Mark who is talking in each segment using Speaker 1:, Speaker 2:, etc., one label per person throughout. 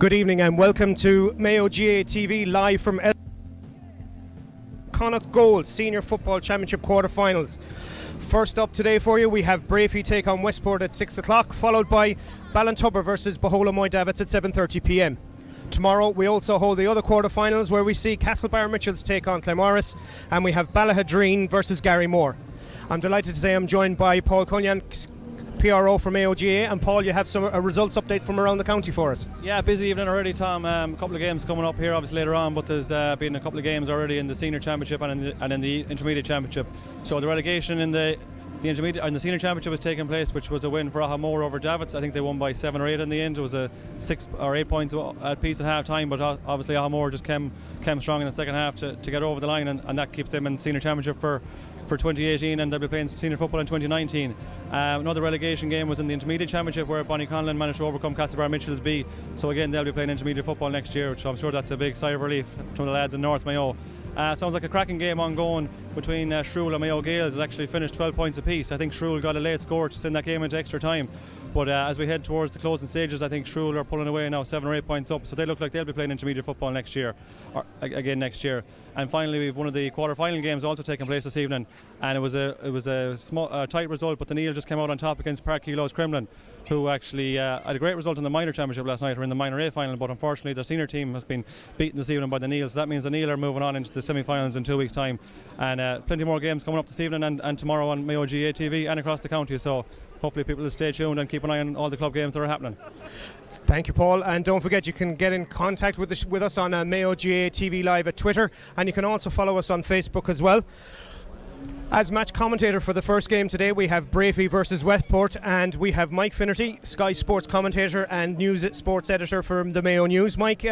Speaker 1: Good evening and welcome to Mayo GAA TV live from Connacht Gold Senior Football Championship quarter-finals. First up today for you we have Breaffy take on Westport at 6 o'clock, followed by Ballintubber versus Bohola Moy Davitts at 7:30 p.m. Tomorrow we also hold the other quarter-finals where we see Mitchells take on Claremorris, and we have Ballahadreen versus Garrymore. I'm delighted to say I'm joined by Paul Cunyan, PRO for Mayo GAA, and Paul, you have a results update from around the county for us.
Speaker 2: Yeah, busy evening already, Tom. A couple of games coming up here obviously later on, but there's been a couple of games already in the senior championship and in the intermediate championship. So the relegation in the intermediate and the senior championship was taking place, which was a win for Moore over Davitts. I think they won by 7 or 8 in the end. It was a 6 or 8 points at piece at half time, but obviously Moore just came strong in the second half to get over the line, and that keeps them in senior championship for 2018, and they'll be playing senior football in 2019. Another relegation game was in the intermediate championship where Bonnyconlin managed to overcome Mitchells B. So again, they'll be playing intermediate football next year, which I'm sure that's a big sigh of relief from the lads in North Mayo. Sounds like a cracking game ongoing between Shrule and Mayo Gales. It actually finished 12 points apiece. I think Shrule got a late score to send that game into extra time. But as we head towards the closing stages, I think Shrule are pulling away now 7 or 8 points up. So they look like they'll be playing intermediate football next year, or again next year. And finally, we've one of the quarter-final games also taking place this evening, and it was a small, tight result. But the Neil just came out on top against Park Kilos Cremlin, who actually had a great result in the minor championship last night, or in the minor A final. But unfortunately, their senior team has been beaten this evening by the Neil. So that means the Neil are moving on into the semi-finals in 2 weeks' time. And plenty more games coming up this evening and tomorrow on Mayo GAA TV and across the county. So hopefully people will stay tuned and keep an eye on all the club games that are happening.
Speaker 1: Thank you, Paul, and don't forget you can get in contact with us on Mayo GAA TV Live at Twitter, and you can also follow us on Facebook as well. As match commentator for the first game today, we have Breaffy versus Westport, and we have Mike Finnerty, Sky Sports commentator and news sports editor from the Mayo News. Mike,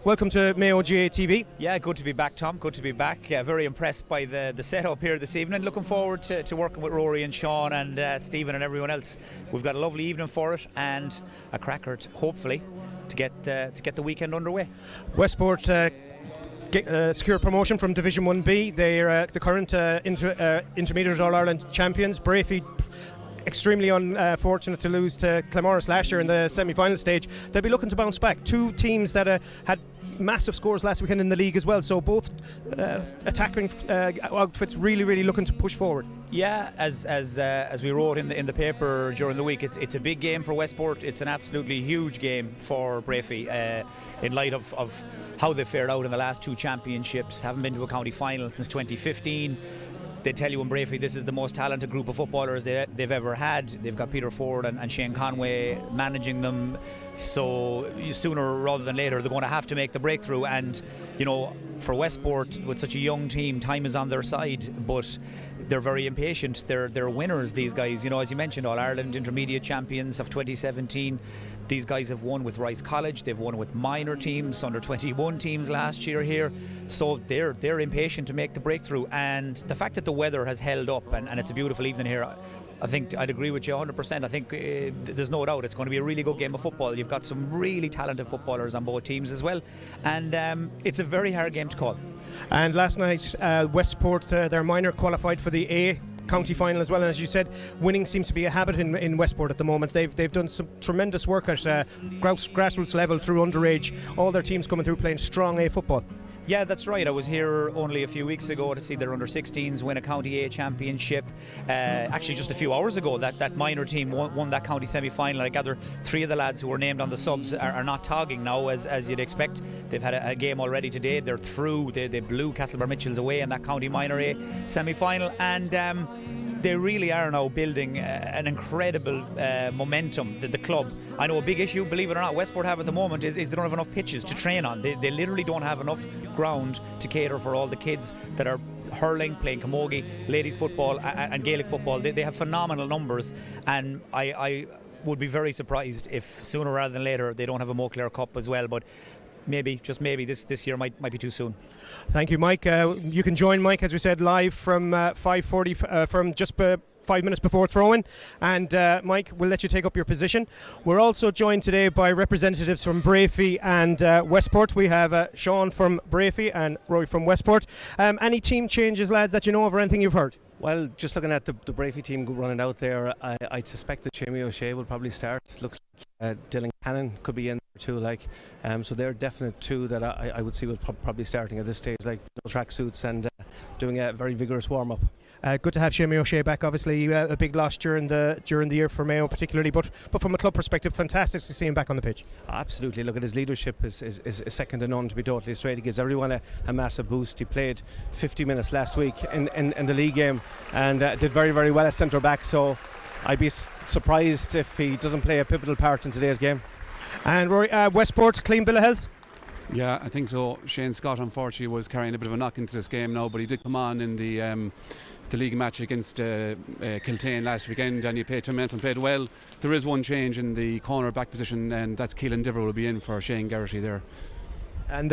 Speaker 1: welcome to Mayo GAA TV.
Speaker 3: Yeah, good to be back, Tom. Good to be back. Very impressed by the setup here this evening. Looking forward to working with Rory and Sean and Stephen and everyone else. We've got a lovely evening for it and a cracker, hopefully, to get the weekend underway.
Speaker 1: Westport secure promotion from Division 1B. They're the current intermediate All-Ireland champions. Breaffy extremely unfortunate to lose to Claremorris last year in the semi-final stage. They'll be looking to bounce back. Two teams that had massive scores last weekend in the league as well, so both attacking outfits really looking to push forward.
Speaker 3: Yeah, as we wrote in the paper during the week, it's a big game for Westport. It's an absolutely huge game for Breaffy in light of how they fared out in the last 2 championships. Haven't been to a county final since 2015. They tell you in Breaffy this is the most talented group of footballers they've ever had. They've got Peter Ford and Shane Conway managing them, so sooner rather than later they're going to have to make the breakthrough. And you know, for Westport, with such a young team, time is on their side, but they're very impatient. They're winners, these guys. You know, as you mentioned, All-Ireland intermediate champions of 2017. These guys have won with Rice College, they've won with minor teams, under 21 teams last year here. So they're impatient to make the breakthrough. And the fact that the weather has held up and it's a beautiful evening here, I think I'd agree with you 100%. I think there's no doubt it's going to be a really good game of football. You've got some really talented footballers on both teams as well. And it's a very hard game to call.
Speaker 1: And last night, Westport, their minor, qualified for the A county final as well, and as you said, winning seems to be a habit in Westport at the moment. They've done some tremendous work at grassroots level through underage. All their teams coming through playing strong A football.
Speaker 3: Yeah, that's right. I was here only a few weeks ago to see their under-16s win a County A championship. Actually, just a few hours ago, that minor team won that county semi-final. I gather 3 of the lads who were named on the subs are not togging now, as you'd expect. They've had a game already today. They're through. They blew Mitchells away in that county minor A semi-final, and they really are now building an incredible momentum, the club. I know a big issue, believe it or not, Westport have at the moment is they don't have enough pitches to train on. They literally don't have enough ground to cater for all the kids that are hurling, playing camogie, ladies football and Gaelic football. They have phenomenal numbers, and I would be very surprised if sooner rather than later they don't have a MacHale Cup as well. But maybe, just maybe, this year might be too soon.
Speaker 1: Thank you, Mike. You can join Mike, as we said, live from 5:40 from just 5 minutes before throw-in, and Mike, we'll let you take up your position. We're also joined today by representatives from Breaffy and Westport. We have Sean from Breaffy and Roy from Westport. Any team changes, lads, that you know of, or anything you've heard?
Speaker 4: Well, just looking at the Breaffy team running out there, I'd suspect that Jamie O'Shea will probably start. Looks like Dylan Cannon could be in there too, like, so they're definite two that I would see would probably starting at this stage, like track suits and doing a very vigorous warm up.
Speaker 1: Good to have Seamie O'Shea back. Obviously, a big loss during the year for Mayo, particularly. But from a club perspective, fantastic to see him back on the pitch.
Speaker 4: Absolutely. Look at his leadership is second to none. To be totally straight, he gives everyone a massive boost. He played 50 minutes last week in the league game and did very, very well at centre back. So I'd be surprised if he doesn't play a pivotal part in today's game.
Speaker 1: And Rory, Westport, clean bill of health.
Speaker 5: Yeah, I think so. Shane Scott, unfortunately, was carrying a bit of a knock into this game now, but he did come on in the league match against Kiltane last weekend, and he played 10 minutes and played well. There is one change in the corner back position, and that's Keelan Diver will be in for Shane Garrity there.
Speaker 1: And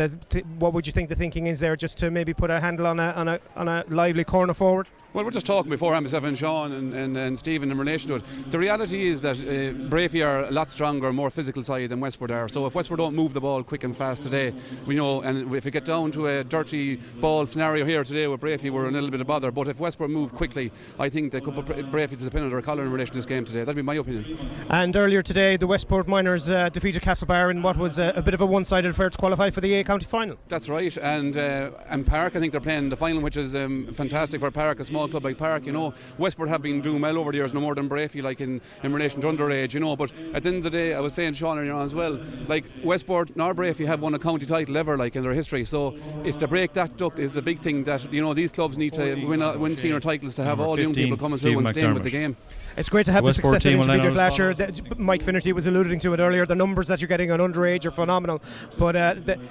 Speaker 1: what would you think the thinking is there, just to maybe put a handle on a lively corner forward?
Speaker 5: Well, we're just talking beforehand, myself and Sean and Stephen, in relation to it. The reality is that Breaffy are a lot stronger, more physical side than Westport are. So if Westport don't move the ball quick and fast today, we know, and if we get down to a dirty ball scenario here today with Breaffy, we're in a little bit of bother. But if Westport move quickly, I think they could put Breaffy to the pin under a collar in relation to this game today. That'd be my opinion.
Speaker 1: And earlier today, the Westport Miners defeated Castlebar in what was a bit of a one-sided affair to qualify for the A county final.
Speaker 5: That's right, and Park, I think they're playing the final, which is fantastic for Park, a small club like Park. You know, Westport have been doing well over the years, no more than Breaffy, like in relation to underage, you know. But at the end of the day, I was saying to Sean earlier on as well, like Westport nor Breaffy have won a county title ever, like in their history. So it's to break that duck is the big thing, that, you know, these clubs need to win senior titles to have all the young people coming through and staying with the game.
Speaker 1: It's great to have the success in intermediate last year. Mike Finnerty was alluding to it earlier. The numbers that you're getting on underage are phenomenal, but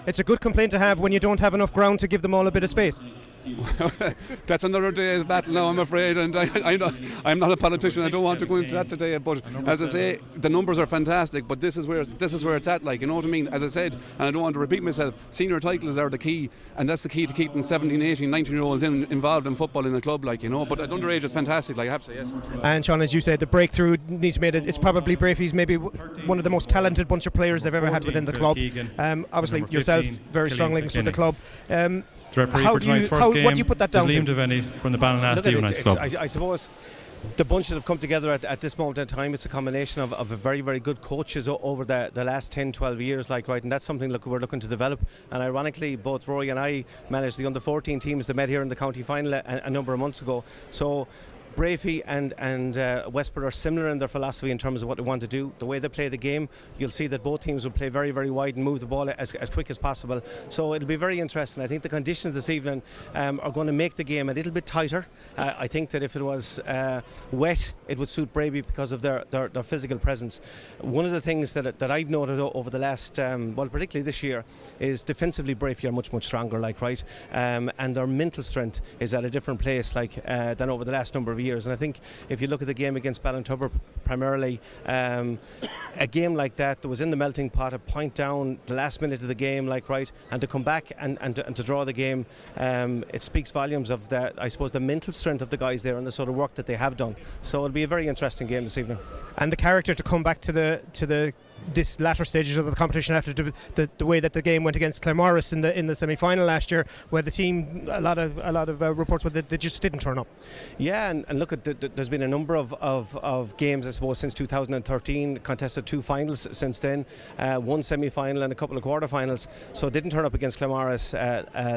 Speaker 1: it's a good complaint to have when you don't have enough ground to give them all a bit of space.
Speaker 5: That's another day's battle now, I'm afraid, and I'm not a politician. I don't want to go into that today, but as I say, the numbers are fantastic, but this is where it's at, like, you know what I mean. As I said, and I don't want to repeat myself, senior titles are the key, and that's the key to keeping 17, 18, 19 year olds involved in football in a club, like, you know. But at underage it's fantastic, like, I have to say, yes.
Speaker 1: And Sean, as you said, the breakthrough needs to be made. It's probably Breaffy's maybe one of the most talented bunch of players they've ever had within the club. Obviously yourself, very strong links with the club.
Speaker 6: Referee for tonight's first game.
Speaker 1: What do you put that down to?
Speaker 6: Liam Devaney from the Ballinasty United Club.
Speaker 4: I suppose the bunch that have come together at this moment in time, it's a combination of a very, very good coaches over the last 10, 12 years, like, right, and that's something we're looking to develop. And ironically, both Rory and I managed the under-14 teams that met here in the county final a number of months ago. So Breaffy and Westport are similar in their philosophy in terms of what they want to do. The way they play the game, you'll see that both teams will play very, very wide and move the ball as quick as possible. So it'll be very interesting. I think the conditions this evening are going to make the game a little bit tighter. I think that if it was wet, it would suit Breaffy because of their physical presence. One of the things that I've noted over the last, well, particularly this year, is defensively Breaffy are much, much stronger, like, right, and their mental strength is at a different place, like, than over the last number of years. And I think if you look at the game against Ballintubber primarily, a game like that was in the melting pot, a point down the last minute of the game, like, right, and to come back and to draw the game, it speaks volumes of that, I suppose, the mental strength of the guys there and the sort of work that they have done. So it'll be a very interesting game this evening.
Speaker 1: And the character to come back to this latter stages of the competition after the way that the game went against Claremorris in the semi-final last year, where the team, a lot of reports were that they just didn't turn up.
Speaker 4: Yeah, and look at there's been a number of games, I suppose, since 2013, contested 2 finals since then, 1 semi-final and a couple of quarter-finals. So didn't turn up against Claremorris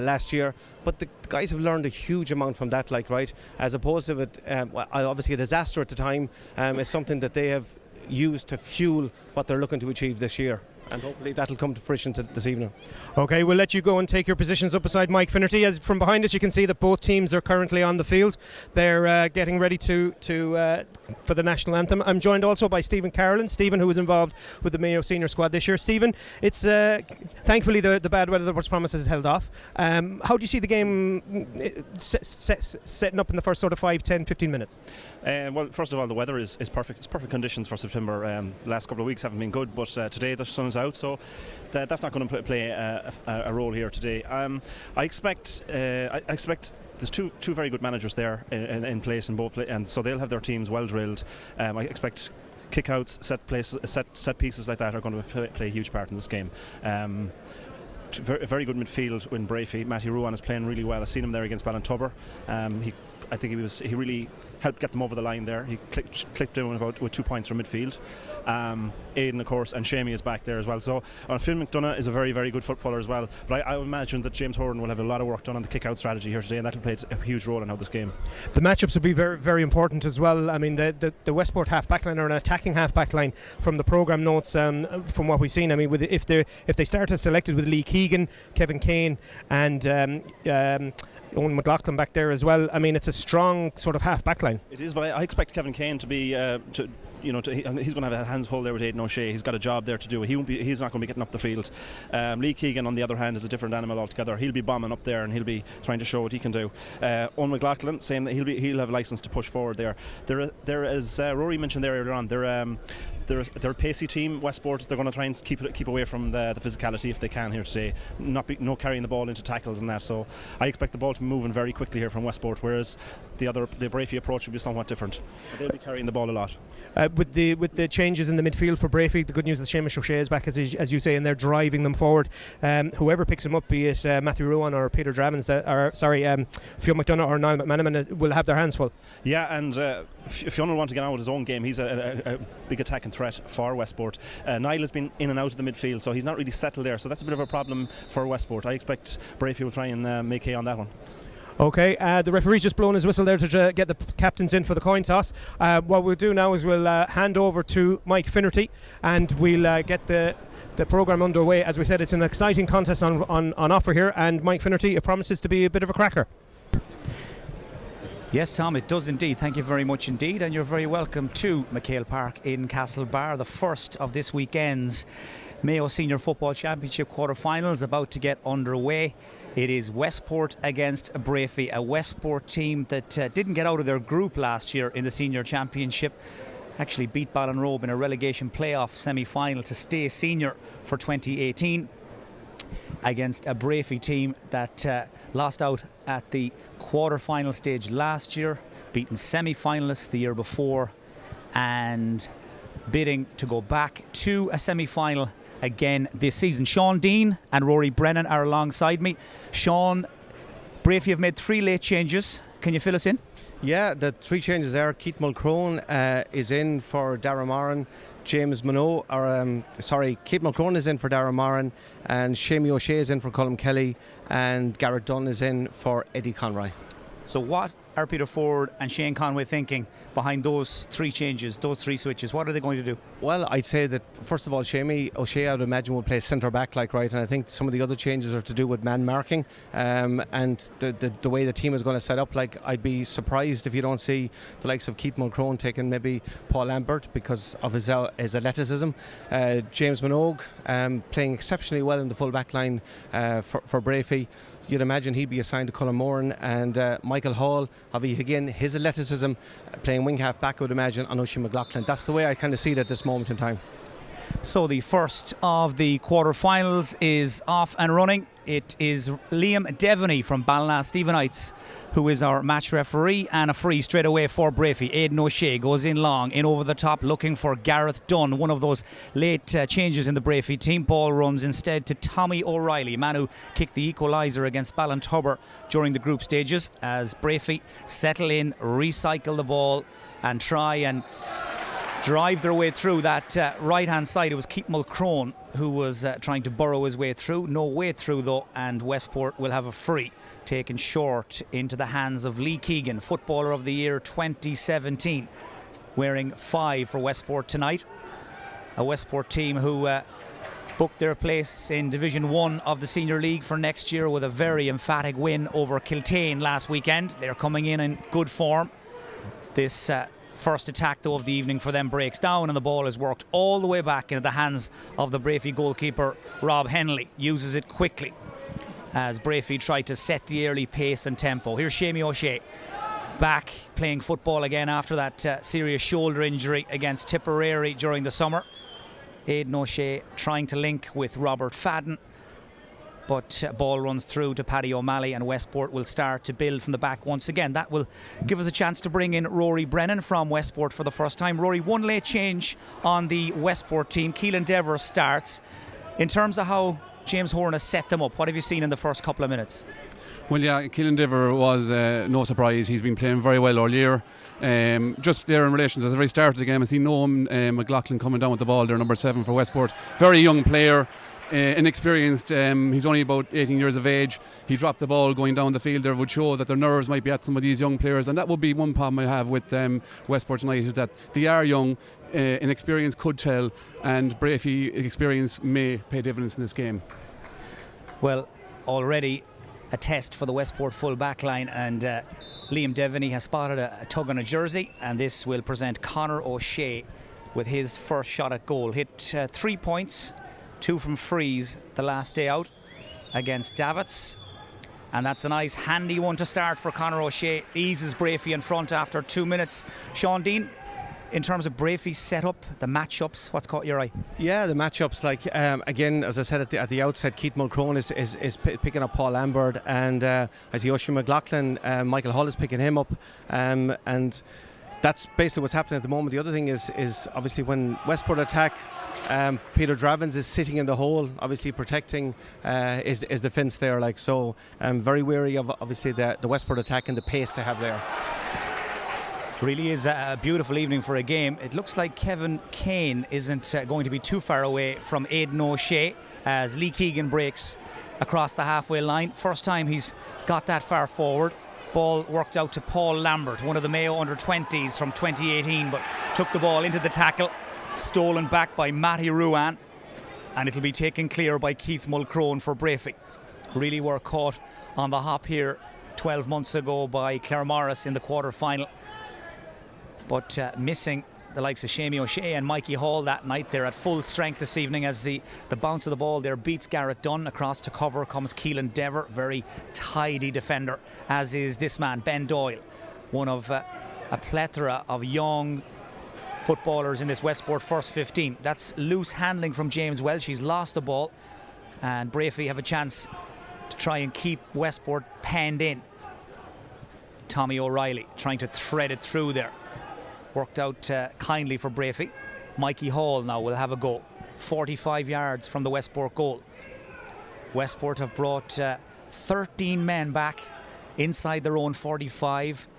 Speaker 4: last year, but the guys have learned a huge amount from that, like, right, as opposed to it, obviously a disaster at the time, is something that they have used to fuel what they're looking to achieve this year, and hopefully that'll come to fruition this evening.
Speaker 1: Okay, we'll let you go and take your positions up beside Mike Finnerty. As from behind us you can see that both teams are currently on the field. They're getting ready to for the national anthem. I'm joined also by Stephen Carolan. Stephen, who was involved with the Mayo senior squad this year. Stephen, it's thankfully the bad weather that was promised has held off. How do you see the game setting up in the first sort of 5, 10, 15 minutes?
Speaker 7: Well, first of all, the weather is perfect. It's perfect conditions for September. The last couple of weeks haven't been good, but today the sun is out, so that's not going to play a role here today. I expect there's two very good managers there in place in both and so they'll have their teams well drilled. I expect kickouts, set pieces like that are going to play a huge part in this game. Very good midfield in Breaffy. Matty Ruan is playing really well. I've seen him there against Ballintubber. I think he really helped get them over the line there. He clicked in with 2 points from midfield. Aidan, of course, and Shamey is back there as well. So Phil McDonough is a very, very good footballer as well. But I would imagine that James Horan will have a lot of work done on the kick-out strategy here today, and that will play a huge role in how this game.
Speaker 1: The matchups will be very, very important as well. I mean, the Westport half-back line are an attacking half-back line from the programme notes, from what we've seen. I mean, if they start as selected with Lee Keegan, Kevin Kane and Owen McLaughlin back there as well, I mean, it's a strong sort of half-back line.
Speaker 7: It is, but I expect Kevin Kane to be he's going to have a hands full there with Aidan O'Shea. He's got a job there to do. He's not going to be getting up the field. Lee Keegan, on the other hand, is a different animal altogether. He'll be bombing up there and he'll be trying to show what he can do. Owen McLaughlin saying that he'll have a license to push forward there. There is Rory mentioned there earlier on. They're a pacey team. Westport, they're going to try and keep away from the physicality if they can here today. No carrying the ball into tackles and that. So I expect the ball to be moving very quickly here from Westport, whereas the Breaffy approach will be somewhat different. They'll be carrying the ball a lot.
Speaker 1: With the changes in the midfield for Breaffy, the good news is Seamus O'Shea is back, as you say, and they're driving them forward. Whoever picks him up, be it Matthew Ruan or Peter Dravins, Fionn McDonough or Niall McManaman, will have their hands full.
Speaker 7: Yeah, and Fionn will want to get on with his own game. He's a big attacking threat for Westport. Niall has been in and out of the midfield, so he's not really settled there. So that's a bit of a problem for Westport. I expect Breaffy will try and make hay on that one.
Speaker 1: Okay, the referee's just blown his whistle there to get the captains in for the coin toss. What we'll do now is we'll hand over to Mike Finnerty and we'll get the programme underway. As we said, it's an exciting contest on offer here, and Mike Finnerty, it promises to be a bit of a cracker.
Speaker 3: Yes, Tom, it does indeed. Thank you very much indeed, and you're very welcome to MacHale Park in Castlebar, the first of this weekend's Mayo Senior Football Championship quarter-finals about to get underway. It is Westport against Breaffy, a Westport team that didn't get out of their group last year in the Senior Championship. Actually beat Ballinrobe in a relegation playoff semi-final to stay senior for 2018 against a Breaffy team that lost out at the quarter-final stage last year, beaten semi-finalists the year before, and bidding to go back to a semi-final again this season. Sean Dean and Rory Brennan are alongside me. Sean, Breaffy have made 3 late changes. Can you fill us in?
Speaker 4: Yeah, the 3 changes are Keith Mulcrone is in for Darragh Moran, Keith Mulcrone is in for Darragh Moran, and Shamey O'Shea is in for Colm Kelly, and Garrett Dunn is in for Eddie Conroy.
Speaker 3: So what are Peter Ford and Shane Conway thinking behind those 3 changes, those 3 switches? What are they going to do?
Speaker 4: Well, I'd say that first of all, Shamey O'Shea, I would imagine, will play centre back, and I think some of the other changes are to do with man marking, and the way the team is going to set up. I'd be surprised if you don't see the likes of Keith Mulcrone taking maybe Paul Lambert because of his athleticism. James Minogue playing exceptionally well in the full back line for Breaffy. You'd imagine he'd be assigned to Colm Moran, and Michael Hall, obviously again his athleticism, playing wing half back, I would imagine, on Oisin McLaughlin. That's the way I kind of see it at this moment in time.
Speaker 3: So the first of the quarter-finals is off and running. It is Liam Devaney from Ballina Stephenites who is our match referee, and a free straight away for Breaffy. Aidan O'Shea goes in long, in over the top, looking for Gareth Dunn, one of those late changes in the Breaffy team. Ball runs instead to Tommy O'Reilly, man who kicked the equaliser against Ballintubber during the group stages, as Breaffy settle in, recycle the ball and try and drive their way through that right-hand side. It was Keith Mulcrone who was trying to burrow his way through. No way through though, and Westport will have a free taken short into the hands of Lee Keegan, Footballer of the Year 2017, wearing 5 for Westport tonight. A Westport team who booked their place in Division 1 of the Senior League for next year with a very emphatic win over Kiltane last weekend. They're coming in good form. This first attack though of the evening for them breaks down, and the ball is worked all the way back into the hands of the Breaffy goalkeeper Rob Henley. Uses it quickly as Breaffy tried to set the early pace and tempo. Here's Shamey O'Shea back playing football again after that serious shoulder injury against Tipperary during the summer. Aidan O'Shea trying to link with Robert Fadden, but ball runs through to Paddy O'Malley, and Westport will start to build from the back once again. That will give us a chance to bring in Rory Brennan from Westport for the first time. Rory, 1 late change on the Westport team. Keelan Dever starts. In terms of how James Horan has set them up, what have you seen in the first couple of minutes?
Speaker 5: Well, yeah, Keelan Dever was no surprise. He's been playing very well all year. Just there in relation to the very start of the game, I see Noam McLaughlin coming down with the ball there, number 7 for Westport. Very young player. Inexperienced, he's only about 18 years of age. He dropped the ball going down the field there, would show that their nerves might be at some of these young players, and that would be one problem I have with Westport tonight, is that they are young. Inexperience could tell, and Breaffy experience may pay dividends in this game.
Speaker 3: Well, already a test for the Westport full back line, and Liam Devaney has spotted a tug on a jersey, and this will present Conor O'Shea with his first shot at goal. Hit 3 points, 2 from frees the last day out against Davitts, and that's a nice handy one to start for Conor O'Shea. Eases Breaffy in front after 2 minutes. Sean Dean, in terms of Breaffy's setup, the matchups, what's caught your eye?
Speaker 4: Yeah, the matchups, like again, as I said at the outset, Keith Mulcrone is picking up Paul Lambert, and I see Oisin McLaughlin, Michael Hull is picking him up, and that's basically what's happening at the moment. The other thing is obviously when Westport attack, Peter Dravins is sitting in the hole, obviously protecting his defence there. Like, so I'm very wary of obviously the Westport attack and the pace they have there.
Speaker 3: Really is a beautiful evening for a game. It looks like Kevin Kane isn't going to be too far away from Aidan O'Shea as Lee Keegan breaks across the halfway line. First time he's got that far forward. Ball worked out to Paul Lambert, one of the Mayo under-20s from 2018, but took the ball into the tackle, stolen back by Matty Ruan, and it'll be taken clear by Keith Mulcrone for Breaffy. Really were caught on the hop here 12 months ago by Claremorris in the quarter-final, but missing the likes of Shamie O'Shea and Mikey Hall that night. They're at full strength this evening as the bounce of the ball there beats Garrett Dunn. Across to cover comes Keelan Dever, very tidy defender, as is this man, Ben Doyle, one of a plethora of young footballers in this Westport first 15. That's loose handling from James Welch. He's lost the ball, and Breaffy have a chance to try and keep Westport penned in. Tommy O'Reilly trying to thread it through there. Worked out kindly for Breaffy. Mikey Hall now will have a go. 45 yards from the Westport goal. Westport have brought 13 men back inside their own 45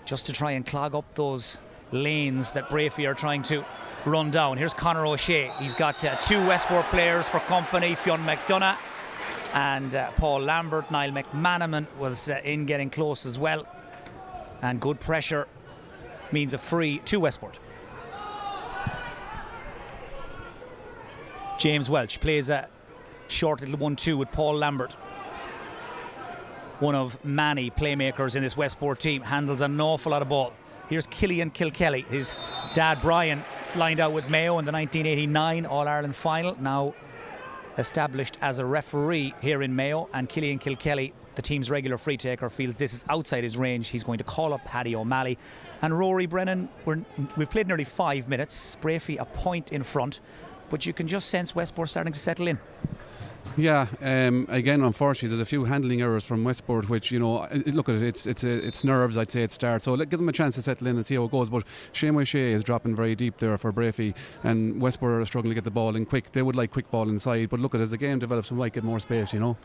Speaker 3: just to try and clog up those lanes that Breaffy are trying to run down. Here's Conor O'Shea. He's got 2 Westport players for company, Fionn McDonough and Paul Lambert. Niall McManaman was in getting close as well. And good pressure means a free to Westport. James Welch plays a short little 1-2 with Paul Lambert. One of many playmakers in this Westport team, handles an awful lot of ball. Here's Killian Kilkelly. His dad Brian lined out with Mayo in the 1989 All-Ireland final, now established as a referee here in Mayo, and Killian Kilkelly, the team's regular free taker, feels this is outside his range. He's going to call up Paddy O'Malley. And Rory Brennan, we've played nearly 5 minutes. Breaffy a point in front, but you can just sense Westport starting to settle in.
Speaker 5: Yeah, again, unfortunately, there's a few handling errors from Westport, which, you know, look at it, it's nerves, I'd say, at start. So give them a chance to settle in and see how it goes. But Shamie O'Shea is dropping very deep there for Breaffy, and Westport are struggling to get the ball in quick. They would like quick ball inside, but look at it, as the game develops, we might get more space, you know.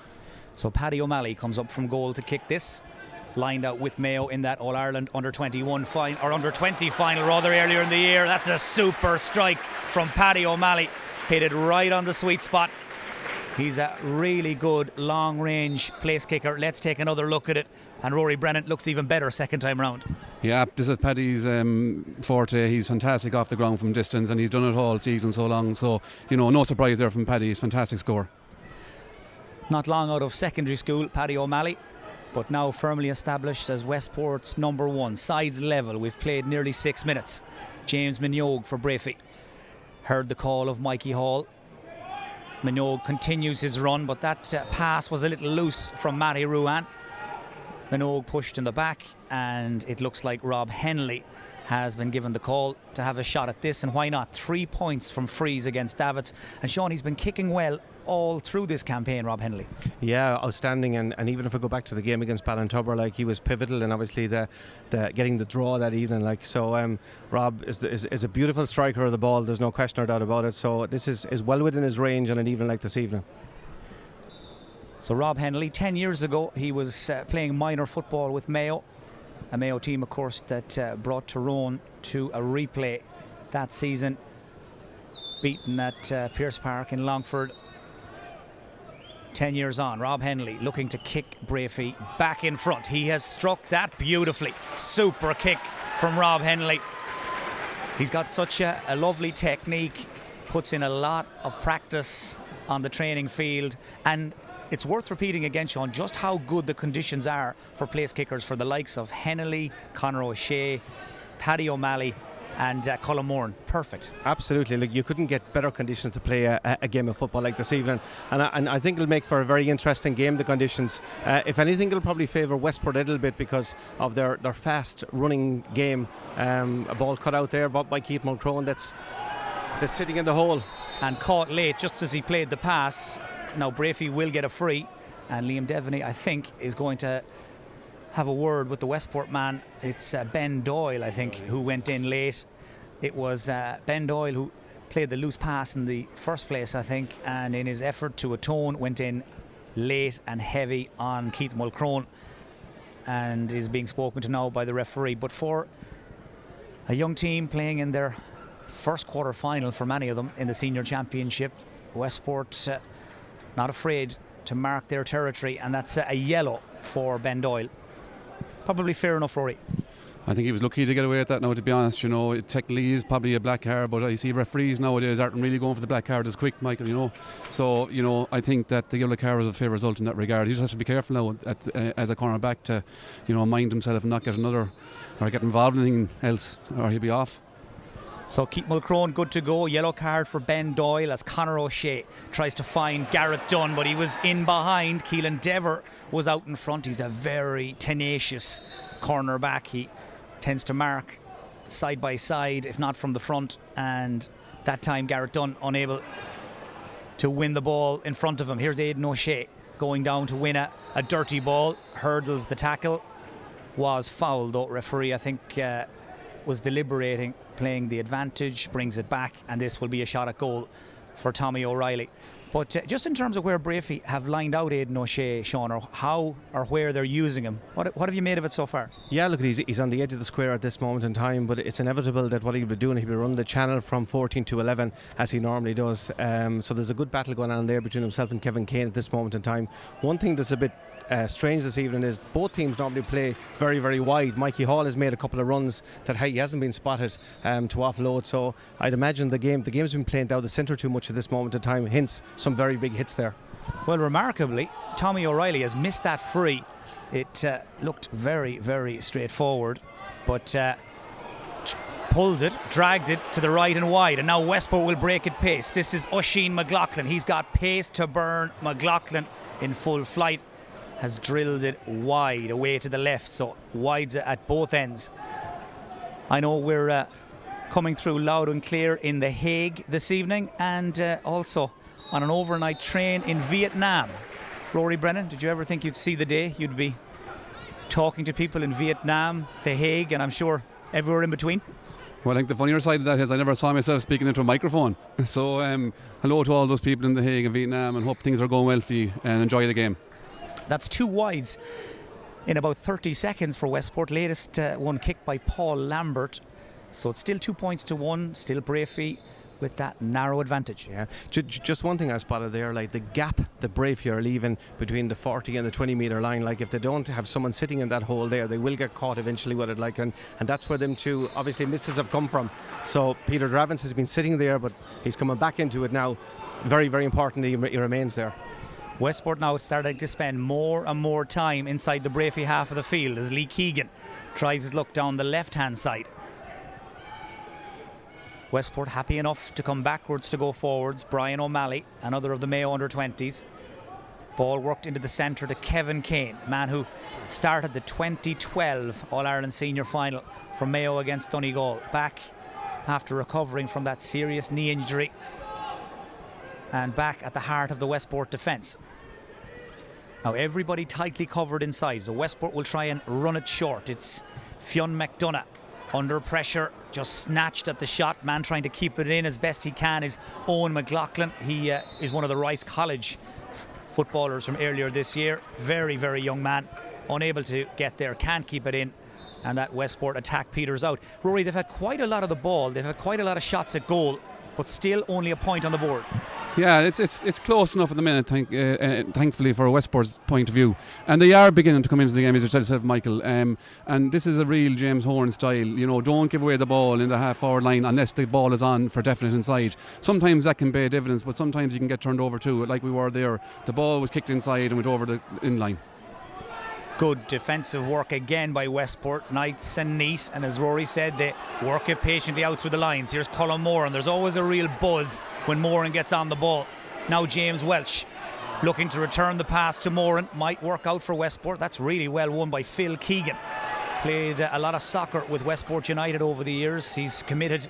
Speaker 3: So Paddy O'Malley comes up from goal to kick this. Lined out with Mayo in that All-Ireland under-21 final, or under-20 final rather, earlier in the year. That's a super strike from Paddy O'Malley. Hit it right on the sweet spot. He's a really good long-range place kicker. Let's take another look at it. And Rory Brennan looks even better second time round.
Speaker 5: Yeah, this is Paddy's forte. He's fantastic off the ground from distance, and he's done it all season so long. So, you know, no surprise there from Paddy. He's a fantastic score.
Speaker 3: Not long out of secondary school, Paddy O'Malley, but now firmly established as Westport's #1. Sides level. We've played nearly 6 minutes. James Minogue for Breaffy. Heard the call of Mikey Hall. Minogue continues his run, but that pass was a little loose from Matty Ruan. Minogue pushed in the back, and it looks like Rob Henley has been given the call to have a shot at this, and why not? 3 points from frees against Davitts. And Sean, he's been kicking well all through this campaign, Rob Henley.
Speaker 4: Yeah, outstanding, and even if I go back to the game against Ballintubber, like, he was pivotal, and obviously the getting the draw that evening, like, so Rob is a beautiful striker of the ball. There's no question or doubt about it. So this is well within his range on an evening like this evening.
Speaker 3: So Rob Henley, 10 years ago, he was playing minor football with Mayo. a Mayo team, of course, that brought Tyrone to a replay that season, beaten at Pearse Park in Longford. 10 years on, Rob Henley looking to kick Breaffy back in front. He has struck that beautifully. Super kick from Rob Henley. He's got such a lovely technique, puts in a lot of practice on the training field, and it's worth repeating again, Sean, just how good the conditions are for place kickers for the likes of Henley, Conor O'Shea, Paddy O'Malley and Colin Moran. Perfect.
Speaker 4: Absolutely. Like, you couldn't get better conditions to play a game of football like this evening, and I think it'll make for a very interesting game, the conditions. If anything, it'll probably favour Westport a little bit because of their fast running game. A ball cut out there by Keith Mulcrone that's sitting in the hole
Speaker 3: and caught late just as he played the pass. Now Breaffy will get a free, and Liam Devaney, I think, is going to have a word with the Westport man. It's Ben Doyle, I think, who went in late. It was Ben Doyle who played the loose pass in the first place, I think, and in his effort to atone went in late and heavy on Keith Mulcrone, and is being spoken to now by the referee. But for a young team playing in their first quarter final for many of them in the senior championship, Westport not afraid to mark their territory, and that's a yellow for Ben Doyle. Probably fair enough, Rory.
Speaker 5: I think he was lucky to get away with that now, to be honest. You know, it technically is probably a black card, but I see referees nowadays aren't really going for the black card as quick, Michael, you know. So, you know, I think that the yellow card was a fair result in that regard. He just has to be careful now as a corner back to, you know, mind himself and not get another or get involved in anything else, or he'll be off.
Speaker 3: So Keith Mulcrone good to go. Yellow card for Ben Doyle as Conor O'Shea tries to find Garrett Dunn, but he was in behind. Keelan Dever was out in front. He's a very tenacious cornerback. He tends to mark side by side, if not from the front, and that time Garrett Dunn unable to win the ball in front of him. Here's Aidan O'Shea going down to win a dirty ball, hurdles the tackle, was fouled though. Referee, I think, was deliberating, playing the advantage, brings it back, and this will be a shot at goal for Tommy O'Reilly. But just in terms of where Breaffy have lined out Aidan O'Shea, Sean, or how or where they're using him, what have you made of it so far?
Speaker 4: Yeah, look, he's on the edge of the square at this moment in time, but it's inevitable that what he'll be doing, he'll be running the channel from 14 to 11 as he normally does. So there's a good battle going on there between himself and Kevin Kane at this moment in time. One thing that's a bit strange this evening is both teams normally play very, very wide. Mikey Hall has made a couple of runs that he hasn't been spotted to offload, so I'd imagine the game's been playing down the centre too much at this moment in time, hence some very big hits there.
Speaker 3: Well, remarkably, Tommy O'Reilly has missed that free. It looked very, very straightforward, but pulled it, dragged it to the right and wide, and now Westport will break at pace. This is Oisin McLaughlin. He's got pace to burn. McLaughlin in full flight has drilled it wide away to the left, so wides at both ends. I know we're coming through loud and clear in The Hague this evening, and also on an overnight train in Vietnam. Rory Brennan, did you ever think you'd see the day you'd be talking to people in Vietnam, The Hague, and I'm sure everywhere in between?
Speaker 5: Well, I think the funnier side of that is I never saw myself speaking into a microphone. So hello to all those people in The Hague and Vietnam, and hope things are going well for you and enjoy the game.
Speaker 3: That's two wides in about 30 seconds for Westport. Latest one kicked by Paul Lambert. So it's still 2 points to 1, still Breaffy with that narrow advantage.
Speaker 4: Yeah, just one thing I spotted there, like the gap that Breaffy are leaving between the 40 and the 20 metre line, like if they don't have someone sitting in that hole there, they will get caught eventually with it, like, and that's where them two obviously misses have come from. So Peter Dravins has been sitting there, but he's coming back into it now. Very, very important he remains there.
Speaker 3: Westport now starting to spend more and more time inside the Breaffy half of the field as Lee Keegan tries his luck down the left-hand side. Westport happy enough to come backwards to go forwards. Brian O'Malley, another of the Mayo under-20s. Ball worked into the centre to Kevin Kane, man who started the 2012 All-Ireland Senior Final for Mayo against Donegal, back after recovering from that serious knee injury, and back at the heart of the Westport defence. Now everybody tightly covered inside, so Westport will try and run it short. It's Fionn McDonough under pressure, just snatched at the shot. Man trying to keep it in as best he can is Owen McLaughlin. He is one of the Rice College footballers from earlier this year. Very, very young man, unable to get there, can't keep it in, and that Westport attack peters out. Rory, they've had quite a lot of the ball, they've had quite a lot of shots at goal, but still only a point on the board.
Speaker 5: Yeah, it's close enough at the minute, thankfully, for Westport's point of view. And they are beginning to come into the game, as you said yourself, Michael. And this is a real James Horn style. You know, don't give away the ball in the half-forward line unless the ball is on for definite inside. Sometimes that can pay dividends, but sometimes you can get turned over too, like we were there. The ball was kicked inside and went over the in-line.
Speaker 3: Good defensive work again by Westport, nice and neat, and as Rory said, they work it patiently out through the lines. Here's Colin Moran. There's always a real buzz when Moran gets on the ball. Now James Welch looking to return the pass to Moran, might work out for Westport. That's really well won by Phil Keegan. Played a lot of soccer with Westport United over the years. He's committed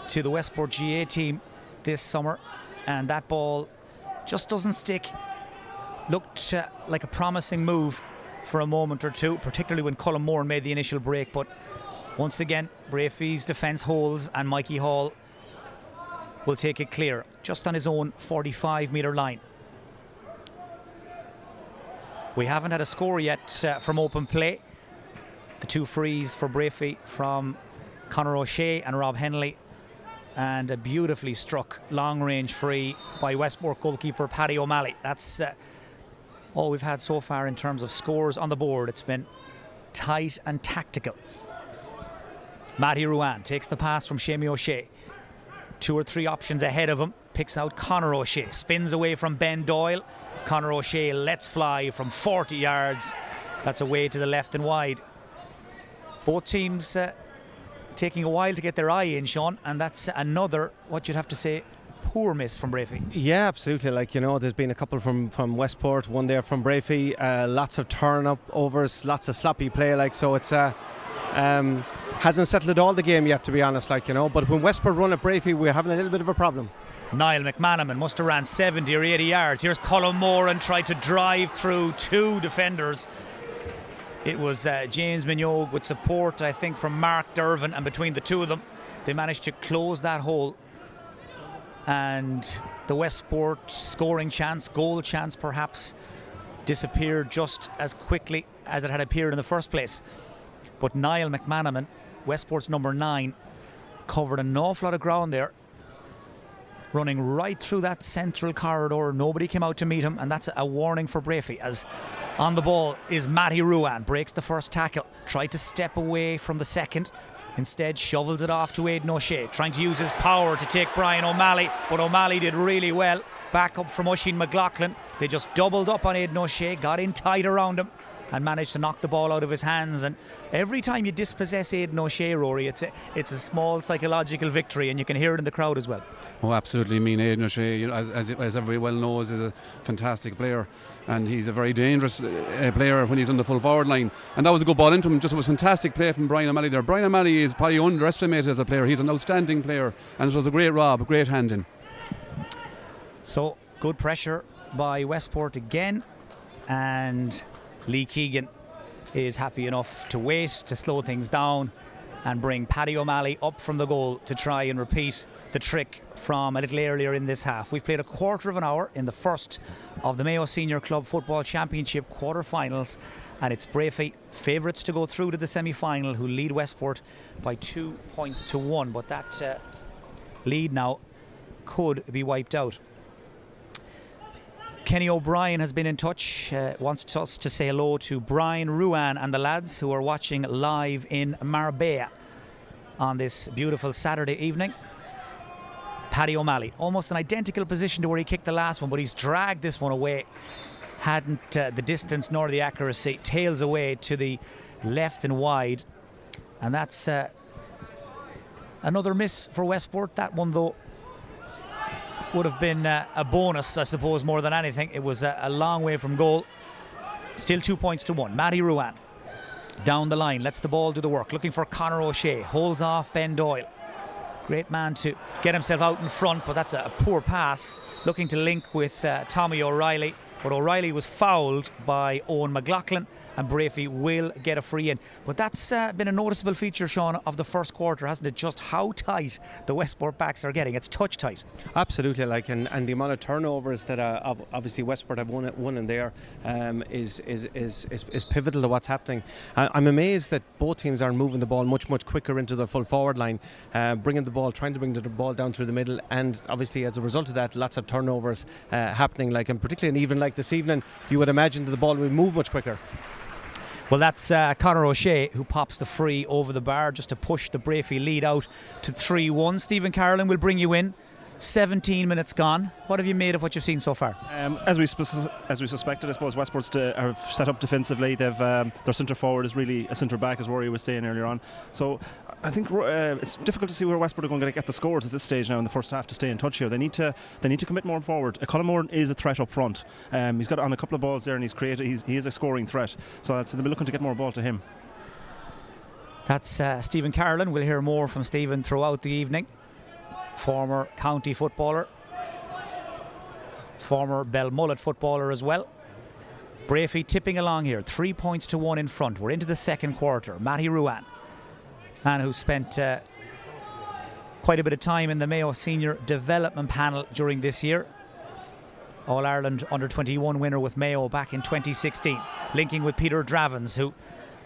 Speaker 3: to the Westport GAA team this summer, and that ball just doesn't stick. Looked like a promising move for a moment or two, particularly when Colin Moran made the initial break, but once again Breaffy's defence holds and Mikey Hall will take it clear just on his own 45-metre line. We haven't had a score yet from open play. The two frees for Breaffy from Conor O'Shea and Rob Henley, and a beautifully struck long-range free by Westport goalkeeper Paddy O'Malley. That's all we've had so far in terms of scores on the board. It's been tight and tactical. Matty Ruan takes the pass from Shamie O'Shea. 2 or 3 options ahead of him. Picks out Conor O'Shea. Spins away from Ben Doyle. Conor O'Shea lets fly from 40 yards. That's away to the left and wide. Both teams taking a while to get their eye in, Sean, and that's another, what you'd have to say, poor miss from Breaffy.
Speaker 4: Yeah, absolutely. Like, you know, there's been a couple from Westport, one there from Breaffy, lots of turn-up overs, lots of sloppy play, like, so it's hasn't settled all the game yet, to be honest, like, you know, but when Westport run at Breaffy, we're having a little bit of a problem.
Speaker 3: Niall McManaman must have ran 70 or 80 yards. Here's Colin Moran tried to drive through 2 defenders. It was James Mignogh with support, I think, from Mark Dervin, and between the two of them they managed to close that hole, and the Westport scoring chance, goal chance perhaps, disappeared just as quickly as it had appeared in the first place. But Niall McManaman, Westport's number 9, covered an awful lot of ground there, running right through that central corridor. Nobody came out to meet him, and that's a warning for Breaffy, as on the ball is Matty Ruan. Breaks the first tackle, tried to step away from the second, instead shovels it off to Aidan O'Shea, trying to use his power to take Brian O'Malley, but O'Malley did really well. Back up from Oisin McLaughlin. They just doubled up on Aidan O'Shea, got in tight around him, and managed to knock the ball out of his hands. And every time you dispossess Aidan O'Shea, Rory, it's a small psychological victory, and you can hear it in the crowd as well.
Speaker 5: Oh, absolutely. I mean, Aidan O'Shea, you know, as everybody well knows, is a fantastic player, and he's a very dangerous player when he's on the full forward line. And that was a good ball into him. Just, it was fantastic play from Brian O'Malley there. Brian O'Malley is probably underestimated as a player. He's an outstanding player, and it was a great rob, a great hand in.
Speaker 3: So good pressure by Westport again, and Lee Keegan is happy enough to wait, to slow things down, and bring Paddy O'Malley up from the goal to try and repeat the trick from a little earlier in this half. We've played a quarter of an hour in the first of the Mayo Senior Club Football Championship quarter-finals, and it's Breaffy, favourites to go through to the semi-final, who lead Westport by 2 points to 1, but that lead now could be wiped out. Kenny O'Brien has been in touch, wants us to say hello to Brian Ruan and the lads who are watching live in Marbella on this beautiful Saturday evening. Paddy O'Malley, almost an identical position to where he kicked the last one, but he's dragged this one away. Hadn't the distance nor the accuracy. Tails away to the left and wide, and that's another miss for Westport. That one, though, would have been a bonus, I suppose, more than anything. It was a long way from goal. Still 2 points to 1. Matty Ruan down the line, lets the ball do the work, looking for Conor O'Shea, holds off Ben Doyle. Great man to get himself out in front, but that's a poor pass. Looking to link with Tommy O'Reilly, but O'Reilly was fouled by Owen McLaughlin, and Breaffy will get a free in. But that's been a noticeable feature, Sean, of the first quarter, hasn't it? Just how tight the Westport backs are getting. It's touch tight.
Speaker 4: Absolutely, and the amount of turnovers that obviously Westport have won in there is pivotal to what's happening. I'm amazed that both teams are moving the ball much quicker into the full forward line, trying to bring the ball down through the middle, and obviously as a result of that, lots of turnovers happening. And particularly in even like this evening, you would imagine that the ball will move much quicker.
Speaker 3: Well, that's Conor O'Shea who pops the free over the bar just to push the Breaffy lead out to 3-1. Stephen Carolan will bring you in. 17 minutes gone. What have you made of what you've seen so far?
Speaker 7: As we suspected, I suppose Westport are set up defensively. They've their centre forward is really a centre back, as Rory was saying earlier on. So I think it's difficult to see where Westport are going to get the scores at this stage now in the first half to stay in touch here. They need to commit more forward. Colin Moore is a threat up front. He's got on a couple of balls there, and he is a scoring threat. So they'll be looking to get more ball to him.
Speaker 3: That's Stephen Carolan. We'll hear more from Stephen throughout the evening. Former county footballer, former Belmullet footballer as well. Breaffy tipping along here, 3 points to 1 in front. We're into the second quarter. Matty Ruan, man who spent quite a bit of time in the Mayo Senior Development Panel during this year. All-Ireland Under-21 winner with Mayo back in 2016. Linking with Peter Dravins, who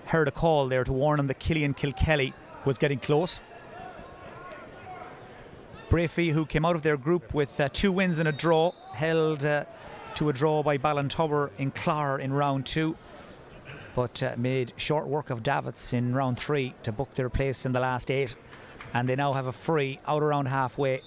Speaker 3: heard a call there to warn him that Killian Kilkelly was getting close. Breaffy, who came out of their group with 2 wins and a draw, held to a draw by Ballintubber in Clogher in round 2, but made short work of Davitts in round 3 to book their place in the last 8, and they now have a free out around halfway,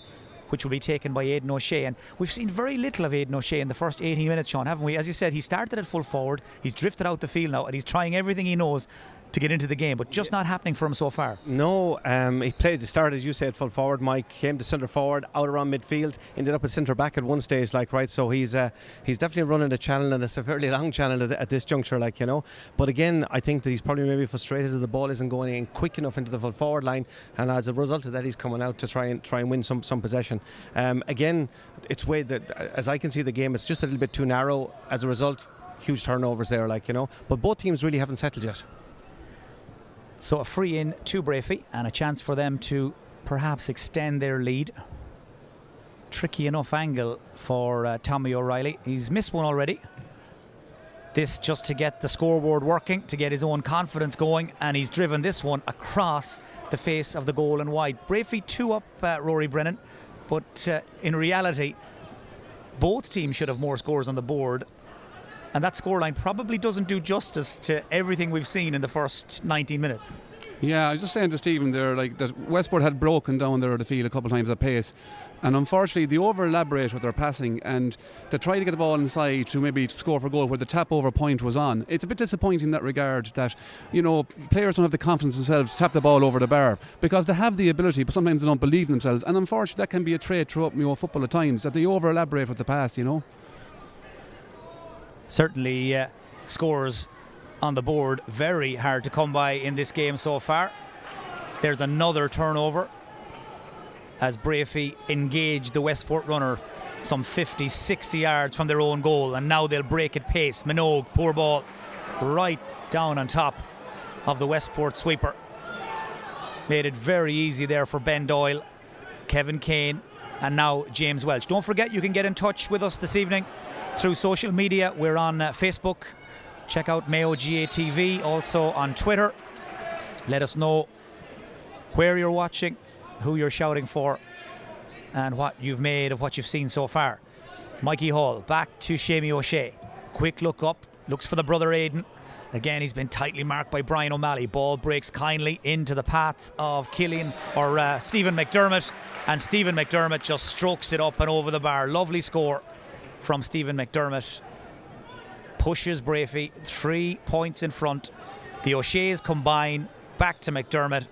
Speaker 3: which will be taken by Aidan O'Shea. And we've seen very little of Aidan O'Shea in the first 18 minutes, Sean, haven't we? As you said, he started at full forward, he's drifted out the field now, and he's trying everything he knows to get into the game, but just not happening for him so far.
Speaker 4: No, he played the start, as you said, full forward. Mike came to centre forward, out around midfield, ended up at centre back at one stage, so he's definitely running the channel, and it's a fairly long channel at this juncture, But again, I think that he's probably maybe frustrated that the ball isn't going in quick enough into the full forward line, and as a result of that, he's coming out to try and win some possession. Again, it's way that, as I can see the game, it's just a little bit too narrow. As a result, huge turnovers there, But both teams really haven't settled yet.
Speaker 3: So a free in to Breaffy and a chance for them to perhaps extend their lead. Tricky enough angle for Tommy O'Reilly. He's missed one already. This just to get the scoreboard working, to get his own confidence going, and he's driven this one across the face of the goal and wide. Breaffy 2 up, Rory Brennan, but in reality both teams should have more scores on the board. And that scoreline probably doesn't do justice to everything we've seen in the first 19 minutes.
Speaker 5: Yeah, I was just saying to Stephen there, that Westport had broken down there at the field a couple of times at pace, and unfortunately they over-elaborate with their passing, and they try to get the ball inside to maybe score for goal where the tap-over point was on. It's a bit disappointing in that regard that, players don't have the confidence themselves to tap the ball over the bar, because they have the ability, but sometimes they don't believe in themselves, and unfortunately that can be a trait throughout football at times, that they over-elaborate with the pass,
Speaker 3: Certainly scores on the board very hard to come by in this game so far. There's another turnover as Breaffy engage the Westport runner some 50-60 yards from their own goal, and now they'll break at pace. Minogue, poor ball, right down on top of the Westport sweeper. Made it very easy there for Ben Doyle, Kevin Kane, and now James Welch. Don't forget, you can get in touch with us this evening through social media. We're on Facebook. Check out Mayo GAA TV, also on Twitter. Let us know where you're watching, who you're shouting for, and what you've made of what you've seen so far. Mikey Hall back to Seamie O'Shea. Quick look up, looks for the brother Aidan. Again, he's been tightly marked by Brian O'Malley. Ball breaks kindly into the path of Stephen McDermott, and Stephen McDermott just strokes it up and over the bar. Lovely score from Stephen McDermott. Pushes Breaffy 3 points in front. The O'Sheas combine, back to McDermott,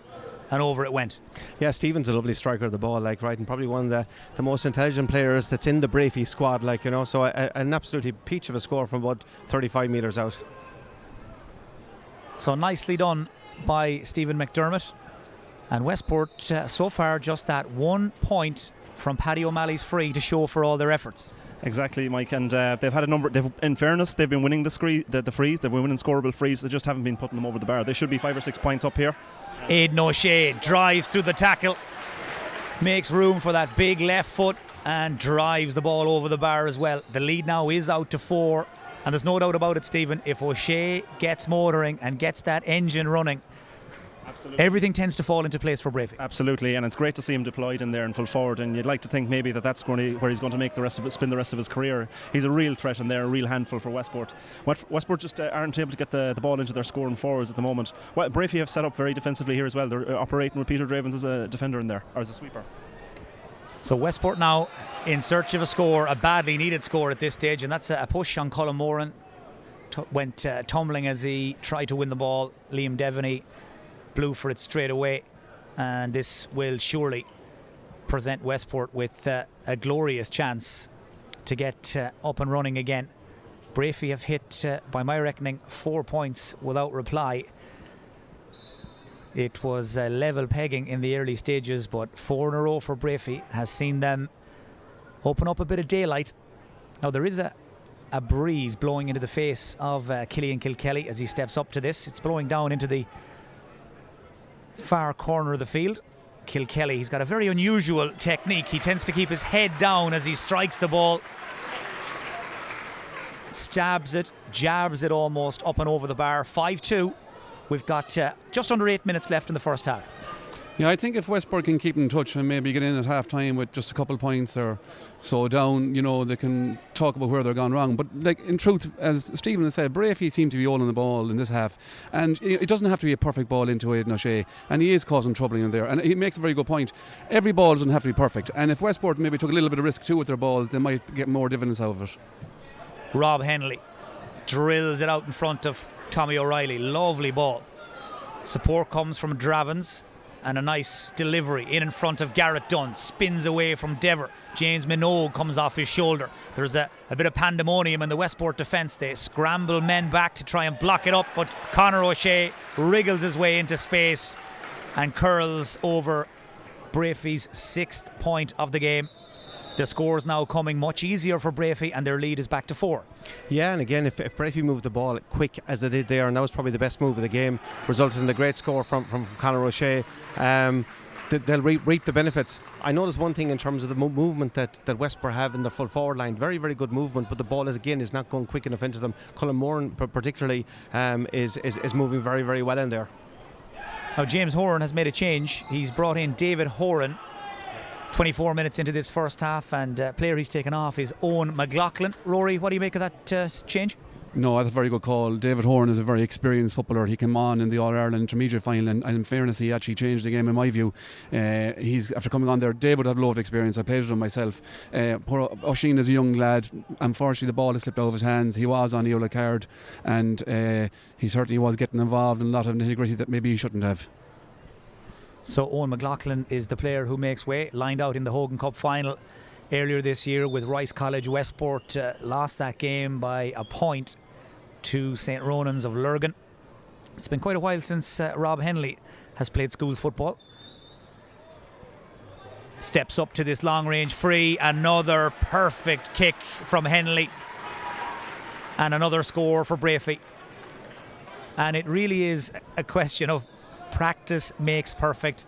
Speaker 3: and over it went.
Speaker 4: Yeah, Stephen's a lovely striker of the ball, and probably one of the most intelligent players that's in the Breaffy squad, so an absolutely peach of a score from about 35 metres out.
Speaker 3: So nicely done by Stephen McDermott, and Westport so far just that 1 point from Paddy O'Malley's free to show for all their efforts.
Speaker 7: Exactly, Mike, and they've had a number. In fairness, they've been winning the frees. They've been winning scoreable frees. They just haven't been putting them over the bar. They should be 5 or 6 points up here.
Speaker 3: Aidan O'Shea drives through the tackle, makes room for that big left foot, and drives the ball over the bar as well. The lead now is out to 4, and there's no doubt about it, Stephen. If O'Shea gets motoring and gets that engine running, everything tends to fall into place for Breaffy.
Speaker 7: Absolutely, and it's great to see him deployed in there and full forward. And you'd like to think maybe that's going to, where he's going to make spend the rest of his career. He's a real threat, and they're a real handful for Westport. Westport just aren't able to get the ball into their scoring forwards at the moment. Well, Breaffy have set up very defensively here as well. They're operating with Peter Dravens as a defender in there, or as a sweeper.
Speaker 3: So Westport now in search of a score, a badly needed score at this stage, and that's a push on Colin Moran. Went tumbling as he tried to win the ball. Liam Devaney blew for it straight away, and this will surely present Westport with a glorious chance to get up and running again. Breaffy have hit, by my reckoning, 4 points without reply. It was level pegging in the early stages, but 4 in a row for Breaffy has seen them open up a bit of daylight. Now there is a breeze blowing into the face of Killian Kilkelly as he steps up to this. It's blowing down into the far corner of the field. Kilkelly, he's got a very unusual technique. He tends to keep his head down as he strikes the ball, stabs it, jabs it almost up and over the bar. 5-2. We've got just under 8 minutes left in the first half.
Speaker 5: Yeah, I think if Westport can keep in touch and maybe get in at half time with just a couple of points or so down, they can talk about where they're gone wrong. But like in truth, as Stephen has said, Breaffy seem to be all on the ball in this half, and it doesn't have to be a perfect ball into Aidan O'Shea, and he is causing trouble in there. And he makes a very good point. Every ball doesn't have to be perfect, and if Westport maybe took a little bit of risk too with their balls, they might get more dividends out of it.
Speaker 3: Rob Henley drills it out in front of Tommy O'Reilly. Lovely ball. Support comes from Dravens, and a nice delivery in front of Garrett Dunn. Spins away from Dever. James Minogue comes off his shoulder. There's a bit of pandemonium in the Westport defence. They scramble men back to try and block it up, but Conor O'Shea wriggles his way into space and curls over Breaffy's 6th point of the game. The score's now coming much easier for Breaffy, and their lead is back to 4.
Speaker 4: Yeah, and again, if Breaffy moved the ball quick as they did there, and that was probably the best move of the game, resulted in a great score from Conor O'Shea, they'll reap the benefits. I noticed one thing in terms of the movement that Westport have in the full forward line. Very, very good movement, but the ball is not going quick enough into them. Colin Moran particularly is moving very, very well in there.
Speaker 3: Now James Horan has made a change. He's brought in David Horan 24 minutes into this first half, and player he's taken off is Owen McLaughlin. Rory, what do you make of that change?
Speaker 5: No, that's a very good call. David Horan is a very experienced footballer. He came on in the All-Ireland Intermediate final, and in fairness, he actually changed the game in my view. He's after coming on there. David had loads of experience. I played with him myself. Poor Oisín is a young lad. Unfortunately, the ball has slipped out of his hands. He was on the yellow card, and he certainly was getting involved in a lot of nitty-gritty that maybe he shouldn't have.
Speaker 3: So Owen McLaughlin is the player who makes way, lined out in the Hogan Cup final earlier this year with Rice College. Westport lost that game by a point to St. Ronan's of Lurgan. It's been quite a while since Rob Henley has played schools football. Steps up to this long range free, another perfect kick from Henley, and another score for Breaffy. And it really is a question of practice makes perfect,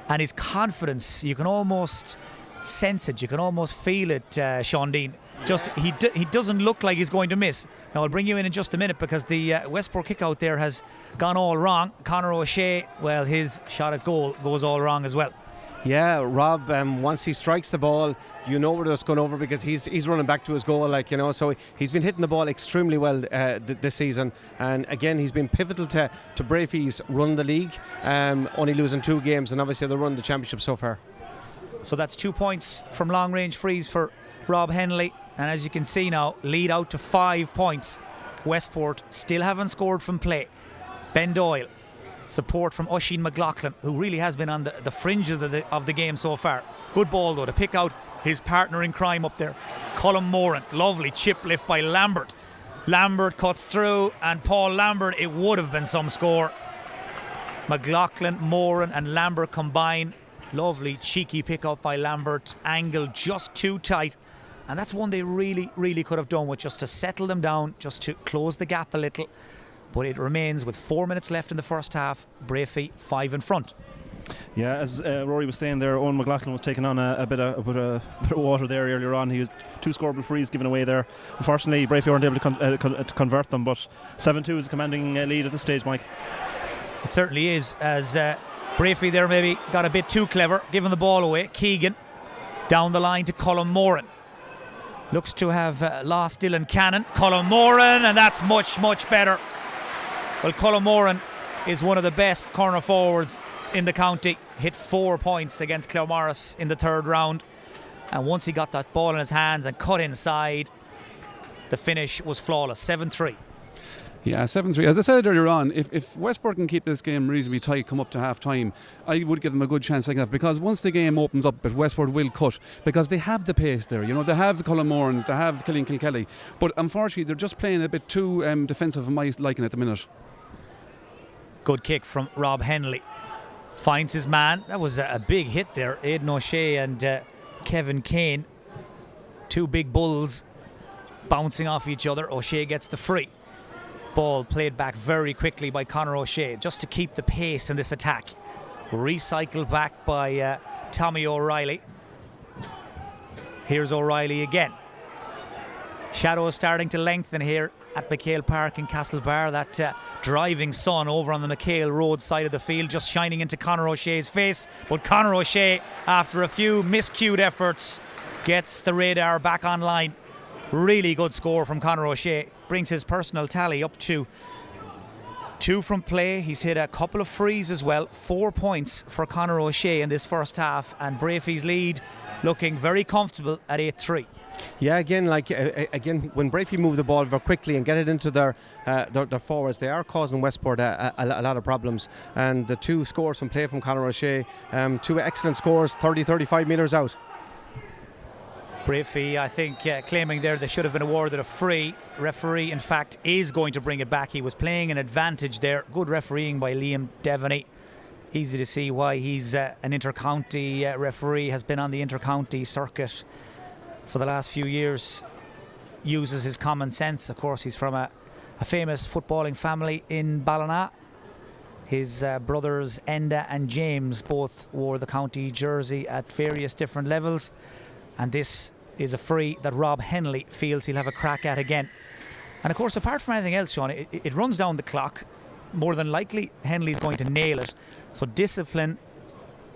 Speaker 3: and his confidence, you can almost sense it, you can almost feel it, Sean Dean. Just he doesn't look like he's going to miss. Now I'll bring you in just a minute, because the Westport kick out there has gone all wrong. Conor O'Shea, well, his shot at goal goes all wrong as well.
Speaker 4: Yeah, Rob, once he strikes the ball, you know where it's going over, because he's running back to his goal, so he's been hitting the ball extremely well this season, and again he's been pivotal to Breaffy's run the league, only losing 2 games, and obviously they run the championship so far.
Speaker 3: So that's 2 points from long range frees for Rob Henley, and as you can see now, lead out to 5 points. Westport still haven't scored from play. Ben Doyle, support from Oisín McLaughlin, who really has been on the fringes of the game so far. Good ball though to pick out his partner in crime up there, Colin Moran. Lovely chip lift by Lambert. Lambert cuts through, and Paul Lambert, it would have been some score. McLaughlin, Moran and Lambert combine Lovely cheeky pick up by Lambert, angle just too tight, and that's one they really could have done with, just to settle them down, just to close the gap a little. But it remains with 4 minutes left in the first half, Breaffy 5 in front.
Speaker 7: Yeah, as Rory was saying there, Owen McLaughlin was taking on a bit of water there earlier on. He was 2 scoreable frees given away there. Unfortunately, Breaffy weren't able to convert them, but 7-2 is a commanding lead at this stage, Mike.
Speaker 3: It certainly is, as Breaffy there maybe got a bit too clever, giving the ball away. Keegan down the line to Colm Moran. Looks to have lost Dylan Cannon. Colm Moran, and that's much better. Well, Colm Moran is one of the best corner forwards in the county. Hit 4 points against Claremorris in the third round, and once he got that ball in his hands and cut inside, the finish was flawless. 7-3.
Speaker 5: Yeah, 7-3. As I said earlier on, if Westport can keep this game reasonably tight, come up to half time, I would give them a good chance second half, because once the game opens up, but Westport will cut, because they have the pace there. You know, they have the Colm Morans, they have Killian Kilkelly, but unfortunately they're just playing a bit too defensive for my liking at the minute.
Speaker 3: Good kick from Rob Henley. Finds his man. That was a big hit there. Aidan O'Shea and Kevin Kane. 2 big bulls bouncing off each other. O'Shea gets the free. Ball played back very quickly by Conor O'Shea, just to keep the pace in this attack. Recycled back by Tommy O'Reilly. Here's O'Reilly again. Shadows starting to lengthen here at MacHale Park in Castlebar. That driving sun over on the MacHale Road side of the field, just shining into Conor O'Shea's face. But Conor O'Shea, after a few miscued efforts, gets the radar back online. Really good score from Conor O'Shea. Brings his personal tally up to 2 from play. He's hit a couple of frees as well. 4 points for Conor O'Shea in this first half, and Breaffy's lead looking very comfortable at 8-3.
Speaker 4: Yeah, again, when Breaffy move the ball very quickly and get it into their forwards, they are causing Westport a lot of problems. And the 2 scores from play from Conor O'Shea, 2 excellent scores, 30-35 metres out.
Speaker 3: Breaffy, I think, claiming there they should have been awarded a free. Referee, in fact, is going to bring it back. He was playing an advantage there. Good refereeing by Liam Devaney. Easy to see why he's an inter-county referee, has been on the inter-county circuit for the last few years. Uses his common sense. Of course, he's from a famous footballing family in Ballina. His brothers Enda and James both wore the county jersey at various different levels. And this is a free that Rob Henley feels he'll have a crack at again. And of course, apart from anything else, Sean, it runs down the clock. More than likely, Henley's going to nail it. So discipline,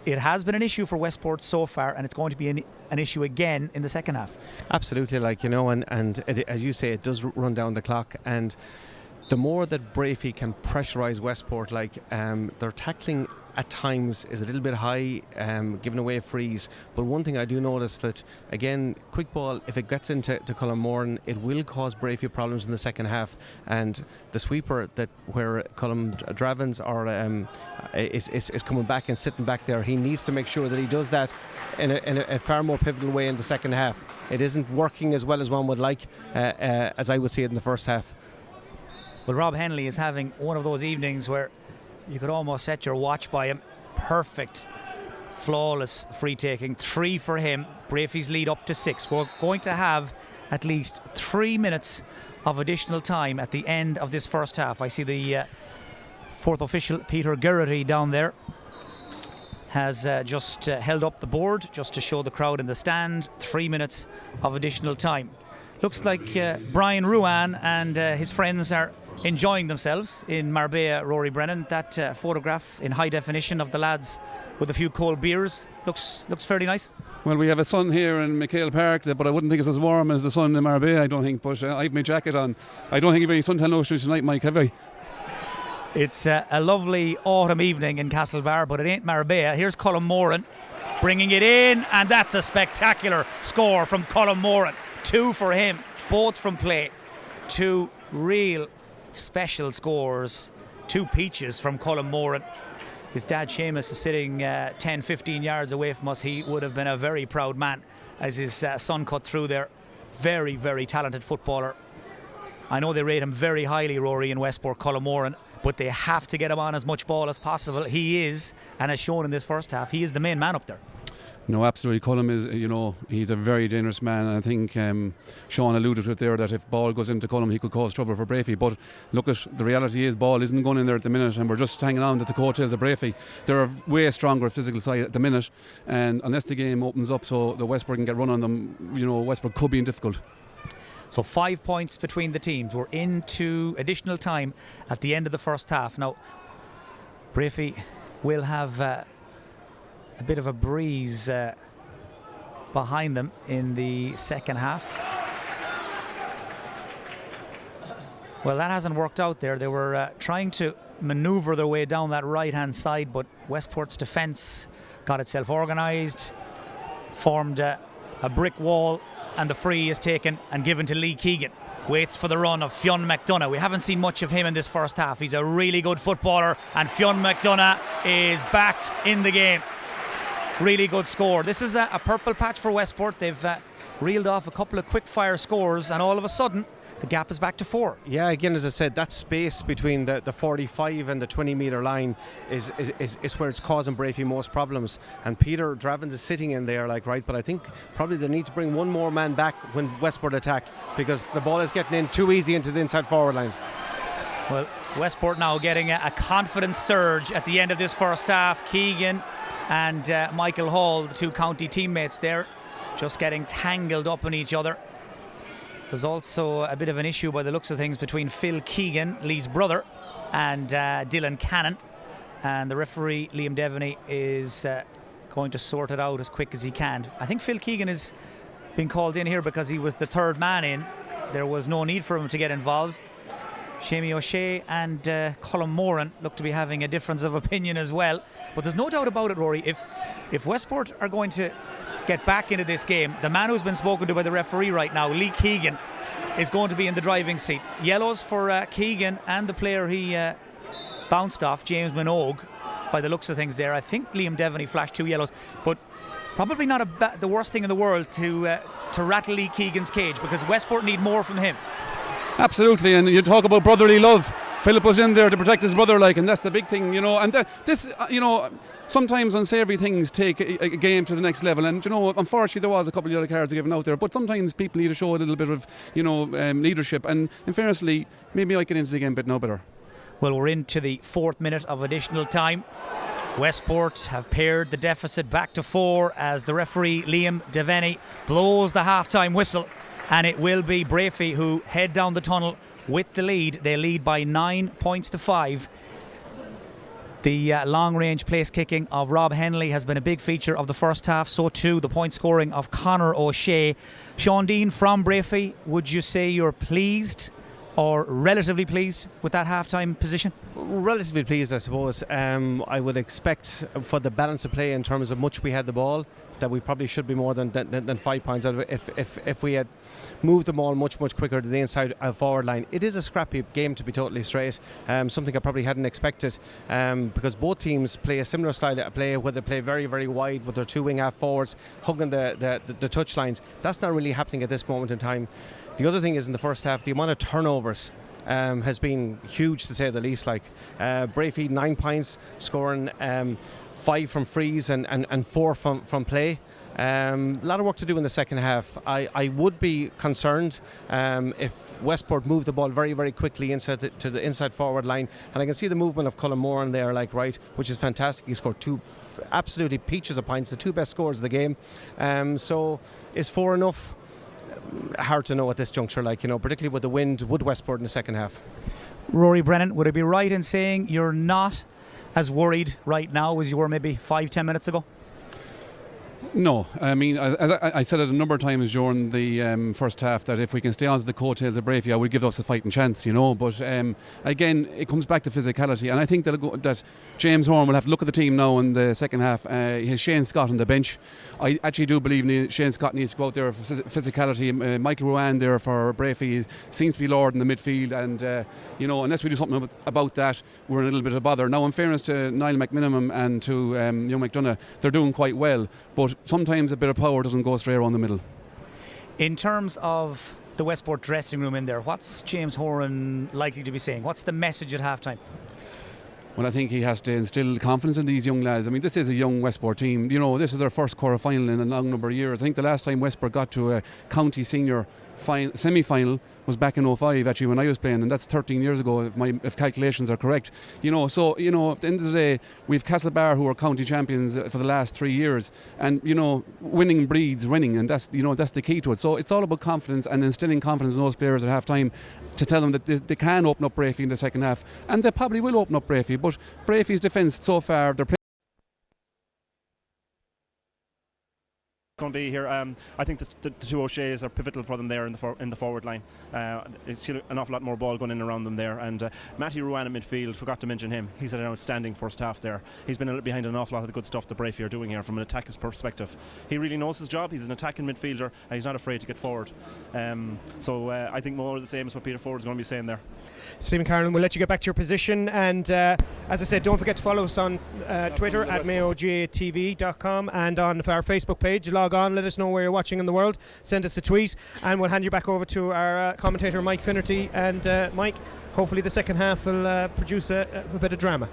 Speaker 3: it has been an issue for Westport so far, and it's going to be an issue again in the second half.
Speaker 4: Absolutely, and as you say, it does run down the clock. And the more that Breaffy can pressurise Westport, their tackling at times is a little bit high, giving away frees. But one thing I do notice that, again, quick ball, if it gets into Colm Moran, it will cause Breaffy problems in the second half. And the sweeper where Colm Dravins is coming back and sitting back there, he needs to make sure that he does that in a far more pivotal way in the second half. It isn't working as well as one would like, as I would see it in the first half.
Speaker 3: Well, Rob Henley is having one of those evenings where you could almost set your watch by him. Perfect, flawless free taking. 3 for him. Breaffy's lead up to 6. We're going to have at least 3 minutes of additional time at the end of this first half. I see the 4th official, Peter Gerrity, down there, has just held up the board just to show the crowd in the stand. 3 minutes of additional time. Looks like Brian Ruan and his friends are enjoying themselves in Marbella, Rory Brennan. That photograph in high definition of the lads with a few cold beers looks fairly nice.
Speaker 5: Well, we have a sun here in MacHale Park, but I wouldn't think it's as warm as the sun in Marbella, I don't think. But I have my jacket on. I don't think you've any suntan lotion tonight, Mike, have I?
Speaker 3: It's a lovely autumn evening in Castlebar, but it ain't Marbella. Here's Colm Moran bringing it in, and that's a spectacular score from Colm Moran. 2 for him, both from play. 2 real special scores. 2 peaches from Colm Moran. His dad Seamus is sitting 10-15 yards away from us. He would have been a very proud man as his son cut through there. Very, very talented footballer. I know they rate him very highly, Rory, in Westport, Colm Moran, but they have to get him on as much ball as possible. He is, and as shown in this first half, he is the main man up there.
Speaker 5: No, absolutely. Cullum is, he's a very dangerous man. And I think Sean alluded to it there that if ball goes into Cullum, he could cause trouble for Breaffy. But look, the reality is ball isn't going in there at the minute, and we're just hanging on to the coattails of Breaffy. They're a way stronger physical side at the minute, and unless the game opens up so the Westport can get run on them, Westport could be in difficult.
Speaker 3: So 5 points between the teams. We're into additional time at the end of the first half. Now, Breaffy will have a bit of a breeze behind them in the second half. Well, that hasn't worked out there. They were trying to manoeuvre their way down that right-hand side, but Westport's defence got itself organised, formed a brick wall, and the free is taken and given to Lee Keegan. Waits for the run of Fionn McDonough. We haven't seen much of him in this first half. He's a really good footballer, and Fionn McDonough is back in the game. Really good score. This is a purple patch for Westport. They've reeled off a couple of quick fire scores, and all of a sudden the gap is back to 4.
Speaker 4: Yeah, again, as I said, that space between the 45 and the 20-metre line is where it's causing Breaffy most problems. And Peter Dravins is sitting in there, but I think probably they need to bring one more man back when Westport attack, because the ball is getting in too easy into the inside forward line.
Speaker 3: Well, Westport now getting a confidence surge at the end of this first half. Keegan and MacHale Hall, the two county teammates there, just getting tangled up in each other. There's also a bit of an issue by the looks of things between Phil Keegan, Lee's brother, and Dylan Cannon, and the referee Liam Devaney is going to sort it out as quick as he can. I think Phil Keegan is being called in here because he was the third man in. There was no need for him to get involved. Shamie O'Shea and Colm Moran look to be having a difference of opinion as well. But there's no doubt about it, Rory, if Westport are going to get back into this game, the man who's been spoken to by the referee right now, Lee Keegan, is going to be in the driving seat. Yellows for Keegan and the player he bounced off, James Minogue, by the looks of things there. I think Liam Devaney flashed 2 yellows, but probably not the worst thing in the world to rattle Lee Keegan's cage, because Westport need more from him.
Speaker 5: Absolutely, and you talk about brotherly love. Philip was in there to protect his brother, and that's the big thing, and sometimes unsavoury things take a game to the next level, and unfortunately there was a couple of yellow cards given out there, but sometimes people need to show a little bit of leadership, and in fairness, Lee, maybe I get into the game a bit now better.
Speaker 3: Well, we're into the 4th minute of additional time. Westport have pared the deficit back to 4 as the referee Liam Devaney blows the half-time whistle, and it will be Breaffy who head down the tunnel with the lead. They lead by 9 points to 5. The long-range place kicking of Rob Henley has been a big feature of the first half. So too the point scoring of Conor O'Shea. Sean Dean from Breaffy, would you say you're pleased or relatively pleased with that half-time position?
Speaker 4: Relatively pleased, I suppose. I would expect for the balance of play in terms of much we had the ball, that we probably should be more than 5 points out of it if we had moved the ball much quicker to the inside forward line. It is a scrappy game, to be totally straight. Something I probably hadn't expected, because both teams play a similar style of play, where they play very, very wide with their 2 wing half forwards hugging the touch lines. That's not really happening at this moment in time. The other thing is, in the first half, the amount of turnovers has been huge, to say the least. Breaffy 9 points, scoring 5 from frees and 4 from play. A lot of work to do in the second half. I would be concerned if Westport moved the ball very, very quickly to the inside forward line. And I can see the movement of Colm Moran there, which is fantastic. He scored 2 absolutely peaches of points, the 2 best scores of the game. So is 4 enough? Hard to know at this juncture, particularly with the wind, would Westport in the second half.
Speaker 3: Rory Brennan, would I be right in saying you're not as worried right now as you were maybe 5-10 minutes ago?
Speaker 5: No, I mean, as I said it a number of times during the first half, that if we can stay on to the coattails of Breaffy, I would give us a fighting chance, But again, it comes back to physicality, and I think that James Horn will have to look at the team now in the second half. He has Shane Scott on the bench. I actually do believe Shane Scott needs to go out there for physicality. Michael Ruan there for Breaffy seems to be Lord in the midfield, and unless we do something about that, we're in a little bit of bother. Now, in fairness to Niall McMinimum and to McDonough, they're doing quite well, but sometimes a bit of power doesn't go straight around the middle.
Speaker 3: In terms of the Westport dressing room in there, what's James Horan likely to be saying? What's the message at halftime?
Speaker 5: Well, I think he has to instill confidence in these young lads. I mean, this is a young Westport team. You know, this is their first quarter-final in a long number of years. I think the last time Westport got to a county senior semi-final was back in 05, actually, when I was playing, and that's 13 years ago, if calculations are correct. You know, so, you know, at the end of the day, we've Castlebar who are county champions for the last 3 years, and, you know, winning breeds winning, and that's, you know, that's the key to it. So it's all about confidence and instilling confidence in those players at half-time to tell them that they can open up Breaffy in the second half, and they probably will open up Breaffy, but Breaffy's defence so far, they're
Speaker 7: going to be here. I think the two O'Sheas are pivotal for them there in the forward line. It's an awful lot more ball going in around them there, and Matty Ruan at midfield, forgot to mention him. He's had an outstanding first half there. He's been behind an awful lot of the good stuff the Breaffy are doing here from an attacker's perspective. He really knows his job. He's an attacking midfielder and he's not afraid to get forward. So I think more of the same is what Peter Ford is going to be saying there.
Speaker 1: Stephen Carlin, we'll let you get back to your position, and as I said, don't forget to follow us on Twitter at MayoGAA.com and on our Facebook page. Log on, let us know where you're watching in the world, send us a tweet, and we'll hand you back over to our commentator Mike Finnerty. And Mike, hopefully the second half will produce a bit of drama.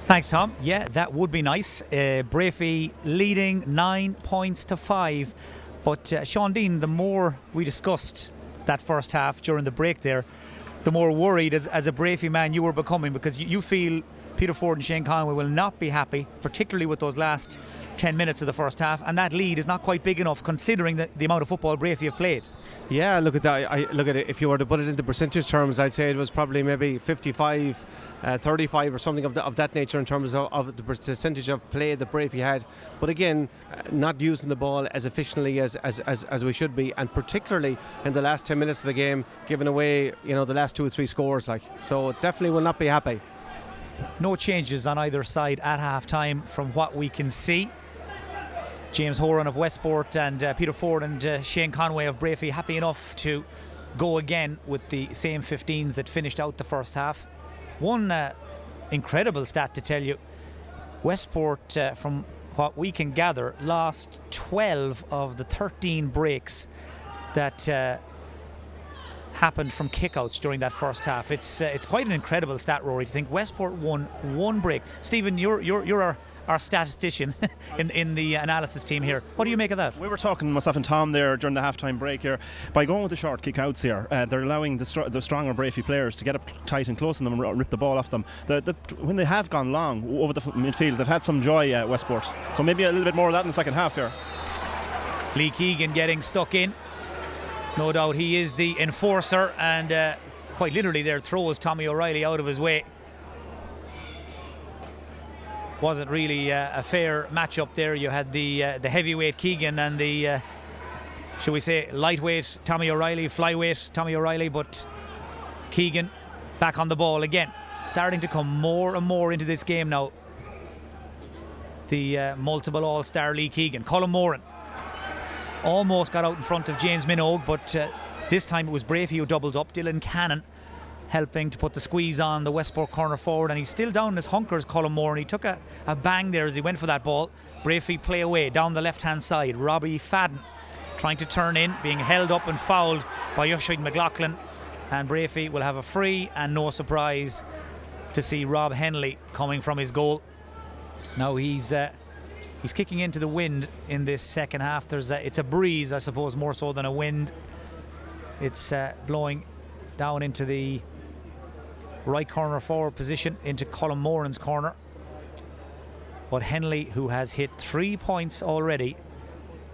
Speaker 3: Thanks, Tom. Yeah, that would be nice. Breaffy leading 9 points to 5, but Sean Dean, the more we discussed that first half during the break there, the more worried as a Breaffy man you were becoming, because you feel Peter Ford and Shane Conway will not be happy, particularly with those last 10 minutes of the first half, and that lead is not quite big enough considering the amount of football Breaffy have played.
Speaker 4: Yeah, look at that. I look at it. If you were to put it into percentage terms, I'd say it was probably maybe 55, 35 or something of that nature in terms of the percentage of play that Breaffy had. But again, not using the ball as efficiently as we should be, and particularly in the last 10 minutes of the game, giving away, you know, the last 2 or 3 scores. So definitely will not be happy.
Speaker 3: No changes on either side at half-time from what we can see. James Horan of Westport and Peter Ford and Shane Conway of Breaffy happy enough to go again with the same 15s that finished out the first half. One incredible stat to tell you, Westport, from what we can gather, lost 12 of the 13 breaks that happened from kickouts during that first half. It's quite an incredible stat, Rory, to think Westport won 1 break. Stephen, you're our statistician in the analysis team here. What do you make of that?
Speaker 7: We were talking, myself and Tom, there during the half-time break here. By going with the short kick-outs here, they're allowing the stronger Breaffy players to get up tight and close on them and rip the ball off them. When they have gone long over the midfield, they've had some joy at Westport. So maybe a little bit more of that in the second half here.
Speaker 3: Lee Keegan getting stuck in. No doubt he is the enforcer, and quite literally there throws Tommy O'Reilly out of his way. Wasn't really a fair matchup there. You had the heavyweight Keegan and the shall we say lightweight Tommy O'Reilly, flyweight Tommy O'Reilly, but Keegan back on the ball again, starting to come more and more into this game now. The multiple all-star Lee Keegan. Colin Moran almost got out in front of James Minogue, but this time it was Breaffy who doubled up. Dylan Cannon helping to put the squeeze on the Westport corner forward, and he's still down in his hunkers, Colin Moore, and he took a bang there as he went for that ball. Breaffy play away down the left hand side. Robbie Fadden trying to turn in, being held up and fouled by Yoshid McLaughlin, and Breaffy will have a free, and no surprise to see Rob Henley coming from his goal. Now he's kicking into the wind in this second half. It's a breeze, I suppose, more so than a wind. It's blowing down into the right corner forward position, into Colin Moran's corner. But Henley, who has hit 3 points already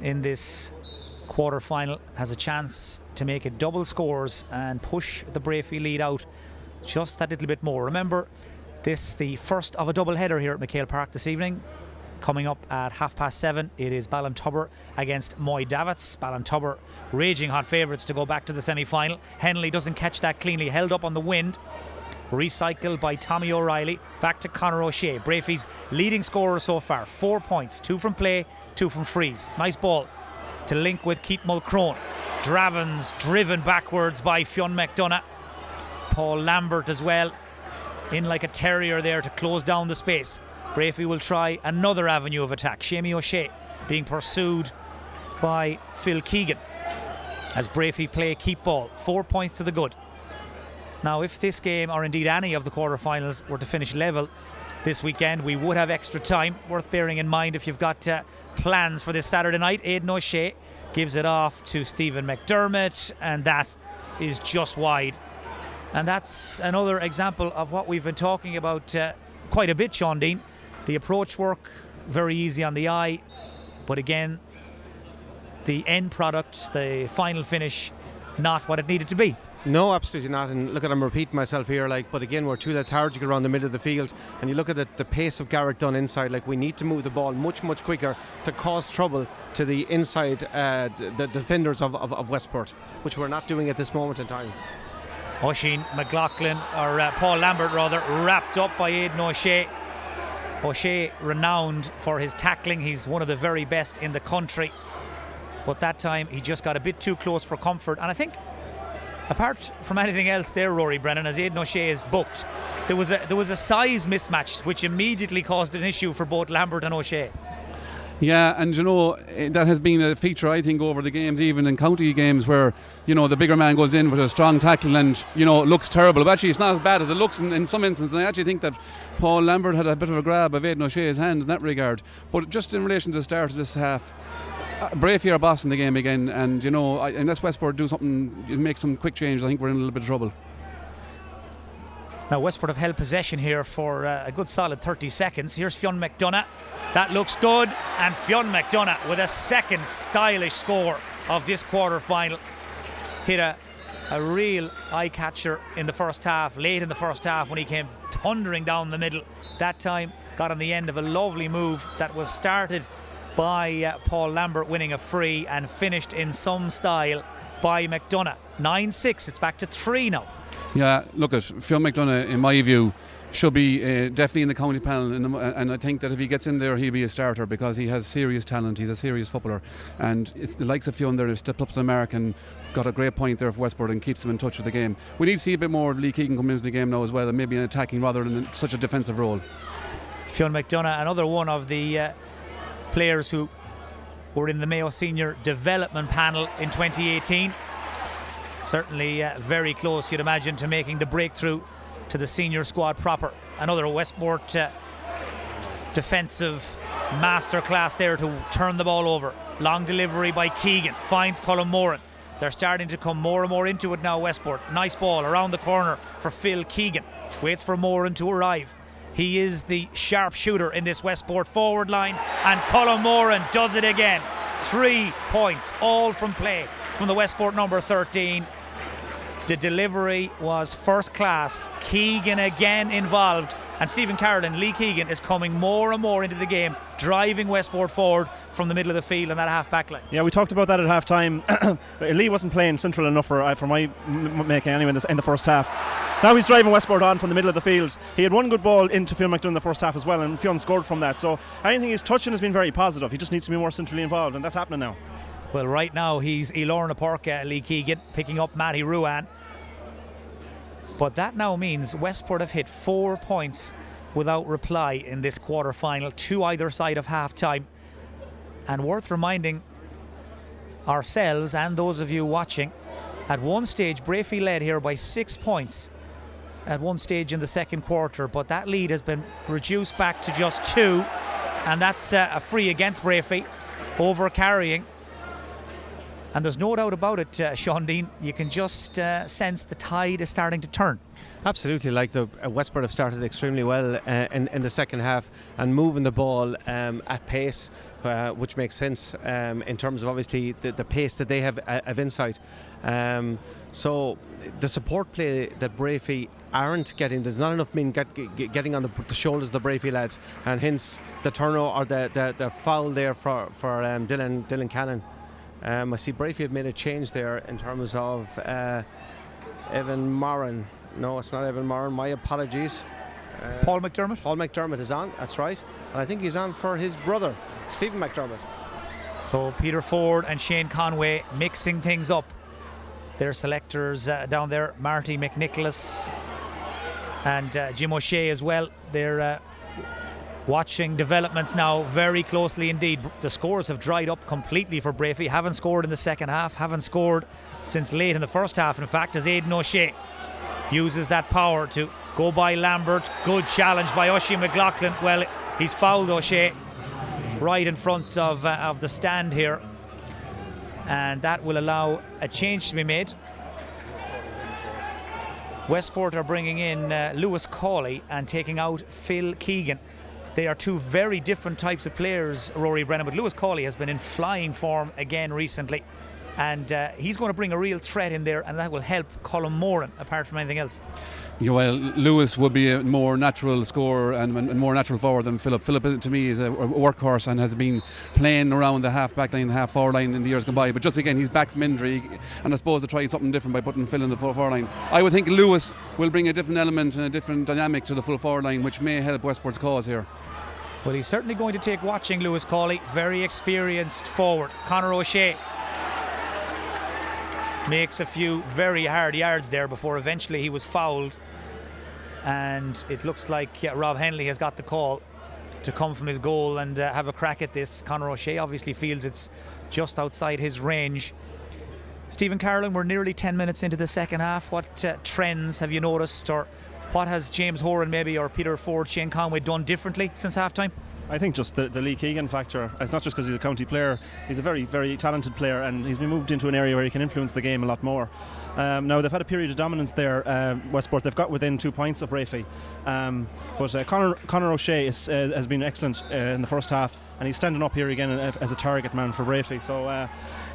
Speaker 3: in this quarter-final, has a chance to make it double scores and push the Breaffy lead out just that little bit more. Remember, this the first of a double header here at MacHale Park this evening. Coming up at 7:30, it is Ballintubber against Moy Davitts. Ballintubber raging hot favourites to go back to the semi-final. Henley doesn't catch that cleanly, held up on the wind. Recycled by Tommy O'Reilly. Back to Conor O'Shea. Breaffy's leading scorer so far. 4 points, 2 from play, 2 from frees. Nice ball to link with Keith Mulcrone. Dravins driven backwards by Fionn McDonough. Paul Lambert as well, in like a terrier there to close down the space. Breaffy will try another avenue of attack. Shamie O'Shea being pursued by Phil Keegan as Breaffy play keep ball. 4 points to the good. Now, if this game, or indeed any of the quarterfinals, were to finish level this weekend, we would have extra time. Worth bearing in mind if you've got plans for this Saturday night. Aidan O'Shea gives it off to Stephen McDermott, and that is just wide. And that's another example of what we've been talking about quite a bit, Sean Dean. The approach work, very easy on the eye, but again, the end product, the final finish, not what it needed to be.
Speaker 4: No, absolutely not. And look at, I'm repeating myself here, but again, we're too lethargic around the middle of the field. And you look at the pace of Garrett Dunn inside, we need to move the ball much quicker to cause trouble to the inside the defenders of Westport, which we're not doing at this moment in time.
Speaker 3: Oisin McLaughlin, or Paul Lambert rather, wrapped up by Aidan O'Shea. O'Shea renowned for his tackling. He's one of the very best in the country. But that time he just got a bit too close for comfort. And I think, apart from anything else there, Rory Brennan, as Aidan O'Shea is booked, there was a size mismatch which immediately caused an issue for both Lambert and O'Shea.
Speaker 5: Yeah, and that has been a feature, I think, over the games, even in county games, where the bigger man goes in with a strong tackle and looks terrible. But actually it's not as bad as it looks in some instances. And I actually think that Paul Lambert had a bit of a grab of Aidan O'Shea's hand in that regard. But just in relation to the start of this half, Breaffy are boss in the game again, and unless Westport do something, make some quick changes, I think we're in a little bit of trouble.
Speaker 3: Now Westport have held possession here for a good solid 30 seconds. Here's Fionn McDonough. That looks good, and Fionn McDonough with a second stylish score of this quarter-final. Hit a real eye-catcher in the first half, late in the first half when he came thundering down the middle. That time got on the end of a lovely move that was started by Paul Lambert winning a free and finished in some style by McDonough. 9-6, it's back to 3 now.
Speaker 5: Yeah, look at Fionn McDonough, in my view, should be definitely in the county panel, and I think that if he gets in there, he'll be a starter because he has serious talent. He's a serious footballer, and it's the likes of Fionn there who stepped up to the mark and got a great point there for Westport and keeps them in touch with the game. We need to see a bit more of Lee Keegan come into the game now as well, and maybe an attacking rather than such a defensive role.
Speaker 3: Fionn McDonough, another one of the players who were in the Mayo Senior Development Panel in 2018. Certainly very close, you'd imagine, to making the breakthrough to the senior squad proper. Another Westport defensive masterclass there to turn the ball over. Long delivery by Keegan, finds Colin Moran. They're starting to come more and more into it now, Westport. Nice ball around the corner for Phil Keegan. Waits for Moran to arrive. He is the sharpshooter in this Westport forward line, and Colin Moran does it again. 3 points, all from play from the Westport number 13. The delivery was first class. Keegan again involved, and Stephen Carrollin, Lee Keegan, is coming more and more into the game, driving Westport forward from the middle of the field and that half back line.
Speaker 7: Yeah, we talked about that at half time. Lee wasn't playing central enough for my making anyway in the first half. Now he's driving Westport on from the middle of the field. He had one good ball into Fionn McDonough in the first half as well, and Fionn scored from that. So anything he's touching has been very positive. He just needs to be more centrally involved, and that's happening now.
Speaker 3: Well, right now he's Elorna Porca, Lee Keegan, picking up Matty Ruan. But that now means Westport have hit 4 points without reply in this quarter-final, 2 either side of half-time. And worth reminding ourselves and those of you watching, at one stage Breaffy led here by 6 points at one stage in the second quarter, but that lead has been reduced back to just 2, and that's a free against Breaffy, over carrying. And there's no doubt about it, Sean Dean, you can just sense the tide is starting to turn.
Speaker 4: Absolutely, the Westport have started extremely well in the second half and moving the ball at pace, which makes sense in terms of obviously the pace that they have inside. So the support play that Breaffy aren't getting, there's not enough men getting on the shoulders of the Breaffy lads, and hence the turnover or the foul there for Dylan Cannon. I see Breaffy have made a change there in terms of Evan Moran. No, it's not Evan Moran. My apologies.
Speaker 3: Paul McDermott?
Speaker 4: Paul McDermott is on, that's right. And I think he's on for his brother, Stephen McDermott.
Speaker 3: So Peter Ford and Shane Conway mixing things up. Their selectors down there, Marty McNicholas and Jim O'Shea as well. They're watching developments now very closely indeed. The scores have dried up completely for Breaffy. Haven't scored in the second half, haven't scored since late in the first half, in fact, as Aidan O'Shea uses that power to go by Lambert. Good challenge by Oisin McLaughlin. Well, he's fouled O'Shea right in front of the stand here, and that will allow a change to be made. Westport are bringing in Lewis Cawley and taking out Phil Keegan. They are two very different types of players, Rory Brennan, but Lewis Cawley has been in flying form again recently, and he's going to bring a real threat in there, and that will help Colm Moran apart from anything else.
Speaker 5: Yeah, well, Lewis would be a more natural scorer and more natural forward than Philip. Philip, to me, is a workhorse and has been playing around the half back line, half forward line in the years gone by. But just again, he's back from injury, and I suppose they tried something different by putting Phil in the full forward line. I would think Lewis will bring a different element and a different dynamic to the full forward line, which may help Westport's cause here.
Speaker 3: Well, he's certainly going to take watching, Lewis Cawley, very experienced forward. Conor O'Shea makes a few very hard yards there before eventually he was fouled, and it looks like Rob Henley has got the call to come from his goal and have a crack at this. Conor O'Shea obviously feels it's just outside his range. Stephen Carlin, we're nearly 10 minutes into the second half. What trends have you noticed, or what has James Horan maybe, or Peter Ford, Shane Conway done differently since half-time?
Speaker 7: I think just the Lee Keegan factor. It's not just because he's a county player. He's a very, very talented player, and he's been moved into an area where he can influence the game a lot more. Now, they've had a period of dominance there, Westport. They've got within 2 points of Breaffy. But Conor O'Shea has been excellent in the first half, and he's standing up here again as a target man for Breaffy. So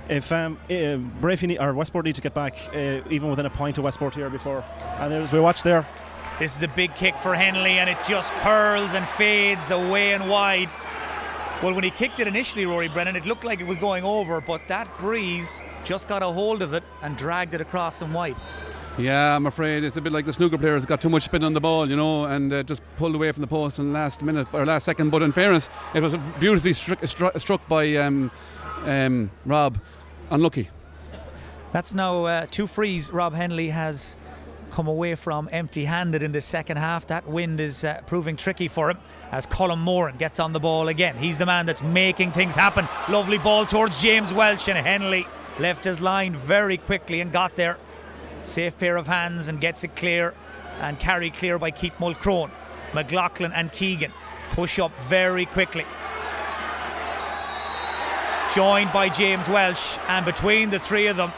Speaker 7: if Breaffy or Westport need to get back even within a point of Westport here before. And as we watch there,
Speaker 3: this is a big kick for Henley, and it just curls and fades away and wide. Well, when he kicked it initially, Rory Brennan, it looked like it was going over, but that breeze just got a hold of it and dragged it across and wide.
Speaker 5: Yeah, I'm afraid it's a bit like the snooker players got too much spin on the ball, and just pulled away from the post in the last minute or last second. But in fairness, it was beautifully struck by Rob. Unlucky.
Speaker 3: That's now 2 frees Rob Henley has come away from empty-handed in this second half. That wind is proving tricky for him as Colm Moran gets on the ball again. He's the man that's making things happen. Lovely ball towards James Welch, and Henley left his line very quickly and got there. Safe pair of hands and gets it clear, and carried clear by Keith Mulcrone. McLaughlin and Keegan push up very quickly, joined by James Welch, and between the three of them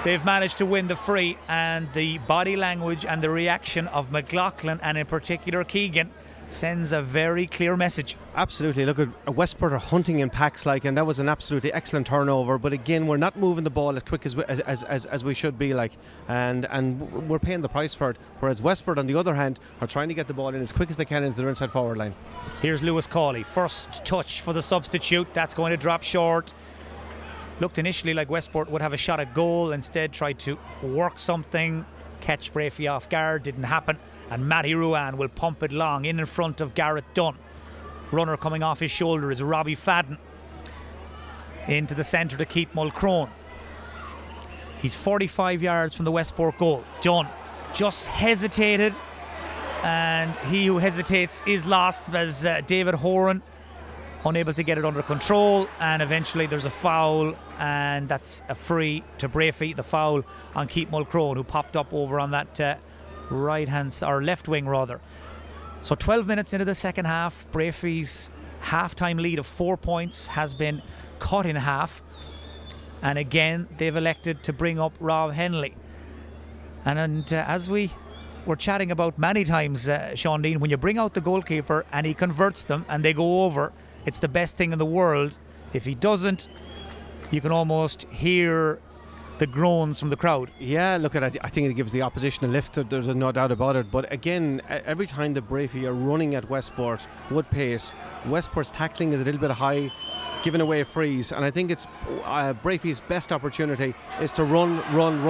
Speaker 3: they've managed to win the free. And the body language and the reaction of McLaughlin, and in particular Keegan, sends a very clear message.
Speaker 4: Absolutely. Look, at Westport are hunting in packs, and that was an absolutely excellent turnover. But again, we're not moving the ball as quick as we should be, and we're paying the price for it. Whereas Westport, on the other hand, are trying to get the ball in as quick as they can into their inside forward line.
Speaker 3: Here's Lewis Cawley, first touch for the substitute. That's going to drop short. Looked initially like Westport would have a shot at goal. Instead, tried to work something, catch Breaffy off guard. Didn't happen. And Matty Ruan will pump it long in front of Garrett Dunn. Runner coming off his shoulder is Robbie Fadden. Into the centre to Keith Mulcrone. He's 45 yards from the Westport goal. Dunn just hesitated, and he who hesitates is lost, as David Horan unable to get it under control, and eventually there's a foul, and that's a free to Breaffy. The foul on Keith Mulcrone, who popped up over on that left wing rather. So 12 minutes into the second half, Breaffy's half-time lead of 4 points has been cut in half, and again they've elected to bring up Rob Henley. And as we were chatting about many times, Sean Dean, when you bring out the goalkeeper and he converts them and they go over, it's the best thing in the world. If he doesn't, you can almost hear the groans from the crowd.
Speaker 4: Yeah, look at it. I think it gives the opposition a lift. There's no doubt about it. But again, every time the Breaffy are running at Westport with pace, Westport's tackling is a little bit high, giving away frees, and I think it's Breaffy's best opportunity is to run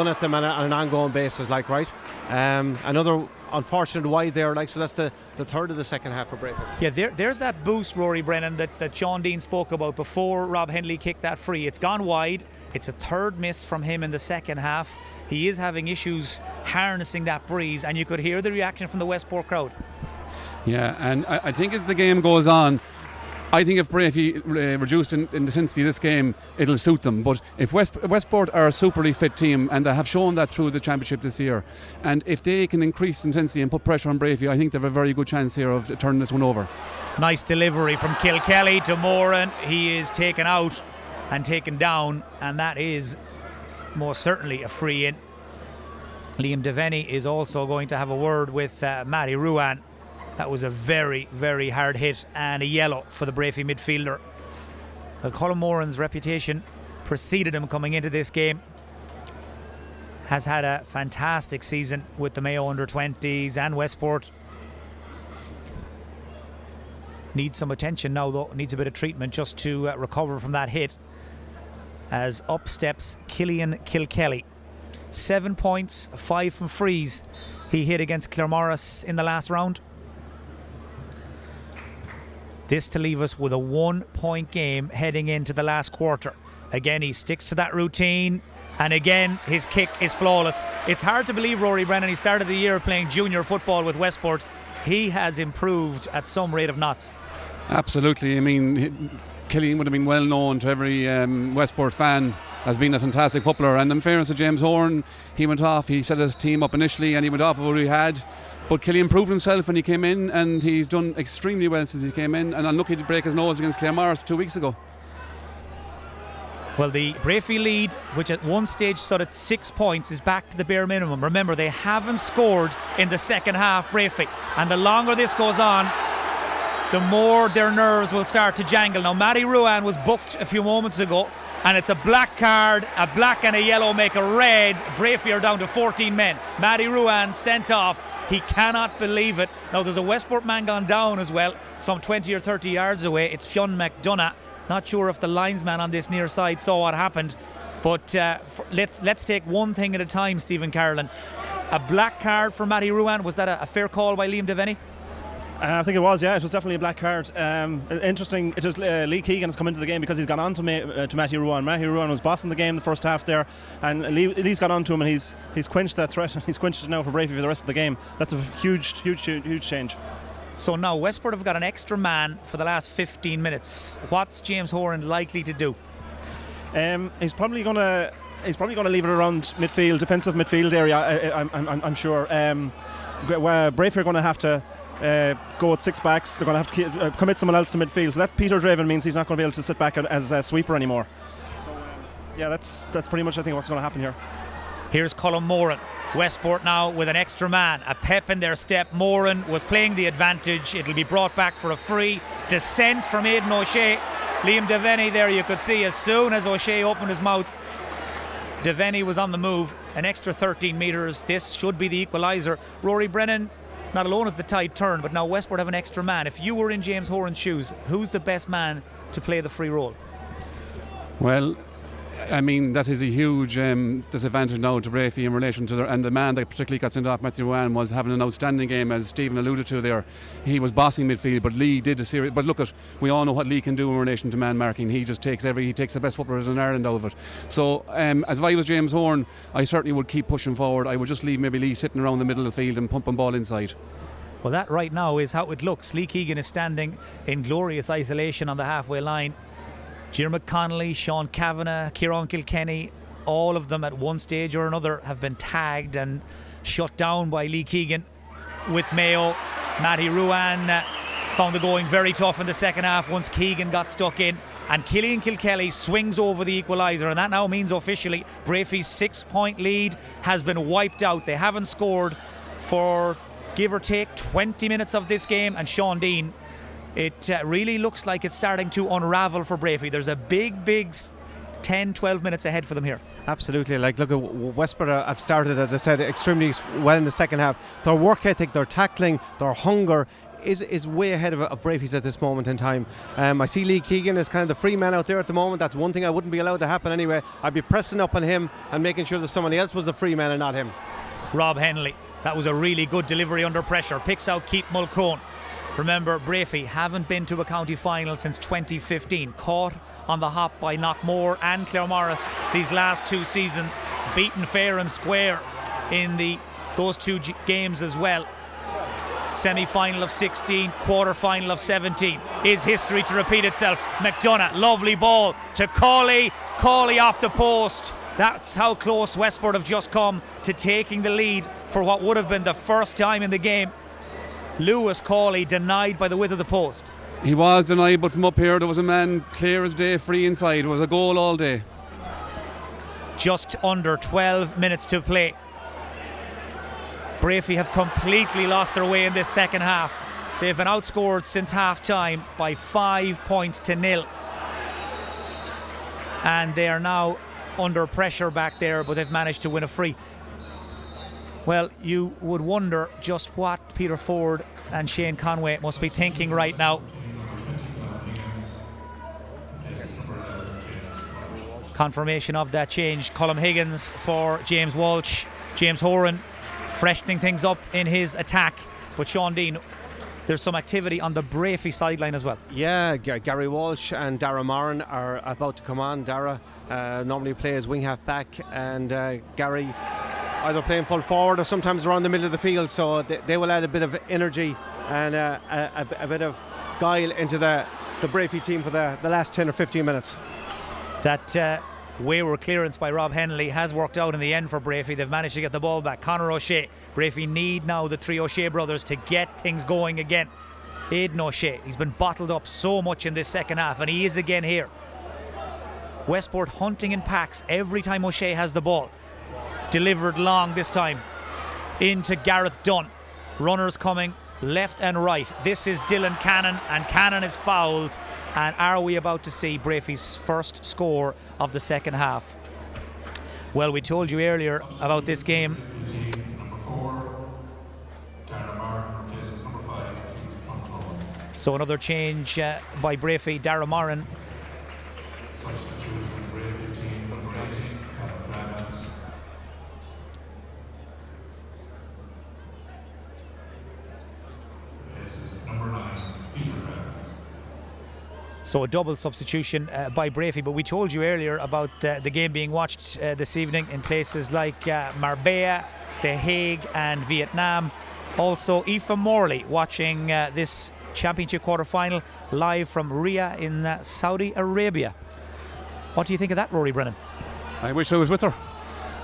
Speaker 4: at them on an ongoing basis, right? Another unfortunate wide there, so that's the third of the second half for Breaffy.
Speaker 3: Yeah, there's that boost, Rory Brennan, that Sean Dean spoke about before Rob Henley kicked that free. It's gone wide. It's a third miss from him in the second half. He is having issues harnessing that breeze, and you could hear the reaction from the Westport crowd.
Speaker 5: Yeah, and I think as the game goes on, I think if Breaffy reduced in intensity this game, it'll suit them. But if Westport are a superly fit team, and they have shown that through the championship this year, and if they can increase intensity and put pressure on Breaffy, I think they have a very good chance here of turning this one over.
Speaker 3: Nice delivery from Kilkelly to Moran. He is taken out and taken down, and that is most certainly a free in. Liam Devaney is also going to have a word with Matty Ruan. That was a very, very hard hit and a yellow for the Breaffy midfielder. Well, Colin Moran's reputation preceded him coming into this game. Has had a fantastic season with the Mayo under-20s and Westport. Needs some attention now though, needs a bit of treatment just to recover from that hit. As up steps Killian Kilkelly. 7 points, 5 from frees. He hit against Claremorris in the last round. This to leave us with a 1 point game heading into the last quarter. Again, he sticks to that routine, and again, his kick is flawless. It's hard to believe Rory Brennan, he started the year playing junior football with Westport. He has improved at some rate of knots.
Speaker 5: Absolutely. I mean, Killian would have been well known to every Westport fan as being a fantastic footballer. And in fairness to James Horan, he went off, he set his team up initially, and he went off of what he had. But Killian proved himself when he came in, and he's done extremely well since he came in, and unlucky to break his nose against Claremorris 2 weeks ago.
Speaker 3: Well, the Breaffy lead, which at one stage stood at 6 points, is back to the bare minimum. Remember, they haven't scored in the second half, Breaffy, and the longer this goes on, the more their nerves will start to jangle. Now, Matty Ruan was booked a few moments ago, and it's a black card, a black and a yellow make a red. Breaffy are down to 14 men. Matty Ruan sent off. He cannot believe it. Now, there's a Westport man gone down as well, some 20 or 30 yards away. It's Fionn McDonough. Not sure if the linesman on this near side saw what happened, but let's take one thing at a time, Stephen Carlin. A black card for Matty Ruan. Was that a fair call by Liam Devaney?
Speaker 7: I think it was, yeah. It was definitely a black card. Interesting, it was Lee Keegan has come into the game because he's gone on to Matty Ruan. Matty Ruan was bossing the game the first half there, and Lee's got on to him, and he's quenched that threat, and he's quenched it now for Breaffy for the rest of the game. That's a huge change.
Speaker 3: So now Westport have got an extra man for the last 15 minutes. What's James Horan likely to do?
Speaker 7: He's probably going to leave it around midfield, defensive midfield area. I'm sure. Breaffy are going to have to go with 6 backs. They're going to have to commit someone else to midfield. So that Peter Draven means he's not going to be able to sit back as a sweeper anymore. So yeah, that's pretty much I think what's going to happen here.
Speaker 3: Here's Colin Moran. Westport now with an extra man, a pep in their step. Moran was playing the advantage. It'll be brought back for a free. Descent from Aidan O'Shea. Liam Devaney there, you could see as soon as O'Shea opened his mouth, Devaney was on the move. An extra 13 metres. This should be the equaliser. Rory Brennan, not alone as the tide turned, but now Westport have an extra man. If you were in James Horan's shoes, who's the best man to play the free role?
Speaker 5: Well, I mean, that is a huge disadvantage now to Breaffy in relation to and the man that particularly got sent off, Matthew Ruan, was having an outstanding game, as Stephen alluded to there. He was bossing midfield, but Lee did a series. But look, we all know what Lee can do in relation to man marking. He just takes the best footballers in Ireland out of it. So, as if I was James Horan, I certainly would keep pushing forward. I would just leave maybe Lee sitting around the middle of the field and pumping ball inside.
Speaker 3: Well, that right now is how it looks. Lee Keegan is standing in glorious isolation on the halfway line. Diarmuid Connolly, Sean Kavanagh, Kieran Kilkenny, all of them at one stage or another have been tagged and shut down by Lee Keegan with Mayo. Matty Ruan found the going very tough in the second half once Keegan got stuck in, and Killian Kilkelly swings over the equaliser, and that now means officially Breaffy's 6 point lead has been wiped out. They haven't scored for give or take 20 minutes of this game, and Sean Dean, it really looks like it's starting to unravel for Breaffy. There's a big 10-12 minutes ahead for them here.
Speaker 4: Absolutely. Like, look, at Westport have started, as I said, extremely well in the second half. Their work ethic, their tackling, their hunger is way ahead of Breaffy's at this moment in time. I see Lee Keegan as kind of the free man out there at the moment. That's one thing I wouldn't be allowed to happen anyway. I'd be pressing up on him and making sure that somebody else was the free man and not him.
Speaker 3: Rob Henley, that was a really good delivery under pressure. Picks out Keith Mulcrone. Remember, Breaffy haven't been to a county final since 2015. Caught on the hop by Knockmore and Claremorris these last 2 seasons. Beaten fair and square in those 2 games as well. Semi-final of 16, quarter-final of 17. Is history to repeat itself? McDonough, lovely ball to Cawley. Cawley off the post. That's how close Westport have just come to taking the lead for what would have been the first time in the game. Lewis Cawley denied by the width of the post.
Speaker 5: He was denied, but from up here there was a man clear as day, free inside. It was a goal all day.
Speaker 3: Just under 12 minutes to play. Breaffy have completely lost their way in this second half. They've been outscored since half time by 5 points to 0. And they are now under pressure back there, but they've managed to win a free. Well, you would wonder just what Peter Ford and Shane Conway must be thinking right now. Confirmation of that change. Colm Higgins for James Walsh. James Horan freshening things up in his attack. But Sean Dean, there's some activity on the Breaffy sideline as well.
Speaker 4: Yeah, Gary Walsh and Dara Moran are about to come on. Dara normally plays wing half back, and Gary either playing full forward or sometimes around the middle of the field, so they will add a bit of energy and a bit of guile into the Breaffy team for the last 10 or 15 minutes.
Speaker 3: That wayward clearance by Rob Henley has worked out in the end for Breaffy. They've managed to get the ball back. Conor O'Shea. Breaffy need now the three O'Shea brothers to get things going again. Aidan O'Shea, he's been bottled up so much in this second half, and he is again here. Westport hunting in packs every time O'Shea has the ball. Delivered long this time into Gareth Dunn. Runners coming left and right. This is Dylan Cannon, and Cannon is fouled. And are we about to see Breaffy's first score of the second half? Well, we told you earlier about this game. So another change by Breaffy. Dara Moran. So a double substitution by Breaffy, but we told you earlier about the game being watched this evening in places like Marbella, The Hague and Vietnam. Also Aoife Morley watching this championship quarter-final live from Riyadh in Saudi Arabia. What do you think of that, Rory Brennan?
Speaker 5: I wish I was with her.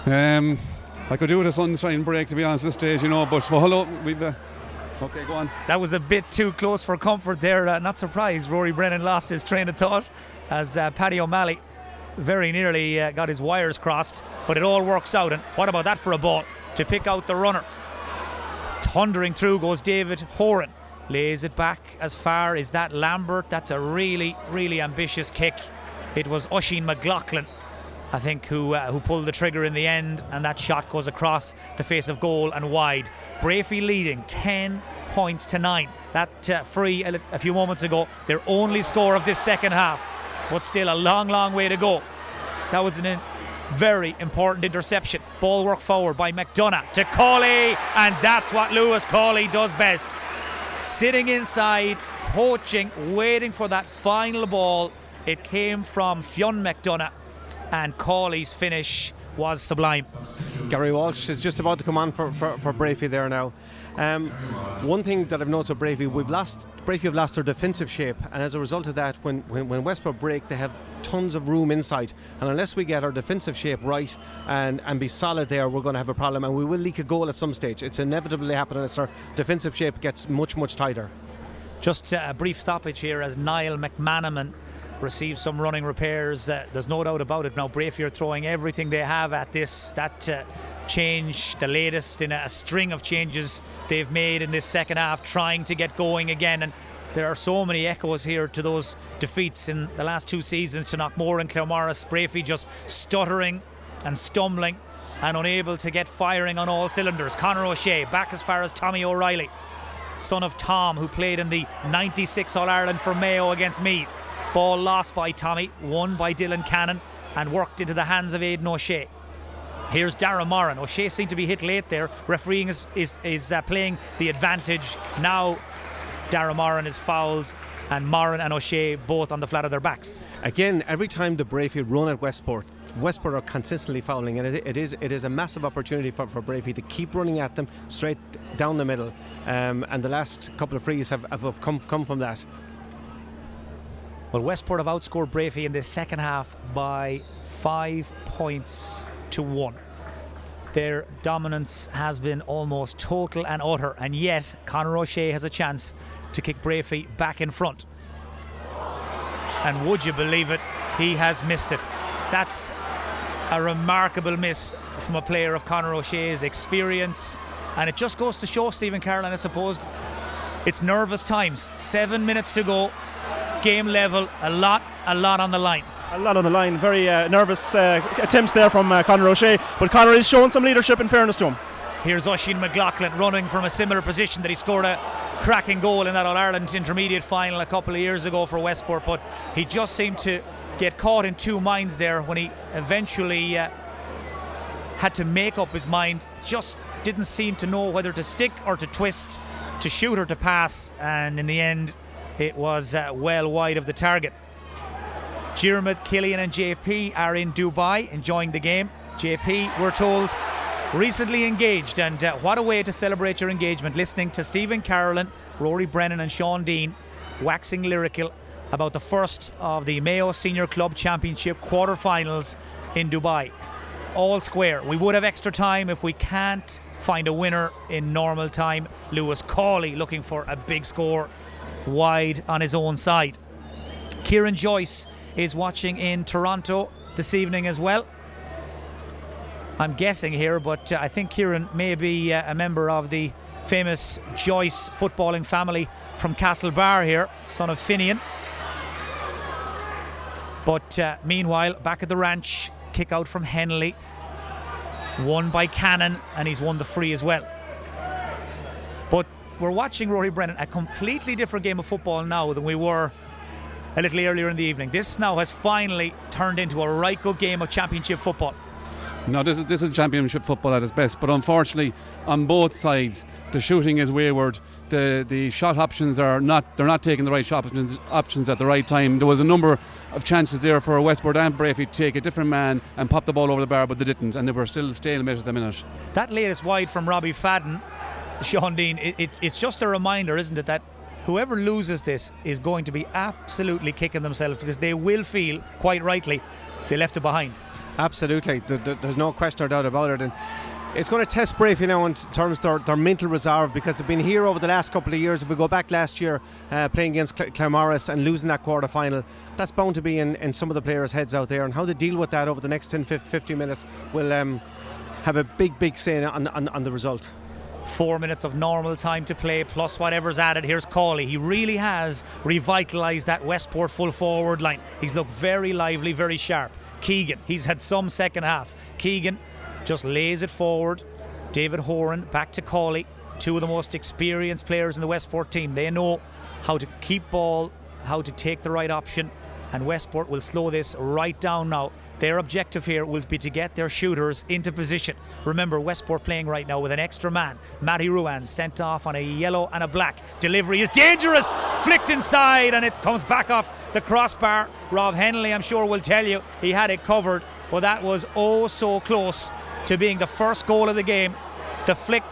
Speaker 5: I could do with a sunshine break, to be honest, this stage, you know, but well, hello, we've... Okay, go on.
Speaker 3: That was a bit too close for comfort there. Not surprised Rory Brennan lost his train of thought as Paddy O'Malley very nearly got his wires crossed, but it all works out. And what about that for a ball to pick out the runner? Thundering through goes David Horan. Lays it back as far. Is that Lambert? That's a really, really ambitious kick. It was Oisin McLaughlin, I think, who pulled the trigger in the end, and that shot goes across the face of goal and wide. Breaffy leading 10 points to 9. That free a few moments ago, their only score of this second half, but still a long, long way to go. That was a very important interception. Ball work forward by McDonough to Cawley, and that's what Lewis Cawley does best. Sitting inside, poaching, waiting for that final ball. It came from Fionn McDonough, and Cawley's finish was sublime.
Speaker 4: Gary Walsh is just about to come on for Breaffy there now. One thing that I've noticed with Breaffy, Breaffy have lost their defensive shape, and as a result of that, when Westport break, they have tons of room inside, and unless we get our defensive shape right and be solid there, we're going to have a problem, and we will leak a goal at some stage. It's inevitably happening as our defensive shape gets much, much tighter.
Speaker 3: Just a brief stoppage here as Niall McManaman receives some running repairs. There's no doubt about it. Now Breaffy are throwing everything they have at this. That change, the latest in a string of changes they've made in this second half, trying to get going again. And there are so many echoes here to those defeats in the last two seasons to Knockmore and Claremorris. Breaffy just stuttering and stumbling and unable to get firing on all cylinders. Conor O'Shea back as far as Tommy O'Reilly, son of Tom, who played in the 96 All-Ireland for Mayo against Meath. Ball lost by Tommy, won by Dylan Cannon, and worked into the hands of Aidan O'Shea. Here's Dara Moran. O'Shea seemed to be hit late there. Refereeing is playing the advantage. Now Dara Moran is fouled and Moran and O'Shea both on the flat of their backs.
Speaker 4: Again, every time the Breaffy run at Westport are consistently fouling, and it is a massive opportunity for Breaffy to keep running at them straight down the middle, and the last couple of frees have come from that.
Speaker 3: Well, Westport have outscored Breaffy in this second half by 5 points to 1. Their dominance has been almost total and utter, and yet Conor O'Shea has a chance to kick Breaffy back in front. And would you believe it, he has missed it. That's a remarkable miss from a player of Conor O'Shea's experience, and it just goes to show, Stephen Carolan, I suppose, it's nervous times. 7 minutes to go, game level, a lot on the line.
Speaker 7: A lot on the line, very nervous attempts there from Conor O'Shea, but Conor is showing some leadership in fairness to him.
Speaker 3: Here's Oisin McLaughlin running from a similar position that he scored a cracking goal in that All-Ireland intermediate final a couple of years ago for Westport, but he just seemed to get caught in two minds there when he eventually had to make up his mind. Just didn't seem to know whether to stick or to twist, to shoot or to pass, and in the end it was well wide of the target. Diarmuid, Killian and JP are in Dubai enjoying the game. JP, we're told, recently engaged, and what a way to celebrate your engagement, listening to Stephen Carolan, Rory Brennan and Sean Dean waxing lyrical about the first of the Mayo Senior Club Championship quarter-finals in Dubai. All square. We would have extra time if we can't find a winner in normal time. Lewis Cawley looking for a big score wide on his own side. Kieran Joyce is watching in Toronto this evening as well. I'm guessing here, but I think Kieran may be a member of the famous Joyce footballing family from Castlebar here, son of Finian. But meanwhile, back at the ranch, kick out from Henley, won by Cannon, and he's won the free as well. But we're watching, Rory Brennan, a completely different game of football now than we were a little earlier in the evening. This now has finally turned into a right good game of championship football.
Speaker 5: No, this is championship football at its best, but unfortunately on both sides the shooting is wayward. The shot options they're not taking the right shot options at the right time. There was a number of chances there for Westport and Breaffy to take a different man and pop the ball over the bar, but they didn't, and they were still stalemate at the minute.
Speaker 3: That latest wide from Robbie Fadden, Sean Dean, it's just a reminder, isn't it, that whoever loses this is going to be absolutely kicking themselves, because they will feel, quite rightly, they left it behind.
Speaker 4: Absolutely, there's no question or doubt about it, and it's going to test Breaffy now in terms of their mental reserve, because they've been here over the last couple of years. If we go back last year, playing against Claremorris and losing that quarter final, that's bound to be in some of the players' heads out there, and how they deal with that over the next 10-15 minutes will have a big say on the result.
Speaker 3: 4 minutes of normal time to play plus whatever's added. Here's Cawley. He really has revitalised that Westport full forward line. He's looked very lively, very sharp. Keegan, he's had some second half. Keegan just lays it forward. David Horan back to Cawley. Two of the most experienced players in the Westport team. They know how to keep ball, how to take the right option, and Westport will slow this right down now. Their objective here will be to get their shooters into position. Remember, Westport playing right now with an extra man. Matty Ruan sent off on a yellow and a black. Delivery is dangerous, flicked inside, and it comes back off the crossbar. Rob Henley, I'm sure, will tell you he had it covered, but that was oh so close to being the first goal of the game. The flick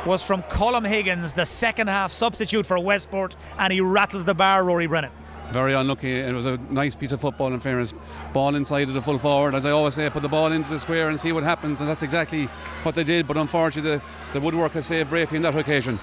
Speaker 3: was from Colm Higgins, the second half substitute for Westport, and he rattles the bar, Rory Brennan.
Speaker 5: Very unlucky. It was a nice piece of football, in fairness. Ball inside of the full forward, as I always say, put the ball into the square and see what happens, and that's exactly what they did, but unfortunately the woodwork has saved Breaffy on that occasion.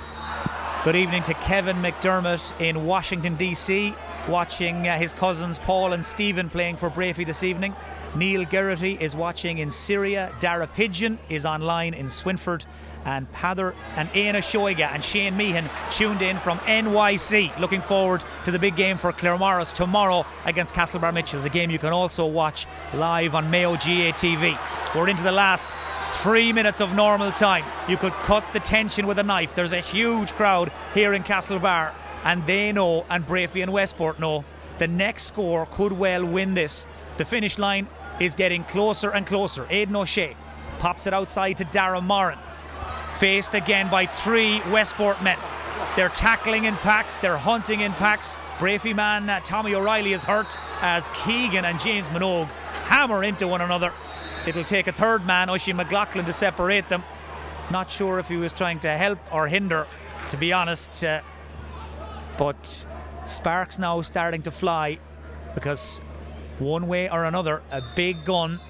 Speaker 3: Good evening to Kevin McDermott in Washington DC, watching his cousins Paul and Stephen playing for Breaffy this evening. Neil Geraghty is watching in Syria. Dara Pigeon is online in Swinford, and Pather and Aina Shoiga and Shane Meehan tuned in from NYC, looking forward to the big game for Claremorris tomorrow against Castlebar Mitchells, a game you can also watch live on Mayo GAA TV. We're into the last 3 minutes of normal time. You could cut the tension with a knife. There's a huge crowd here in Castlebar, and they know, and Breaffy and Westport know, the next score could well win this. The finish line is getting closer and closer. Aidan O'Shea pops it outside to Darragh Moran, faced again by three Westport men. They're tackling in packs, they're hunting in packs, Breaffy man Tommy O'Reilly is hurt as Keegan and James Minogue hammer into one another. It'll take a third man, Oisin McLaughlin, to separate them. Not sure if he was trying to help or hinder, to be honest. But sparks now starting to fly, because one way or another, a big gun,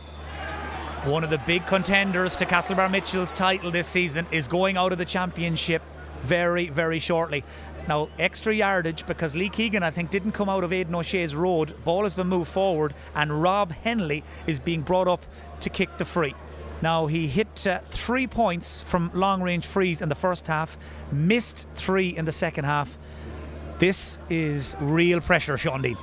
Speaker 3: one of the big contenders to Castlebar Mitchell's title this season, is going out of the championship very, very shortly. Now, extra yardage, because Lee Keegan, I think, didn't come out of Aidan O'Shea's road. Ball has been moved forward, and Rob Henley is being brought up to kick the free. Now, he hit 3 points from long-range frees in the first half, missed 3 in the second half. This is real pressure, Sean Dean.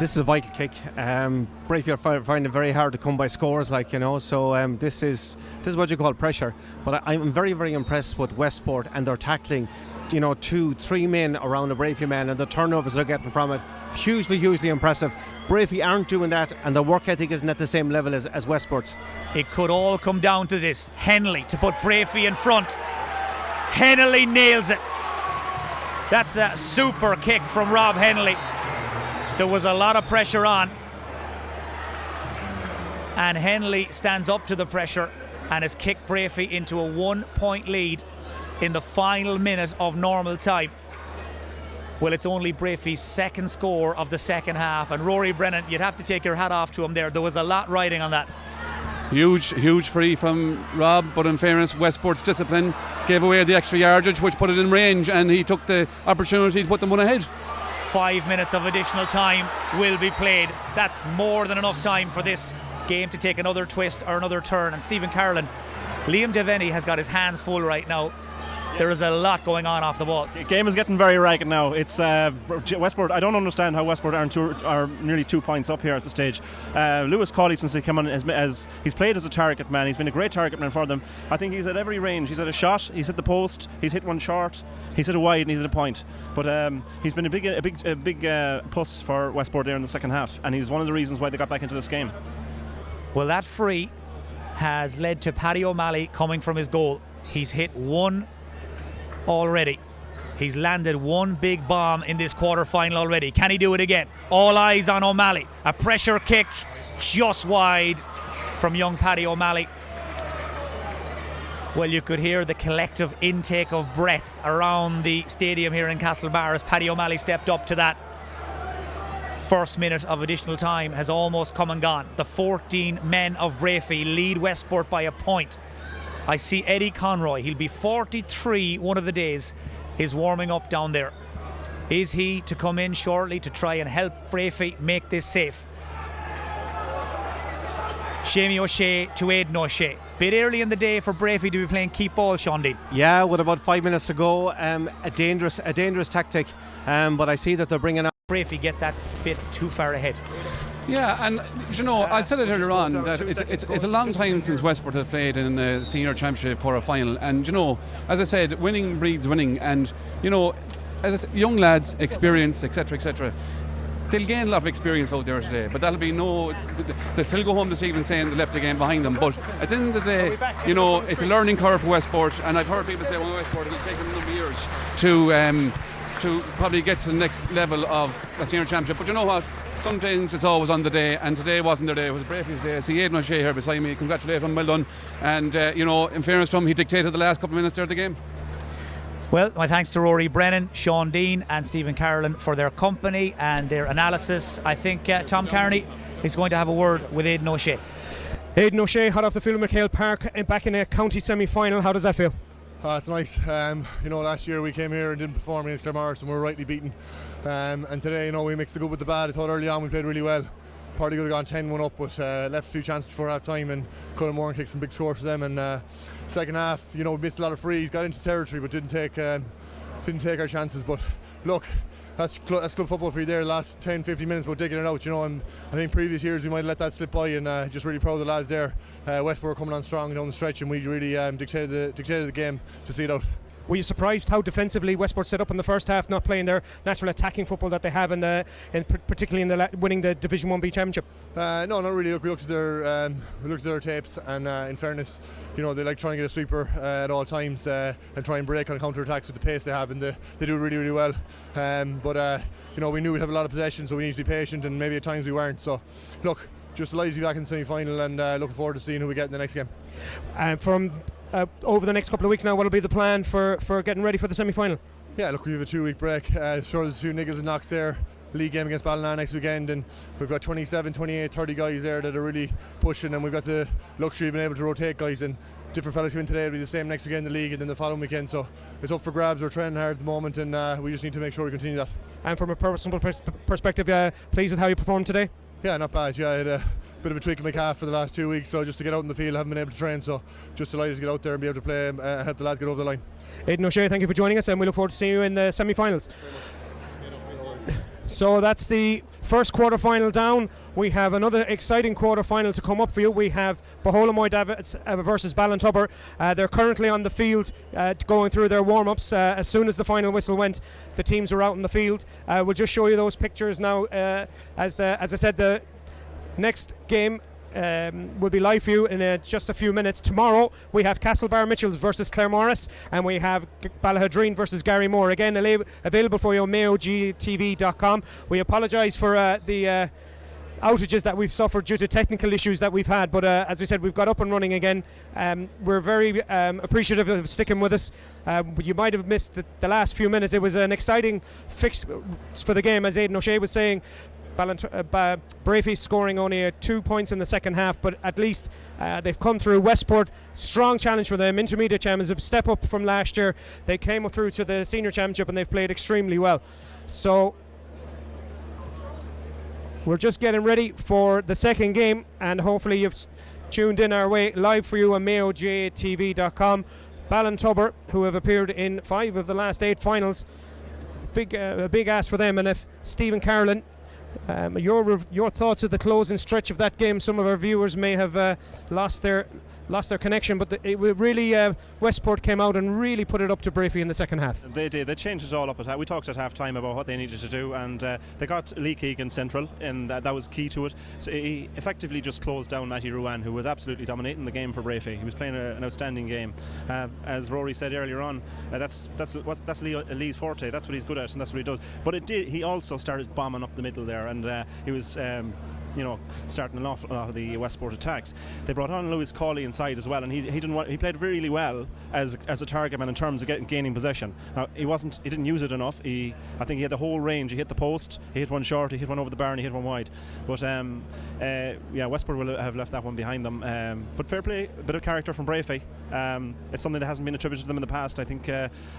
Speaker 4: This is a vital kick. Breaffy are finding it very hard to come by scores, so this is what you call pressure. But I'm very, very impressed with Westport and their tackling. 2-3 men around a Breaffy man, and the turnovers they're getting from it, hugely impressive. Breaffy aren't doing that, and their work ethic isn't at the same level as Westport's.
Speaker 3: It could all come down to this. Henley to put Breaffy in front. Henley nails it. That's a super kick from Rob Henley. There was a lot of pressure on, and Henley stands up to the pressure and has kicked Breaffy into a 1-point lead in the final minute of normal time. Well, it's only Breaffy's second score of the second half, and Rory Brennan, you'd have to take your hat off to him there. There was a lot riding on that.
Speaker 5: Huge free from Rob, but in fairness, Westport's discipline gave away the extra yardage, which put it in range, and he took the opportunity to put them one ahead.
Speaker 3: 5 minutes of additional time will be played. That's more than enough time for this game to take another twist or another turn. And Stephen Carlin, Liam Devaney has got his hands full right now. There is a lot going on off the ball.
Speaker 7: The game is getting very ragged now. It's Westport. I don't understand how Westport are nearly 2 points up here at the stage. Lewis Cawley, since he came on, as he's played as a target man, he's been a great target man for them. I think he's at every range. He's at a shot, he's hit the post, he's hit one short, he's hit a wide, and he's hit a point. But he's been a big plus for Westport there in the second half, and he's one of the reasons why they got back into this game.
Speaker 3: Well, that free has led to Paddy O'Malley coming from his goal. He's hit one already. He's landed one big bomb in this quarter-final already. Can he do it again? All eyes on O'Malley. A pressure kick just wide from young Paddy O'Malley. Well, you could hear the collective intake of breath around the stadium here in Castlebar as Paddy O'Malley stepped up to that. First minute of additional time has almost come and gone. The 14 men of Breaffy lead Westport by a point. I see Eddie Conroy, he'll be 43 one of the days, is warming up down there. Is he to come in shortly to try and help Breaffy make this safe? Shamie O'Shea to Aidan O'Shea. Bit early in the day for Breaffy to be playing keep ball, Sean Dean.
Speaker 4: Yeah, with about 5 minutes to go, a dangerous tactic, but I see that they're bringing out.
Speaker 3: Breaffy get that bit too far ahead.
Speaker 5: Yeah, and I said it earlier on that it's a long time since Westport have played in the senior championship quarter-final, and as I said, winning breeds winning, and as I said, young lads, experience, etc. They'll gain a lot of experience out there today, but that'll be they'll still go home this evening saying they left the game behind them. But at the end of the day, it's a learning curve for Westport, and I've heard people say, well, Westport will take them a number of years to probably get to the next level of a senior championship. But you know what? Sometimes it's always on the day, and today wasn't their day. It was Breaffy's day. I see Aidan O'Shea here beside me. Congratulate him, well done. And in fairness to him, he dictated the last couple of minutes there of the game.
Speaker 3: Well, my thanks to Rory Brennan, Sean Dean and Stephen Carlin for their company and their analysis. I think Tom Kearney is going to have a word with Aidan O'Shea.
Speaker 1: Aidan O'Shea, hot off the field at MacHale Park, back in a county semi-final. How does that feel?
Speaker 8: It's nice. Last year we came here and didn't perform against Claremorris and we were rightly beaten. And today, we mixed the good with the bad. I thought early on we played really well. Probably could have gone 10-1 up, but left a few chances before half time and Cullen Moore kicked some big scores for them. And second half, we missed a lot of frees, got into territory, but didn't take our chances. But look, that's club football for you there. The last 10-15 minutes about digging it out, and I think previous years we might have let that slip by, and just really proud of the lads there. Westport coming on strong down the stretch, and we really dictated the game to see it out.
Speaker 1: Were you surprised how defensively Westport set up in the first half, not playing their natural attacking football that they have particularly in winning the Division 1B championship?
Speaker 8: No, not really. Look, we looked at their tapes, and in fairness, they like trying to get a sweeper at all times and try and break on counter attacks with the pace they have, and they do really, really well. But we knew we'd have a lot of possession, so we need to be patient, and maybe at times we weren't. So, look, just delighted to be back in the semi-final, and looking forward to seeing who we get in the next game.
Speaker 1: From over the next couple of weeks now, what will be the plan for getting ready for the semi-final?
Speaker 8: Yeah, look, we have a 2-week break. Sure, there's a few niggles and knocks there. League game against Ballina next weekend, and we've got 27, 28, 30 guys there that are really pushing, and we've got the luxury of being able to rotate guys, and different fellas come in today will be the same next weekend in the league and then the following weekend, so it's up for grabs. We're training hard at the moment, and we just need to make sure we continue that. And
Speaker 1: from a personal perspective, pleased with how you performed today?
Speaker 8: Yeah, not bad. Yeah, I had a bit of a tweak in my calf for the last 2 weeks, so just to get out in the field, I haven't been able to train, so just delighted to get out there and be able to play, help the lads get over the line.
Speaker 1: Aidan O'Shea, thank you for joining us, and we look forward to seeing you in the semi-finals. So that's the first quarter-final down. We have another exciting quarter-final to come up for you. We have Bohola Moy Davitts versus Ballintubber. They're currently on the field going through their warm-ups. As soon as the final whistle went, the teams were out in the field. We'll just show you those pictures now. As I said, the next game will be live for you in just a few minutes. Tomorrow we have Castlebar Mitchells versus Claremorris, and we have Ballahadreen versus Gary Moore, again available for you on MayoGAA.com. We apologise for the outages that we've suffered due to technical issues that we've had, but as we said, we've got up and running again. We're very appreciative of sticking with us. You might have missed the last few minutes. It was an exciting fix for the game, as Aidan O'Shea was saying. Breaffy scoring only 2 points in the second half, but at least they've come through. Westport, strong challenge for them. Intermediate champions, a step up from last year. They came through to the senior championship and they've played extremely well. So we're just getting ready for the second game, and hopefully you've tuned in our way live for you on MayoGAA.com. Ballintubber, who have appeared in 5 of the last 8 finals, a big ask for them. And if Stephen Carlin, your thoughts of the closing stretch of that game. Some of our viewers may have lost their connection, but Westport came out and really put it up to Breaffy in the second half.
Speaker 7: They did. They changed it all up. We talked at half time about what they needed to do, and they got Lee Keegan central, and that was key to it. So he effectively just closed down Matty Ruan, who was absolutely dominating the game for Breaffy. He was playing an outstanding game. As Rory said earlier on, that's Lee's forte. That's what he's good at, and that's what he does. But he also started bombing up the middle there, and he was starting an awful lot of the Westport attacks. They brought on Lewis Cawley inside as well, and he played really well as a target man in terms of gaining possession. Now he didn't use it enough. I think he had the whole range. He hit the post, he hit one short, he hit one over the bar, and he hit one wide. But Westport will have left that one behind them. But fair play, a bit of character from Breaffy. It's something that hasn't been attributed to them in the past. I think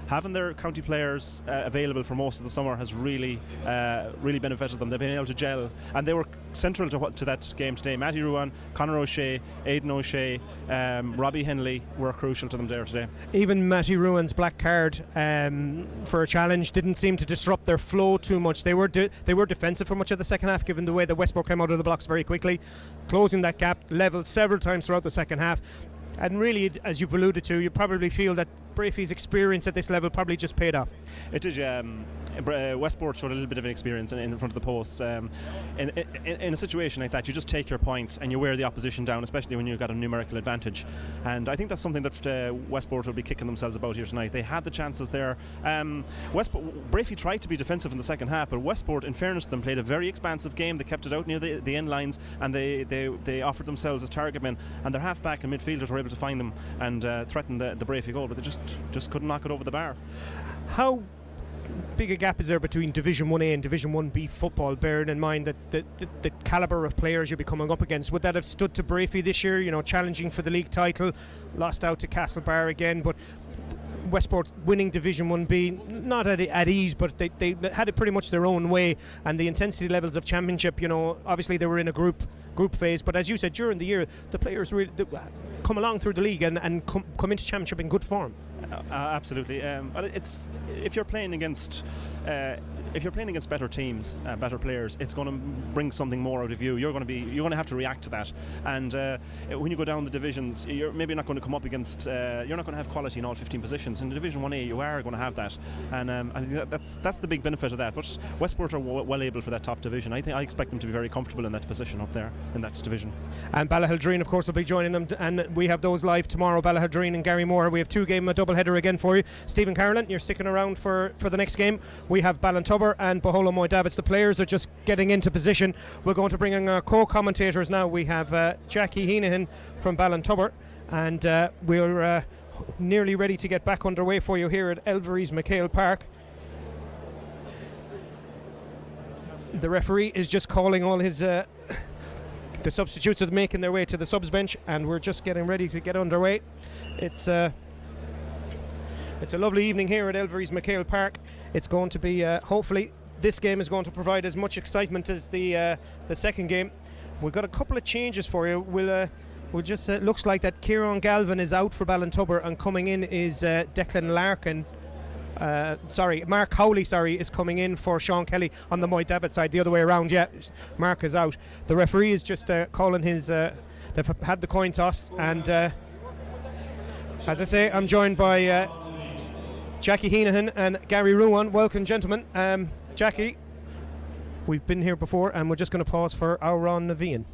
Speaker 7: having their county players available for most of the summer has really benefited them. They've been able to gel, and they were central to that game today. Matty Ruan, Conor O'Shea, Aidan O'Shea, Robbie Henley were crucial to them there today.
Speaker 1: Even Matty Ruan's black card for a challenge didn't seem to disrupt their flow too much. They were defensive for much of the second half, given the way that Westport came out of the blocks very quickly, closing that gap level several times throughout the second half. And really, as you've alluded to, you probably feel that Breaffy's experience at this level probably just paid off.
Speaker 7: It did. Westport showed a little bit of an experience in front of the posts. In a situation like that, you just take your points and you wear the opposition down, especially when you've got a numerical advantage. And I think that's something that Westport will be kicking themselves about here tonight. They had the chances there. Breaffy tried to be defensive in the second half, but Westport, in fairness to them, played a very expansive game. They kept it out near the end lines, and they offered themselves as target men, and their half-back and midfielders were able to find them and threaten the Breaffy goal, but they just couldn't knock it over the bar.
Speaker 1: How big a gap is there between Division 1A and Division 1B football, bearing in mind that the calibre of players you'll be coming up against? Would that have stood to Breaffy this year, challenging for the league title, lost out to Castlebar again, but Westport winning Division 1B, not at ease, but they had it pretty much their own way, and the intensity levels of championship, obviously they were in a group phase, but as you said, during the year the players really come along through the league and come into championship in good form.
Speaker 7: Absolutely. But it's if you're playing against better teams, better players, it's going to bring something more out of you. You're going to have to react to that. And when you go down the divisions, you're maybe not going to come up against. You're not going to have quality in all 15 positions. In Division 1A, you are going to have that, and I think that's the big benefit of that. But Westport are well able for that top division. I expect them to be very comfortable in that position up there in that division.
Speaker 1: And Ballahildreen, of course, will be joining them, and we have those live tomorrow. Ballahildreen and Gary Moore. We have 2-game double header again for you. Stephen Carolan, you're sticking around for the next game. We have Ballintubber and Bohola Moy Davitts. The players are just getting into position. We're going to bring in our co-commentators now. We have Jackie Heenahan from Ballintubber, and we're nearly ready to get back underway for you here at Elverys MacHale Park. The referee is just calling all his the substitutes are making their way to the subs bench, and we're just getting ready to get underway. It's a lovely evening here at Elverys MacHale Park. It's going to be hopefully this game is going to provide as much excitement as the second game. We've got a couple of changes for you. We'll just looks like that Kieran Galvin is out for Ballintubber, and coming in is Declan Larkin. Mark Howley is coming in for Sean Kelly on the Moy Davitts side. The other way around, yeah, Mark is out. The referee is just calling his they've had the coin toss, and as I say, I'm joined by Jackie Heenahan and Gary Ruan. Welcome, gentlemen. Jackie, we've been here before, and we're just going to pause for Auron Navian.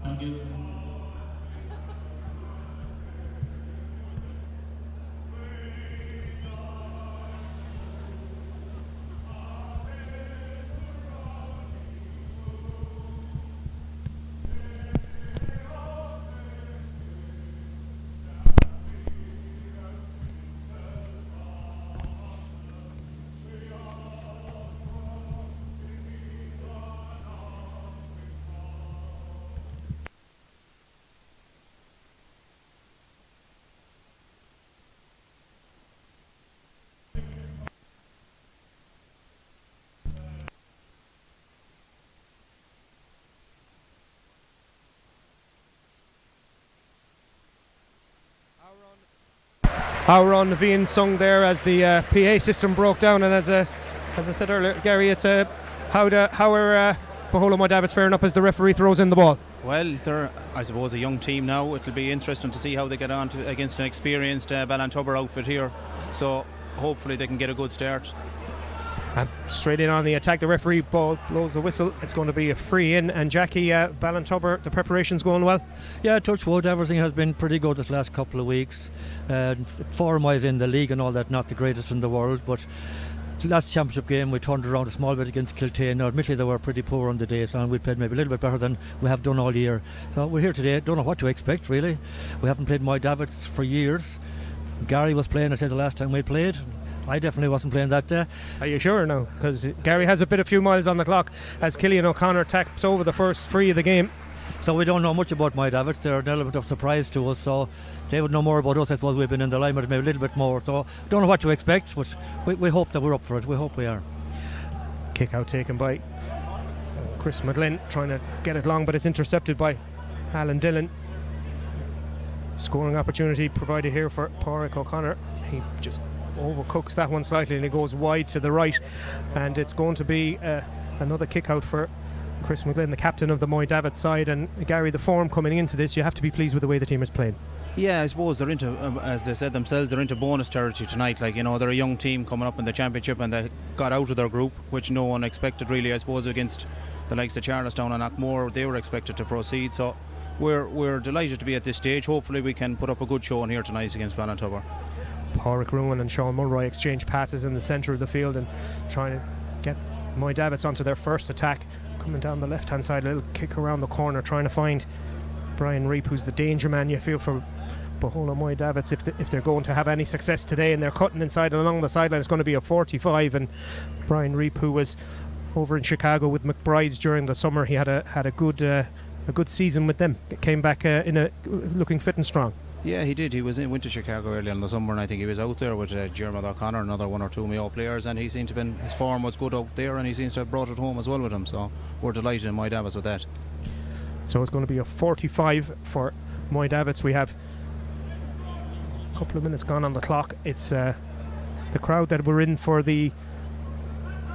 Speaker 9: Thank you.
Speaker 1: Auron Navian sung there as the PA system broke down, and as I said earlier, Gary, it's how are Bohola Moy Davitts faring up as the referee throws in the ball?
Speaker 10: Well, they're, I suppose, a young team now. It'll be interesting to see how they get on against an experienced Ballintubber outfit here. So hopefully they can get a good start.
Speaker 1: Straight in on the attack, the referee blows the whistle. It's going to be a free in. And Jackie, Ballintubber, the preparation's going well?
Speaker 11: Yeah, touch wood, everything has been pretty good this last couple of weeks. Form-wise in the league and all that, not the greatest in the world, but the last championship game we turned around a small bit against Kiltane. Now, admittedly they were pretty poor on the day, so we played maybe a little bit better than we have done all year. So we're here today, don't know what to expect really. We haven't played Moy Davitts for years. Gary was playing, I said, the last time we played. I definitely wasn't playing that day.
Speaker 1: Are you sure now? Because Gary has a few miles on the clock as Killian O'Connor taps over the first free of the game.
Speaker 11: So we don't know much about Moy Davitts. They're an element of surprise to us, so they would know more about us. I suppose we've been in the limelight maybe a little bit more, so don't know what to expect, but we hope that we're up for it. We hope we are.
Speaker 1: Kick out taken by Chris McGlynn, trying to get it long, but it's intercepted by Alan Dillon. Scoring opportunity provided here for Pádraig O'Connor. He just overcooks that one slightly and it goes wide to the right, and it's going to be another kick out for Chris McGlynn, the captain of the Moy Davitts side. And Gary, the form coming into this, you have to be pleased with the way the team is playing.
Speaker 10: Yeah, I suppose they're into, as they said themselves, they're into bonus territory tonight. Like, you know, they're a young team coming up in the championship, and they got out of their group, which no one expected really. I suppose against the likes of Charlestown and Knockmore, they were expected to proceed. So we're delighted to be at this stage. Hopefully we can put up a good showing here tonight against Ballintubber.
Speaker 1: Pádraig Ruan and Sean Mulroy exchange passes in the centre of the field and trying to get Moy Davitts onto their first attack. Coming down the left hand side, a little kick around the corner, trying to find Brian Reap, who's the danger man, you feel, for Bohola Moy Davitts, if they're going to have any success today and they're cutting inside and along the sideline, it's going to be a 45. And Brian Reap, who was over in Chicago with McBride's during the summer, he had a good season with them. Came back looking fit and strong.
Speaker 10: Yeah, he did. Went to Chicago early in the summer, and I think he was out there with Jeremy O'Connor, another one or two Mayo players, and he seemed to his form was good out there, and he seems to have brought it home as well with him. So we're delighted in Moy Davitts with that.
Speaker 1: So it's going to be a 45 for Moy Davitts. We have a couple of minutes gone on the clock. It's the crowd that were in for the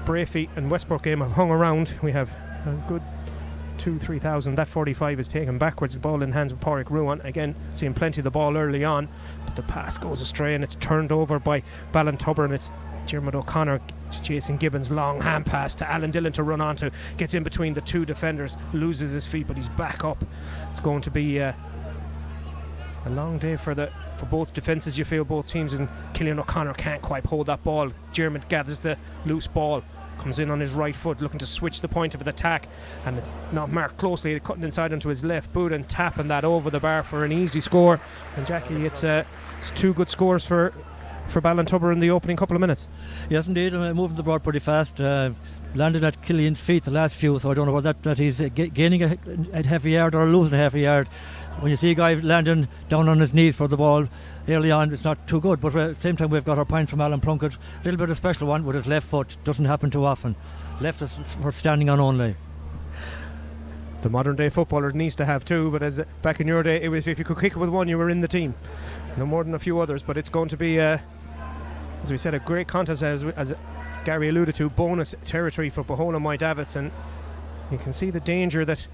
Speaker 1: Breaffy and Westport game have hung around. We have a good 2,000-3,000. That 45 is taken backwards. The ball in hands with Pádraig Ruan. Again, seeing plenty of the ball early on, but the pass goes astray and it's turned over by Ballintubber, and it's Diarmuid O'Connor, Jason Gibbons, long hand pass to Alan Dillon to run onto, gets in between the two defenders, loses his feet, but he's back up. It's going to be a long day for both defences, you feel, both teams, and Cillian O'Connor can't quite hold that ball. Diarmuid gathers the loose ball, comes in on his right foot, looking to switch the point of the attack, and it's not marked closely, cutting inside onto his left boot and tapping that over the bar for an easy score. And Jackie, it's two good scores for Ballintubber in the opening couple of minutes.
Speaker 11: Yes, indeed, moving the ball pretty fast. Landed at Killian's feet the last few, so I don't know whether that he's gaining a half a yard or losing a half a yard. When you see a guy landing down on his knees for the ball early on, it's not too good, but at the same time we've got our point from Alan Plunkett, a little bit of a special one with his left foot. Doesn't happen too often. Left is for standing on only.
Speaker 1: The modern day footballer needs to have two, but as back in your day, it was if you could kick it with one, you were in the team. No more than a few others, but it's going to be, as we said, a great contest, as Gary alluded to, bonus territory for Bohola Moy Davitts, and you can see the danger that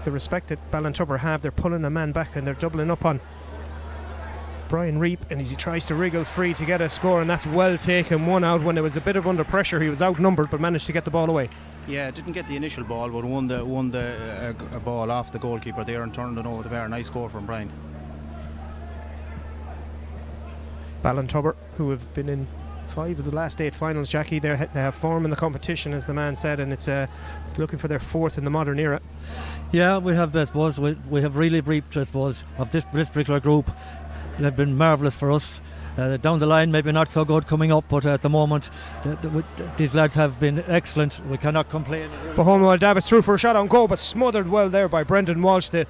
Speaker 1: the respect that Ballintubber have. They're pulling a man back and they're doubling up on Brian Reap, and as he tries to wriggle free to get a score, and that's well taken. One out when it was a bit of under pressure. He was outnumbered but managed to get the ball away.
Speaker 10: Yeah, didn't get the initial ball, but won the ball off the goalkeeper there and turned it over the bar. Nice score from Brian.
Speaker 1: Ballintubber, who have been in 5 of the last 8 finals, Jackie, they have form in the competition, as the man said, and it's looking for their 4th in the modern era.
Speaker 11: Yeah, we have, I suppose, we have really reaped, I suppose, of this particular group. They've been marvellous for us. Down the line, maybe not so good coming up, but at the moment, these lads have been excellent. We cannot complain.
Speaker 1: Bohola Moy Davitts through for a shot on goal, but smothered well there by Brendan Walsh. The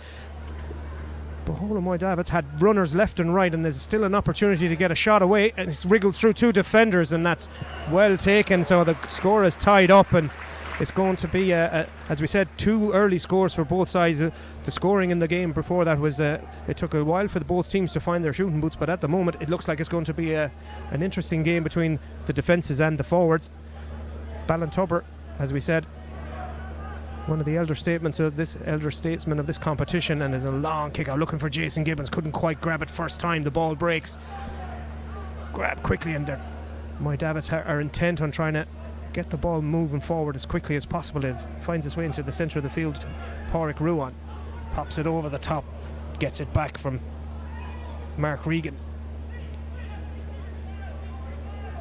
Speaker 1: Bohola Moy Davitts had runners left and right, and there's still an opportunity to get a shot away, and it's wriggled through 2 defenders, and that's well taken. So the score is tied up, and it's going to be, as we said, 2 early scores for both sides. The scoring in the game before that was, it took a while for both teams to find their shooting boots, but at the moment it looks like it's going to be an interesting game between the defences and the forwards. Ballintubber, as we said, one of the elder statesmen of this competition, and there's a long kick out looking for Jason Gibbons, couldn't quite grab it first time. The ball breaks, grab quickly, and Moy Davitts are intent on trying to get the ball moving forward as quickly as possible. It finds its way into the centre of the field. Pádraig Ruan pops it over the top, gets it back from Mark Regan,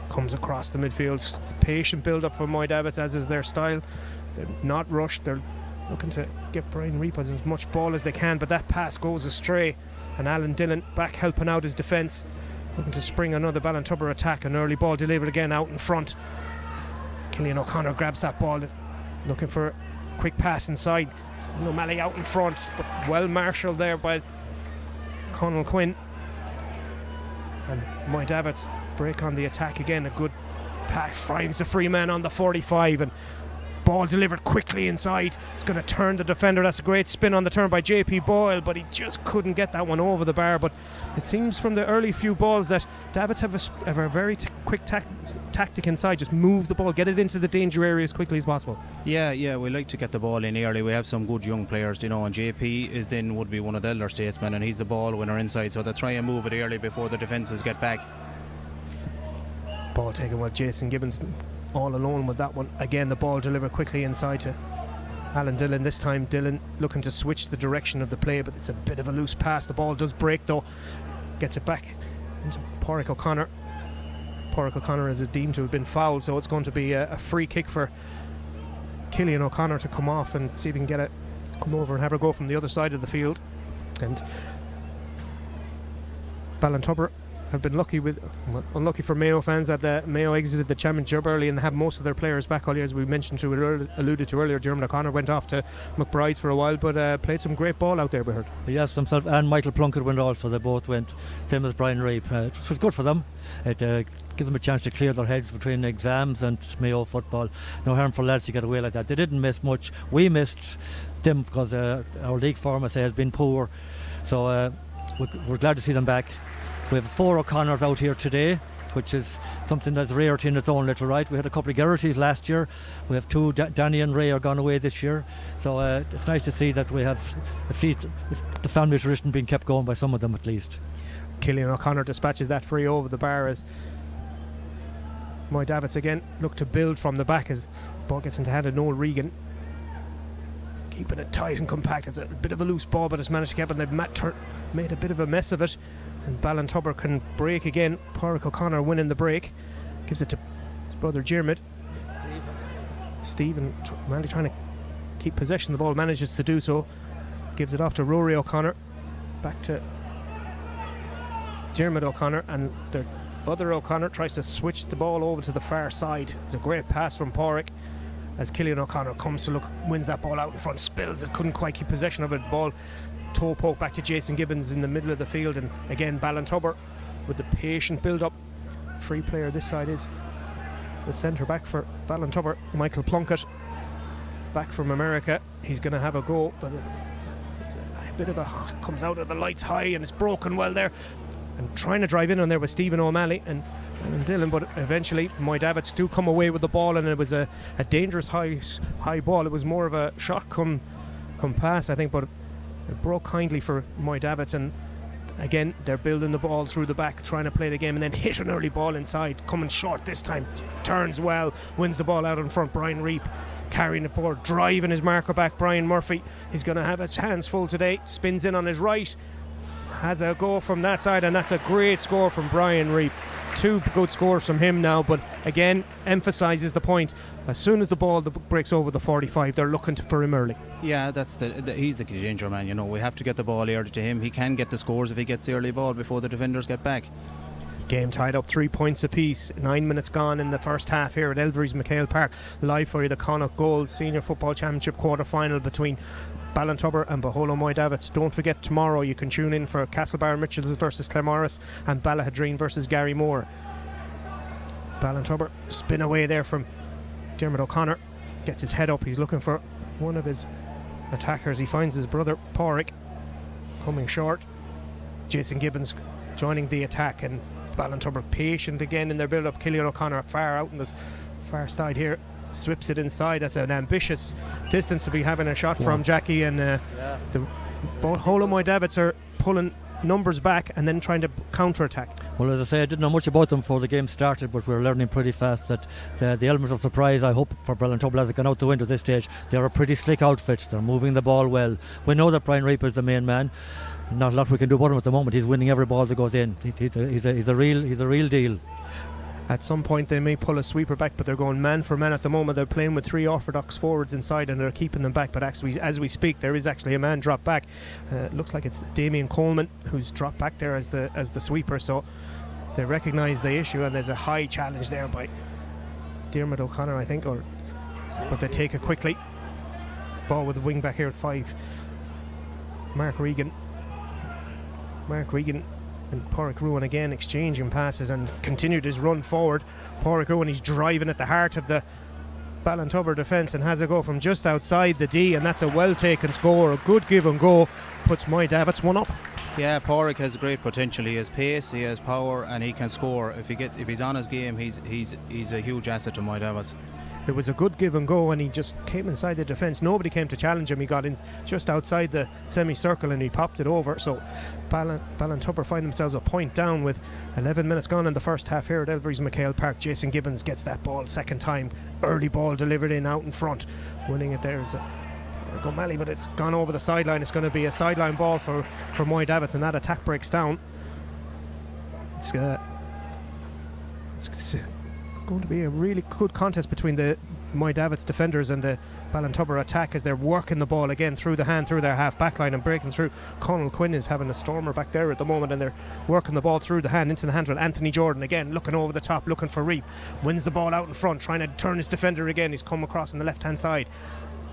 Speaker 1: comes across the midfield. Patient build up for Moy Davitts, as is their style. They're not rushed, they're looking to get Brian Reap as much ball as they can, but that pass goes astray, and Alan Dillon back helping out his defence, looking to spring another Ballintubber attack. An early ball delivered again out in front. Cillian O'Connor grabs that ball, looking for a quick pass inside. O'Malley out in front, but well marshalled there by Conal Quinn. And Moy Davitts break on the attack again. A good pass finds the free man on the 45, and ball delivered quickly inside. It's going to turn the defender. That's a great spin on the turn by JP Boyle, but he just couldn't get that one over the bar. But it seems from the early few balls that Davitts have a very quick tactic inside. Just move the ball, get it into the danger area as quickly as possible.
Speaker 10: Yeah, we like to get the ball in early. We have some good young players, and JP would be one of the elder statesmen, and he's the ball winner inside, so they try and move it early before the defences get back.
Speaker 1: Ball taken with Jason Gibbons all alone with that one. Again, the ball delivered quickly inside to Alan Dillon. This time Dillon looking to switch the direction of the play, but it's a bit of a loose pass. The ball does break though, gets it back into Pádraig O'Connor. Pádraig O'Connor is deemed to have been fouled, so it's going to be a free kick for Cillian O'Connor to come off and see if he can come over and have a go from the other side of the field. And Ballintubber have been unlucky for Mayo fans that Mayo exited the championship early and have most of their players back all year, as we alluded to earlier. Dermot O'Connor went off to McBride's for a while, but played some great ball out there, we heard.
Speaker 11: Yes, himself and Michael Plunkett went also. They both went, same as Brian Reap. It was good for them. It give them a chance to clear their heads between exams and Mayo football. No harm for lads to get away like that. They didn't miss much. We missed them because our league form, I say, has been poor. So we're glad to see them back. We have 4 O'Connors out here today, which is something that's rarity in its own little right. We had a couple of Garrity's last year. We have 2, Danny and Ray are gone away this year. So it's nice to see that we have the family tradition being kept going by some of them at least.
Speaker 1: Killian O'Connor dispatches that free over the bar as Moy Davitts again look to build from the back as the ball gets into hand of Noel Regan. Keeping it tight and compact. It's a bit of a loose ball, but it's managed to keep it, and they've made a bit of a mess of it. And Ballintubber can break again. Pádraig O'Connor winning the break. Gives it to his brother Jermid. Stephen Manley trying to keep possession of the ball, manages to do so. Gives it off to Rory O'Connor. Back to Jermid O'Connor, and the other O'Connor tries to switch the ball over to the far side. It's a great pass from Pádraig as Killian O'Connor comes to look, wins that ball out in front, spills it, couldn't quite keep possession of it. Ball toe poke back to Jason Gibbons in the middle of the field, and again Ballintubber with the patient build up. Free player this side is the centre back for Ballintubber, Michael Plunkett, back from America. He's going to have a go, but it's a bit of comes out of the lights high and it's broken well there, and trying to drive in on there with Stephen O'Malley and Dylan, but eventually Moy Davitts do come away with the ball, and it was a dangerous high ball. It was more of a shot come pass, I think, but it broke kindly for Moy Davitts, and again they're building the ball through the back, trying to play the game, and then hit an early ball inside, coming short this time, turns well, wins the ball out in front. Brian Reap carrying the ball, driving his marker back. Brian Murphy, he's going to have his hands full today, spins in on his right, has a go from that side, and that's a great score from Brian Reap. 2 good scores from him now, but again emphasises the point, as soon as the ball breaks over the 45, they're looking for him early.
Speaker 10: Yeah, that's he's the key danger man. You know, we have to get the ball early to him. He can get the scores if he gets the early ball before the defenders get back.
Speaker 1: Game tied up 3 points apiece. 9 minutes gone in the first half here at Elverys MacHale Park. Live for you, the Connacht Gold Senior Football Championship quarter final between Ballintubber and Bohola Moy Davitts. Don't forget, tomorrow you can tune in for Castlebar Mitchells versus Claremorris and Ballahadreen versus Gary Moore. Ballintubber spin away there from Dermot O'Connor, gets his head up, he's looking for one of his attackers. He finds his brother Pádraig coming short. Jason Gibbons joining the attack, and Ballintubber patient again in their build up. Killian O'Connor far out on the far side here, swips it inside. That's an ambitious distance to be having a shot from Jackie, and the Bohola Moy Davitts are pulling numbers back and then trying to counter-attack.
Speaker 11: Well, as I say, I didn't know much about them before the game started, but we're learning pretty fast that the element of surprise, I hope, for Ballintubber has gone out the window at this stage. They're a pretty slick outfit. They're moving the ball well. We know that Brian Reap is the main man. Not a lot we can do about him at the moment. He's winning every ball that goes in. He's a real deal.
Speaker 1: At some point they may pull a sweeper back, but they're going man for man at the moment. They're playing with 3 orthodox forwards inside and they're keeping them back, but actually as we speak there is actually a man dropped back. Looks like it's Damien Coleman who's dropped back there as the sweeper, so they recognise the issue, and there's a high challenge there by Dermot O'Connor, I think, but they take it quickly. Ball with the wing back here at 5. Mark Regan and Pádraig Ruan again exchanging passes and continued his run forward. Pádraig Ruan, he's driving at the heart of the Ballintubber defence and has a go from just outside the D, and that's a well taken score. A good give and go puts Moy Davitts 1 up.
Speaker 10: Yeah, Pádraig has great potential. He has pace, he has power, and he can score. If he's on his game, he's a huge asset to Moy Davitts.
Speaker 1: It was a good give and go, and he just came inside the defence. Nobody came to challenge him. He got in just outside the semicircle and he popped it over. So Ballintubber find themselves a point down with 11 minutes gone in the first half here at Elverys MacHale Park. Jason Gibbons gets that ball second time. Early ball delivered in out in front. Winning it there is O'Malley, but it's gone over the sideline. It's going to be a sideline ball for Moy Davitts, and that attack breaks down. It's going to be a really good contest between the Moy Davitts defenders and the Ballintubber attack as they're working the ball again through the hand, through their half back line and breaking through. Conal Quinn is having a stormer back there at the moment, and they're working the ball through the hand into the hand with Anthony Jordan again, looking over the top, looking for Reap. Wins the ball out in front, trying to turn his defender again. He's come across on the left hand side,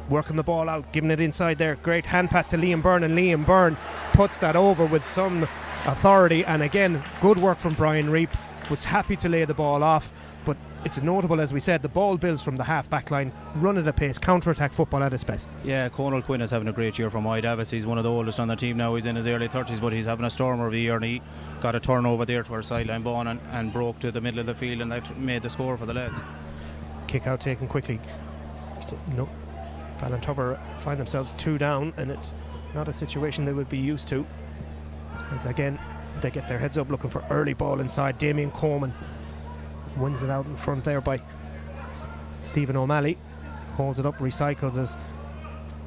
Speaker 1: working the ball out, giving it inside there. Great hand pass to Liam Byrne, and Liam Byrne puts that over with some authority, and again good work from Brian Reap. Was happy to lay the ball off, but it's notable, as we said, the ball builds from the half back line, run at a pace, counter-attack football at its best.
Speaker 10: Yeah, Conal Quinn is having a great year for Moy Davitts. He's one of the oldest on the team now. He's in his early 30s, but he's having a stormer of a year, and he got a turnover there to our sideline ball and broke to the middle of the field, and that made the score for the lads.
Speaker 1: Kick out taken quickly. No, Ballintubber find themselves 2 down, and it's not a situation they would be used to, as again they get their heads up looking for early ball inside. Damien Coleman wins it out in front there by Stephen O'Malley, holds it up, recycles as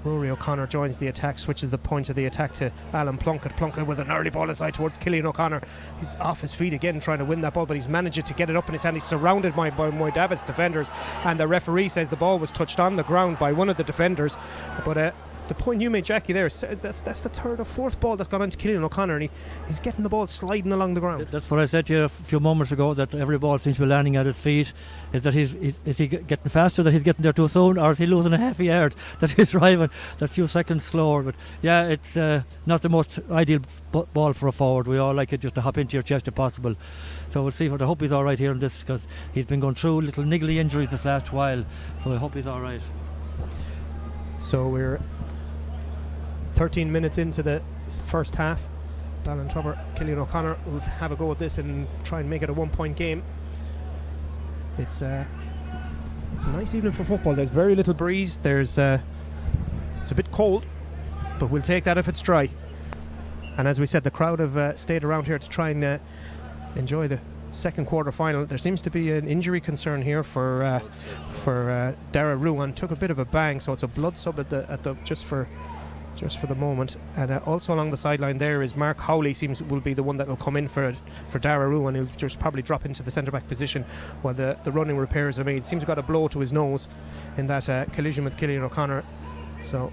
Speaker 1: Rory O'Connor joins the attack, switches the point of the attack to Alan Plunkett with an early ball inside towards Killian O'Connor. He's off his feet again trying to win that ball, but he's managed to get it up in his hand. He's surrounded by Moy Davitts defenders, and the referee says the ball was touched on the ground by one of the defenders. But the point you made, Jackie, there, that's the third or fourth ball that's gone into Killian O'Connor, and he's getting the ball sliding along the ground.
Speaker 11: That's what I said to you a few moments ago, that every ball seems to be landing at his feet. Is that is he getting faster, that he's getting there too soon, or is he losing a half a yard, that he's driving that few seconds slower? But yeah, it's not the most ideal ball for a forward. We all like it just to hop into your chest if possible. So we'll see. I hope he's all right here in this, because he's been going through little niggly injuries this last while. So I hope he's all right.
Speaker 1: So we're 13 minutes into the first half. Ballintubber, Killian O'Connor will have a go at this and try and make it a 1-point game. It's a nice evening for football. There's very little breeze. It's a bit cold, but we'll take that if it's dry. And as we said, the crowd have stayed around here to try and enjoy the second quarter final. There seems to be an injury concern here for Dara Ruan. Took a bit of a bang, so it's a blood sub at the just for the moment. And also along the sideline there is Mark Howley, will be the one that will come in for Dara Ruan. He'll just probably drop into the centre back position while the running repairs are made. Seems to have got a blow to his nose in that collision with Killian O'Connor. So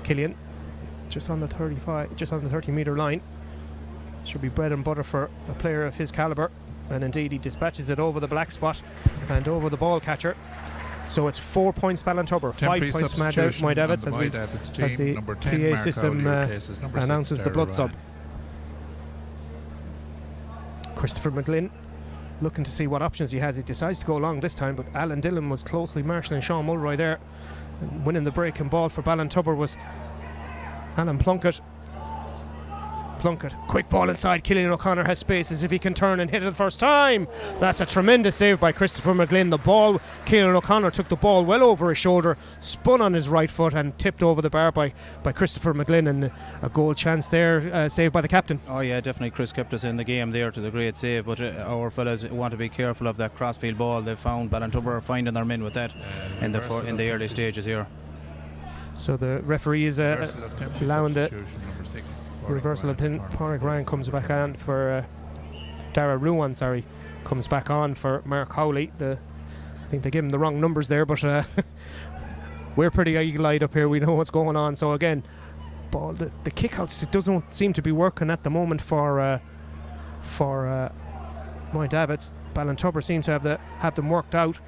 Speaker 1: Killian just on the 30 metre line. Should be bread and butter for a player of his calibre, and indeed he dispatches it over the black spot and over the ball catcher. So it's 4 points Ballintubber, 5 points Moy Davitts, as the
Speaker 12: number 10
Speaker 1: PA system announces the blood sub. Christopher McGlynn looking to see what options he has. He decides to go long this time, but Alan Dillon was closely marshalling Sean Mulroy there, and winning the breaking ball for Ballintubber was Alan Plunkett. Quick ball inside. Killian O'Connor has space as if he can turn and hit it the first time. That's a tremendous save by Christopher McGlynn. Killian O'Connor took the ball well over his shoulder, spun on his right foot and tipped over the bar by Christopher McGlynn, and a goal chance there saved by the captain.
Speaker 10: Oh yeah, definitely Chris kept us in the game there. It was a great save, but our fellas want to be careful of that crossfield ball. They found Ballintubber finding their men with that in the early stages here.
Speaker 1: So the referee is allowing the reversal of Pádraig Ryan comes back on for Dara Ruan, comes back on for Mark Howley. I think they gave him the wrong numbers there, but we're pretty eagle-eyed up here. We know what's going on. So again, the kick-outs, it doesn't seem to be working at the moment for Moy Davitts. Ballintubber seems to have them worked out,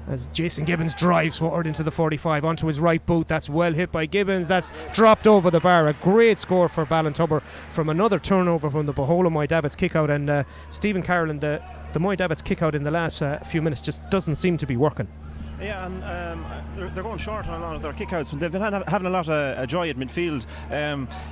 Speaker 1: as Jason Gibbons drives forward into the 45 onto his right boot. That's well hit by Gibbons. That's dropped over the bar. A great score for Ballintubber from another turnover from the Bohola Moy Davitts kick out. And Stephen Carroll, the Moy Davitts kick out in the last few minutes just doesn't seem to be working.
Speaker 7: Yeah, and they're going short on a lot of their kickouts. They've been having a lot of joy at midfield.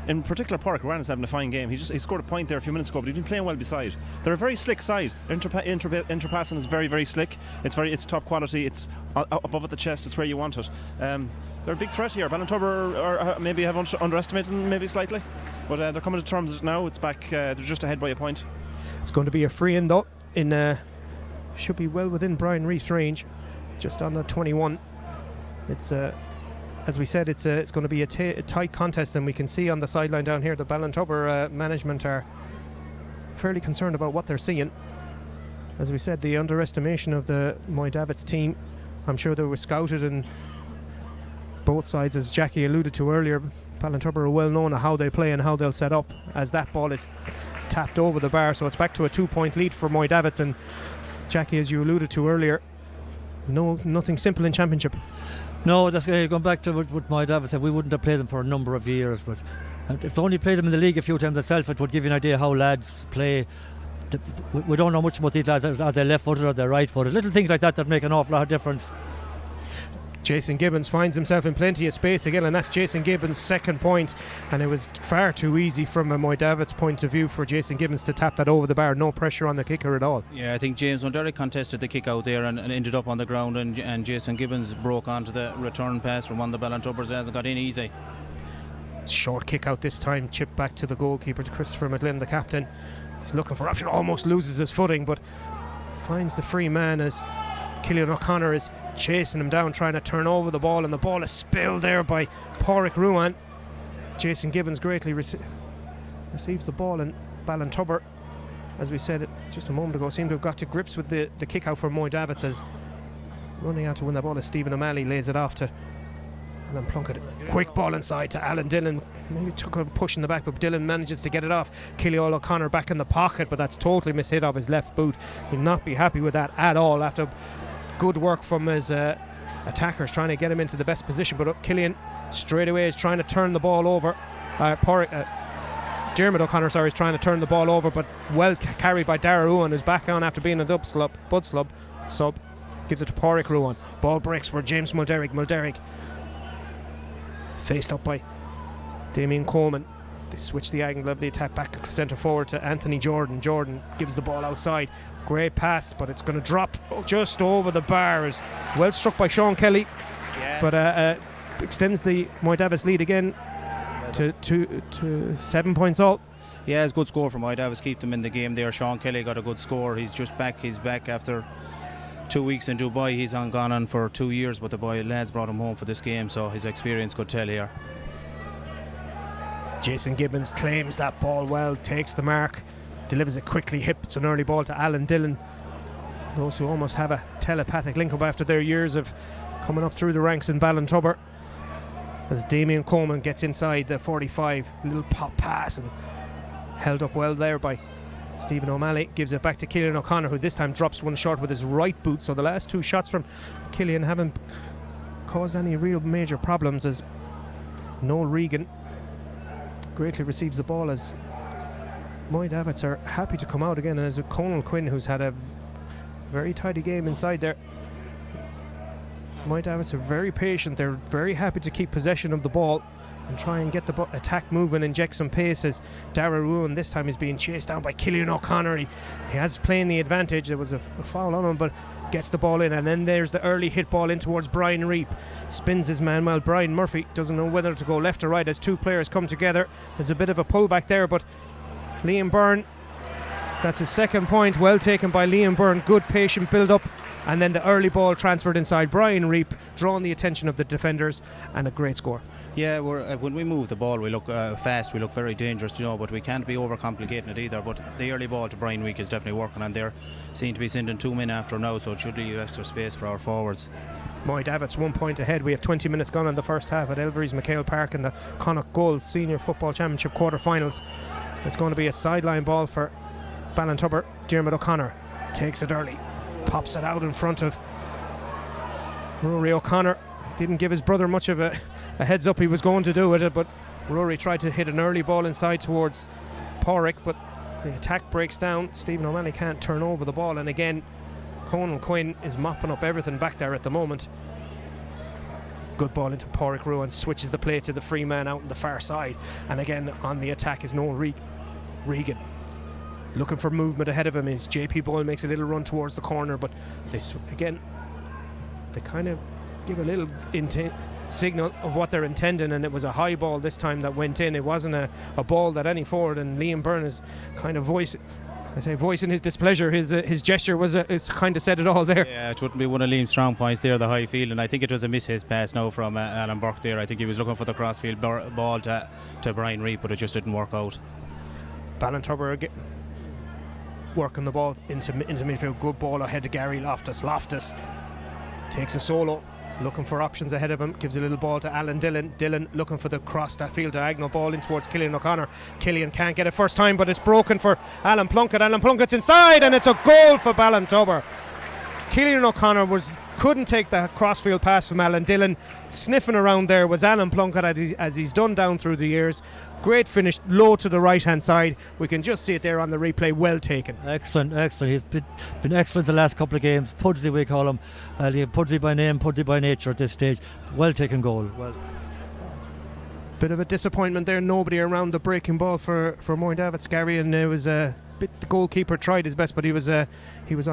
Speaker 7: In particular, Pádraig Ryan's having a fine game. He scored a point there a few minutes ago, but he's been playing well beside. They're a very slick side. Interpassing is very, very slick. It's top quality. It's above at the chest. It's where you want it. They're a big threat here. Ballintubber maybe have underestimated them maybe slightly, but they're coming to terms with it now. It's back. They're just ahead by a point.
Speaker 1: It's going to be a free in though. Should be well within Brian Reef's range. Just on the 21. It's as we said, it's going to be a tight contest, and we can see on the sideline down here the Ballintubber management are fairly concerned about what they're seeing. as we said, the underestimation of the Moy Davitts team. I'm sure they were scouted in both sides, as Jackie alluded to earlier. Ballintubber are well known of how they play and how they'll set up, as that ball is tapped over the bar, so it's back to a 2-point lead for Moy Davitts. And Jackie, as you alluded to earlier, nothing simple in championship.
Speaker 11: No, that's going back to what Moy Davitts said. We wouldn't have played them for a number of years, but if they only played them in the league a few times itself, it would give you an idea how lads play. We don't know much about these lads. Are they left footed or they right footed? Little things like that make an awful lot of difference.
Speaker 1: Jason Gibbons finds himself in plenty of space again, and that's Jason Gibbons' second point, and it was far too easy from a Moy Davitts point of view for Jason Gibbons to tap that over the bar. No pressure on the kicker at all.
Speaker 10: Yeah, I think James Munderrick contested the kick out there and ended up on the ground, and Jason Gibbons broke onto the return pass from one of the Ballintubbers and got in easy.
Speaker 1: Short kick out this time, chip back to the goalkeeper, to Christopher McGlynn, the captain. He's looking for option, almost loses his footing, but finds the free man as Cillian O'Connor is chasing him down, trying to turn over the ball, and the ball is spilled there by Pádraig Ruan. Jason Gibbons greatly receives the ball, and Ballintubber, as we said just a moment ago, seemed to have got to grips with the kick out for Moy Davitts, as running out to win the ball as Stephen O'Malley lays it off to Alan Plunkett. Quick ball inside to Alan Dillon. Maybe took a push in the back, but Dillon manages to get it off. Cillian O'Connor back in the pocket, but that's totally mishit off his left boot. He'll not be happy with that at all after good work from his attackers trying to get him into the best position. But Cillian straight away is trying to turn the ball over. Dermot O'Connor, is trying to turn the ball over, but well carried by Dara Ruan, who's back on after being a bud sub. Gives it to Pádraig Ruan. Ball breaks for James Mulderrick. Mulderrick faced up by Damien Coleman. They switch the angle of the attack back centre forward to Anthony Jordan. Jordan gives the ball outside. Great pass, but it's going to drop just over the bars. Well struck by Sean Kelly, but extends the Moy Davitts lead again to 7 points all.
Speaker 10: Yeah, it's a good score for Moy Davitts. Keep them in the game there. Sean Kelly got a good score. He's just back. He's back after 2 weeks in Dubai. He's gone on for 2 years, but the lads brought him home for this game, so his experience could tell here.
Speaker 1: Jason Gibbons claims that ball well, takes the mark, delivers it quickly, hits an early ball to Alan Dillon. Those who almost have a telepathic link up after their years of coming up through the ranks in Ballintubber. As Damien Coleman gets inside the 45, little pop pass and held up well there by Stephen O'Malley. Gives it back to Cillian O'Connor, who this time drops one short with his right boot. So the last two shots from Cillian haven't caused any real major problems, as Noel Regan greatly receives the ball, as Moy Davitts are happy to come out again, and as Conal Quinn, who's had a very tidy game inside there. Moy Davitts are very patient. They're very happy to keep possession of the ball and try and get the attack moving, inject some pace, as Dara Ruan this time is being chased down by Cillian O'Connor. He has playing the advantage. There was a foul on him, but gets the ball in, and then there's the early hit ball in towards Brian Reap. Spins his man well. Brian Murphy doesn't know whether to go left or right as two players come together. There's a bit of a pullback there, but Liam Byrne, that's his second point. Well taken by Liam Byrne. Good patient build up, and then the early ball transferred inside. Brian Reap drawing the attention of the defenders, and a great score.
Speaker 10: Yeah, when we move the ball, we look fast, we look very dangerous, but we can't be overcomplicating it either. But the early ball to Brian Reap is definitely working, and they're seen to be sending 2 men after now, so it should leave extra space for our forwards.
Speaker 1: Moy Davitts 1 point ahead. We have 20 minutes gone in the first half at Elverys MacHale Park in the Connacht Gold Senior Football Championship quarter-finals. It's going to be a sideline ball for Ballintubber. Dermot O'Connor takes it early, pops it out in front of Rory O'Connor. Didn't give his brother much of a heads up he was going to do with it, but Rory tried to hit an early ball inside towards Pádraig, but the attack breaks down. Stephen O'Malley can't turn over the ball, and again Conal Quinn is mopping up everything back there at the moment. Good ball into Pádraig Ruan, switches the play to the free man out on the far side, and again on the attack is Noel Regan. Looking for movement ahead of him is JP Boyle. Makes a little run towards the corner, but this again, they kind of give a little signal of what they're intending, and it was a high ball this time that went in. It wasn't a ball that any forward, and Liam Byrne is kind of voicing his displeasure. His gesture is kind of said it all there.
Speaker 10: Yeah, it wouldn't be one of Liam's strong points there, the high field, and I think it was a miss pass now from Alan Burke there. I think he was looking for the crossfield ball to Brian Reap, but it just didn't work out.
Speaker 1: Ballintubber working the ball into midfield. Good ball ahead to Gary Loftus. Loftus takes a solo, looking for options ahead of him, gives a little ball to Alan Dillon. Dillon looking for the cross that field diagonal ball in towards Cillian O'Connor. Cillian can't get it first time, but it's broken for Alan Plunkett. Alan Plunkett's inside, and it's a goal for Ballintubber. Cillian O'Connor couldn't take the crossfield pass from Alan Dillon. Sniffing around there was Alan Plunkett, as he's done down through the years. Great finish, low to the right hand side. We can just see it there on the replay. Well taken.
Speaker 11: Excellent. He's been excellent the last couple of games. Pudsey, we call him. Pudsey by name, Pudsey by nature at this stage. Well taken goal. Well.
Speaker 1: Bit of a disappointment there. Nobody around the breaking ball for Moy Davitts, Gary, and it was the goalkeeper tried his best, but he was on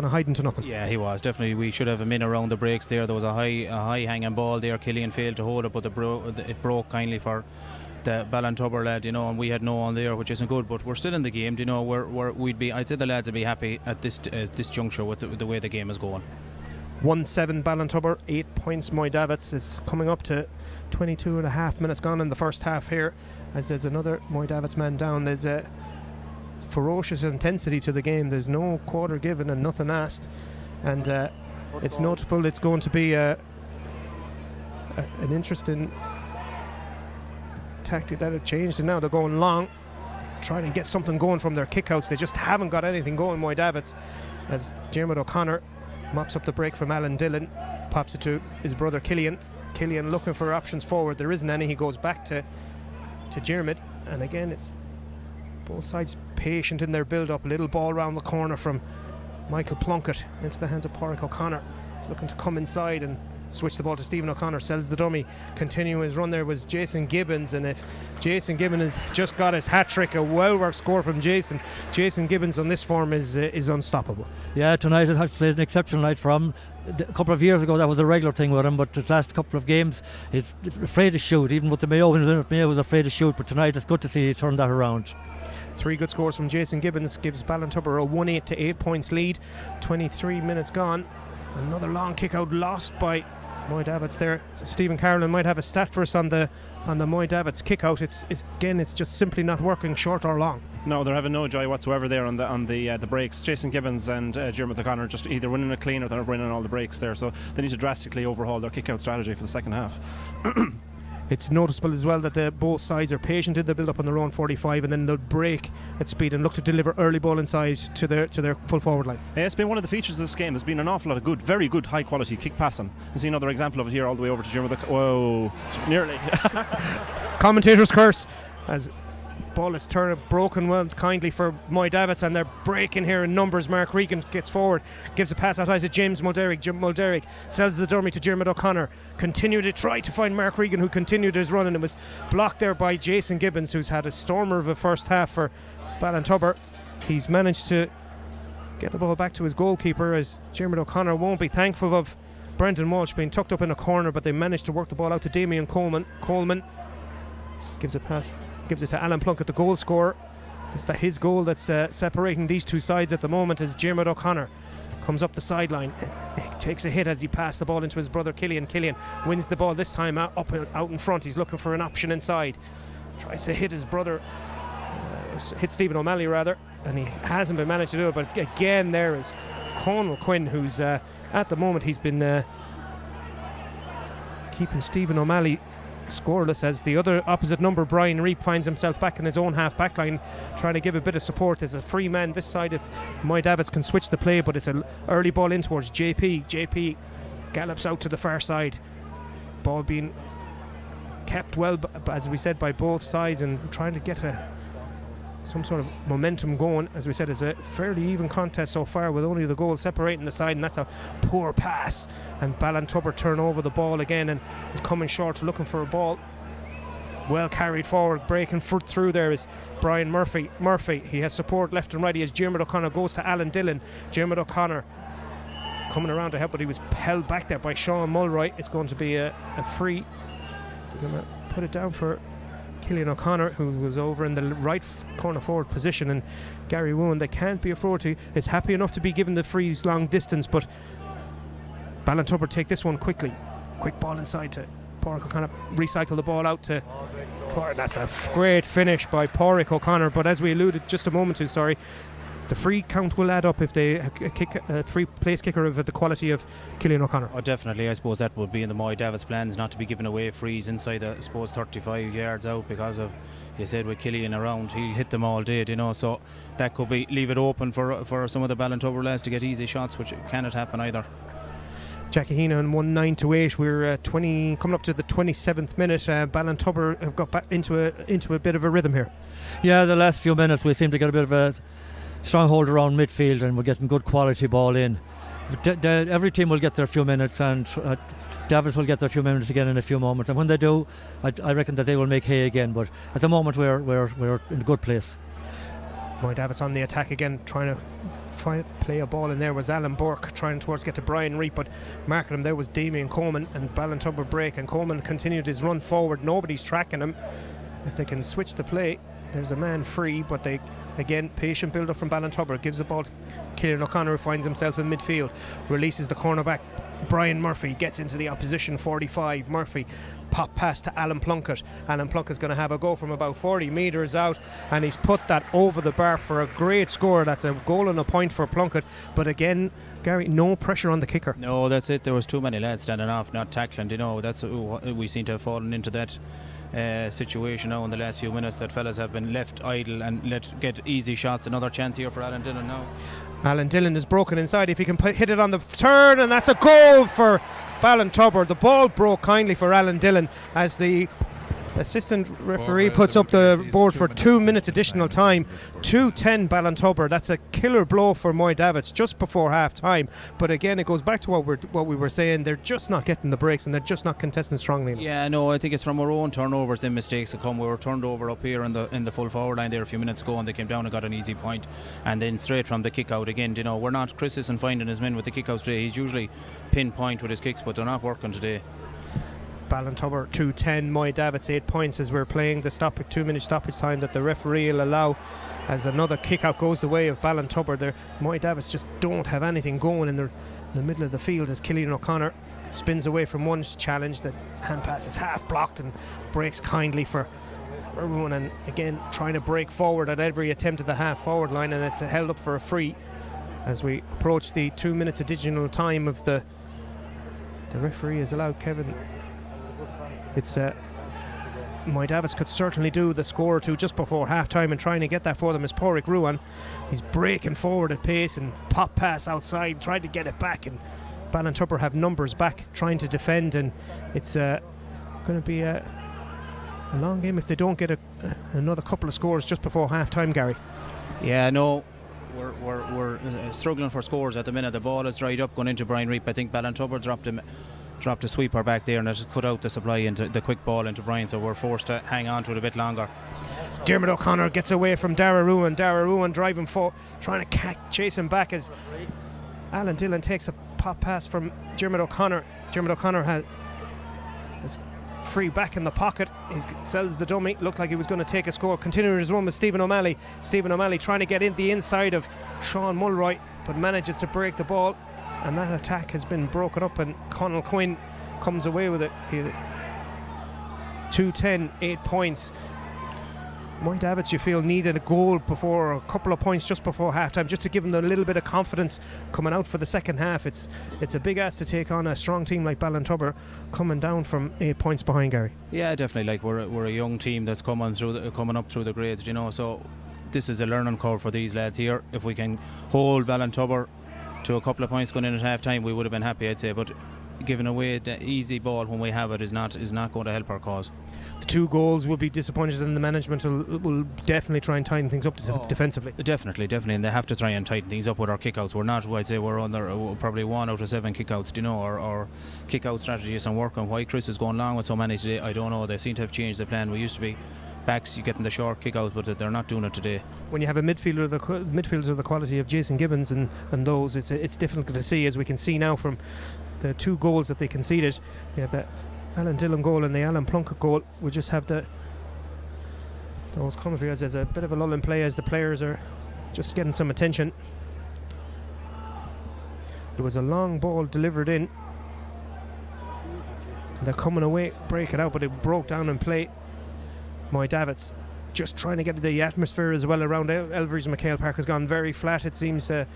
Speaker 1: a hiding to nothing.
Speaker 10: Yeah, he was definitely. We should have him in around the breaks there. There was a high hanging ball there. Killian failed to hold it, but it broke kindly for the Ballintubber lad, and we had no one there, which isn't good. But we're still in the game, I'd say the lads would be happy at this juncture with the way the game is going.
Speaker 1: 1-7 Ballintubber, 8 points Moy Davitts. It's coming up to 22 and a half minutes gone in the first half here, as there's another Moy Davitts man down. There's a ferocious intensity to the game. There's no quarter given and nothing asked, and it's notable. It's going to be an interesting tactic that have changed, and now they're going long, trying to get something going from their kickouts. They just haven't got anything going, Moy Davitts, as Diarmuid O'Connor mops up the break from Alan Dillon, pops it to his brother Cillian. Cillian looking for options forward. There isn't any. He goes back to Diarmuid, and again it's both sides patient in their build-up. Little ball round the corner from Michael Plunkett into the hands of Pádraig O'Connor. He's looking to come inside and switch the ball to Stephen O'Connor. Sells the dummy. Continuing his run there was Jason Gibbons, and if Jason Gibbons has just got his hat-trick, a well-worked score from Jason Gibbons on this form is unstoppable.
Speaker 11: Yeah, tonight it has to say an exceptional night for him. A couple of years ago that was a regular thing with him, but the last couple of games he's afraid to shoot. Even with the Mayo, Mayo was afraid to shoot, but tonight it's good to see he turned that around.
Speaker 1: 3 good scores from Jason Gibbons gives Ballintubber a 1-8 to 8 points lead. 23 minutes gone. Another long kick out lost by Moy Davitts there. Stephen Carolan might have a stat for us on the Moy Davitts kick out. It's just simply not working, short or long.
Speaker 7: No, they're having no joy whatsoever there on the breaks. Jason Gibbons and Diarmuid O'Connor just either winning a clean or they're winning all the breaks there, so they need to drastically overhaul their kick out strategy for the second half.
Speaker 1: It's noticeable as well that both sides are patient in the build-up on their own 45, and then they'll break at speed and look to deliver early ball inside to their full forward line.
Speaker 7: Yeah, it's been one of the features of this game. There's been an awful lot of very good, high-quality kick passing. You see another example of it here all the way over to Diarmuid. Whoa, nearly.
Speaker 1: Commentator's curse as ball is broken well kindly for Moy Davitts, and they're breaking here in numbers. Mark Regan gets forward, gives a pass outside to James Mulderrick. Mulderrick sells the dummy to Diarmuid O'Connor. Continue to try to find Mark Regan, who continued his run, and it was blocked there by Jason Gibbons, who's had a stormer of a first half for Ballintubber. He's managed to get the ball back to his goalkeeper, as Diarmuid O'Connor won't be thankful of Brendan Walsh being tucked up in a corner, but they managed to work the ball out to Damien Coleman. Gives a pass, gives it to Alan Plunkett, the goal scorer. It's his goal that's separating these two sides at the moment, as Diarmuid O'Connor comes up the sideline. He takes a hit as he passed the ball into his brother Cillian. Cillian wins the ball this time out in front. He's looking for an option inside. Tries to hit his brother, hit Stephen O'Malley rather, and he hasn't been managed to do it. But again, there is Conal Quinn, who's at the moment he's been keeping Stephen O'Malley scoreless, as the other opposite number, Brian Reap, finds himself back in his own half back line trying to give a bit of support. There's a free man this side if Moy Davitts can switch the play, but it's an early ball in towards JP gallops out to the far side. Ball being kept well, as we said, by both sides, and trying to get some sort of momentum going. As we said, it's a fairly even contest so far, with only the goal separating the side, and that's a poor pass, and Ballintubber turn over the ball again and coming short, looking for a ball. Well carried forward, breaking through there is Brian Murphy. He has support left and right. He has Diarmuid O'Connor, goes to Alan Dillon. Diarmuid O'Connor coming around to help, but he was held back there by Sean Mulroy. It's going to be a free. They're going to put it down for Cillian O'Connor, who was over in the right corner forward position, and Gary Woon. They can't be afforded to. It's happy enough to be given the frees long distance, but Ballintubber take this one quickly. Quick ball inside to Pádraig O'Connor, recycle the ball out to that's a great finish by Pádraig O'Connor. But as we alluded just a moment to, the free count will add up if they kick a free place kicker of the quality of Cillian O'Connor.
Speaker 10: Oh, definitely. I suppose that would be in the Moy Davitts plans, not to be giving away frees inside I suppose 35 yards out, because of, you said, with Cillian around, he'll hit them all day, so that could be leave it open for some of the Ballintubber lads to get easy shots, which cannot happen either.
Speaker 1: Jackie Heenan won 9-8. We're coming up to the 27th minute. Ballintubber have got back into a bit of a rhythm here.
Speaker 11: Yeah, the last few minutes we seem to get a bit of a stronghold around midfield, and we're getting good quality ball in. Every team will get their few minutes, and Davitts will get their few minutes again in a few moments. And when they do, I reckon that they will make hay again. But at the moment, we're in a good place.
Speaker 1: Moy Davitts on the attack again, trying to play a ball in there was Alan Burke, trying towards get to Brian Reid, but marking him there was Damien Coleman, and Ballintubber break, and Coleman continued his run forward. Nobody's tracking him. If they can switch the play, there's a man free, but they again, patient build up from Ballintubber, gives the ball to Cillian O'Connor, who finds himself in midfield, releases the cornerback Brian Murphy, gets into the opposition 45. Murphy pop pass to Alan Plunkett. Alan Plunkett's going to have a go from about 40 metres out, and he's put that over the bar for a great score. That's a goal and a point for Plunkett, but again, Gary, no pressure on the kicker.
Speaker 10: No, that's it. There was too many lads standing off, not tackling. That's we seem to have fallen into that situation now in the last few minutes, that fellas have been left idle and let get easy shots. Another chance here for Alan Dillon now.
Speaker 1: Alan Dillon is broken inside. If he can hit it on the turn, and that's a goal for Ballintubber. The ball broke kindly for Alan Dillon as the assistant referee puts up the board for 2 minutes additional time. 2-10 Ballintubber. That's a killer blow for Moy Davitts just before half time. But again, it goes back to what we were saying. They're just not getting the breaks, and they're just not contesting strongly enough.
Speaker 10: Yeah, no, I think it's from our own turnovers, the mistakes that come. We were turned over up here in the full forward line there a few minutes ago, and they came down and got an easy point, and then straight from the kick out again. We're not, Chris isn't finding his men with the kick outs today. He's usually pinpoint with his kicks, but they're not working today.
Speaker 1: Ballintubber 2-10, Moy Davitts 8 points as we're playing the 2-minute stoppage time that the referee will allow, as another kick out goes the way of Ballintubber. Moy Davitts just don't have anything going in the middle of the field as Cillian O'Connor spins away from one challenge. The hand pass is half blocked and breaks kindly for everyone, and again trying to break forward at every attempt at the half forward line, and it's held up for a free as we approach the 2 minutes additional time of the referee has allowed Kevin. It's Moy Davitts could certainly do the score or two just before half time, and trying to get that for them is Pádraig Ruan. He's breaking forward at pace and pop pass outside, tried to get it back, and Ballintubber have numbers back trying to defend, and it's going to be a long game if they don't get another couple of scores just before half time, Gary.
Speaker 10: Yeah, no, we're struggling for scores at the minute. The ball is dried up going into Brian Reid. I think Ballintubber dropped a sweeper back there, and it cut out the supply into the quick ball into Brian, so we're forced to hang on to it a bit longer.
Speaker 1: Dermot O'Connor gets away from Dara Ruan. Dara Ruan driving for, trying to chase him back as Alan Dillon takes a pop pass from Dermot O'Connor. Dermot O'Connor has free back in the pocket. He sells the dummy. Looked like he was going to take a score. Continuing his run with Stephen O'Malley. Stephen O'Malley trying to get in the inside of Sean Mulroy, but manages to break the ball. And that attack has been broken up, and Conal Quinn comes away with it. 2-10, 8 points. Moy Davitts, you feel, needed a goal before, a couple of points just before half-time, just to give them a little bit of confidence coming out for the second half. It's a big ask to take on a strong team like Ballintubber, coming down from 8 points behind, Gary.
Speaker 10: Yeah, definitely. Like we're a young team that's coming up through the grades, so this is a learning curve for these lads here. If we can hold Ballintubber to a couple of points going in at half time, we would have been happy, I'd say, but giving away the easy ball when we have it is not going to help our cause.
Speaker 1: The 2 goals will be disappointed, and the management will definitely try and tighten things up defensively.
Speaker 10: Definitely, and they have to try and tighten things up with our kickouts. We're not, I'd say we're under probably 1 out of 7 kickouts, our kickout strategy isn't working. Why Chris is going long with so many today, I don't know. They seem to have changed the plan. We used to be backs, you getting the short kick out, but they're not doing it today. When
Speaker 1: you have a midfielder of the quality of Jason Gibbons and those, it's difficult to see, as we can see now from the 2 goals that they conceded. You have the Alan Dillon goal and the Alan Plunkett goal. We just have those coming for us. There's a bit of a lull in play as the players are just getting some attention. There was a long ball delivered in. They're coming away, break it out, but it broke down in play. Moy Davitts just trying to get the atmosphere as well around Elverys and MacHale Park has gone very flat. It seems a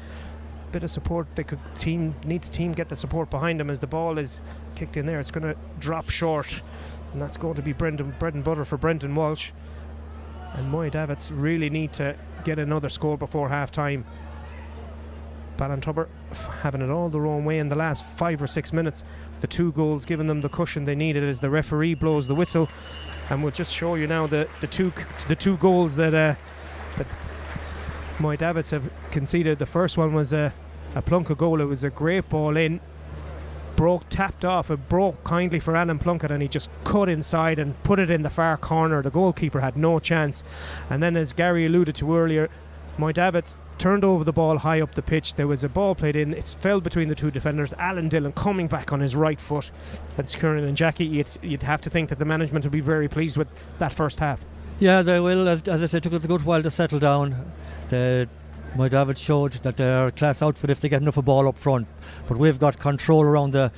Speaker 1: bit of support. They could get the support behind them as the ball is kicked in there. It's going to drop short, and that's going to be bread and butter for Brendan Walsh. And Moy Davitts really need to get another score before half time. Ballintubber having it all their own way in the last 5 or 6 minutes. The 2 goals giving them the cushion they needed as the referee blows the whistle. And we'll just show you now the two goals that Moy Davitts have conceded. The first one was a Plunkett goal. It was a great ball in, tapped off. It broke kindly for Alan Plunkett, and he just cut inside and put it in the far corner. The goalkeeper had no chance. And then, as Gary alluded to earlier, Moy Davitts turned over the ball high up the pitch. There was a ball played in. It fell between the 2 defenders. Alan Dillon coming back on his right foot. That's Kieran and Jackie. You'd have to think that the management would be very pleased with that first half.
Speaker 11: Yeah, they will. As I said, it took us a good while to settle down. Moy Davitts showed that they're a class outfit if they get enough of ball up front. But we've got control around the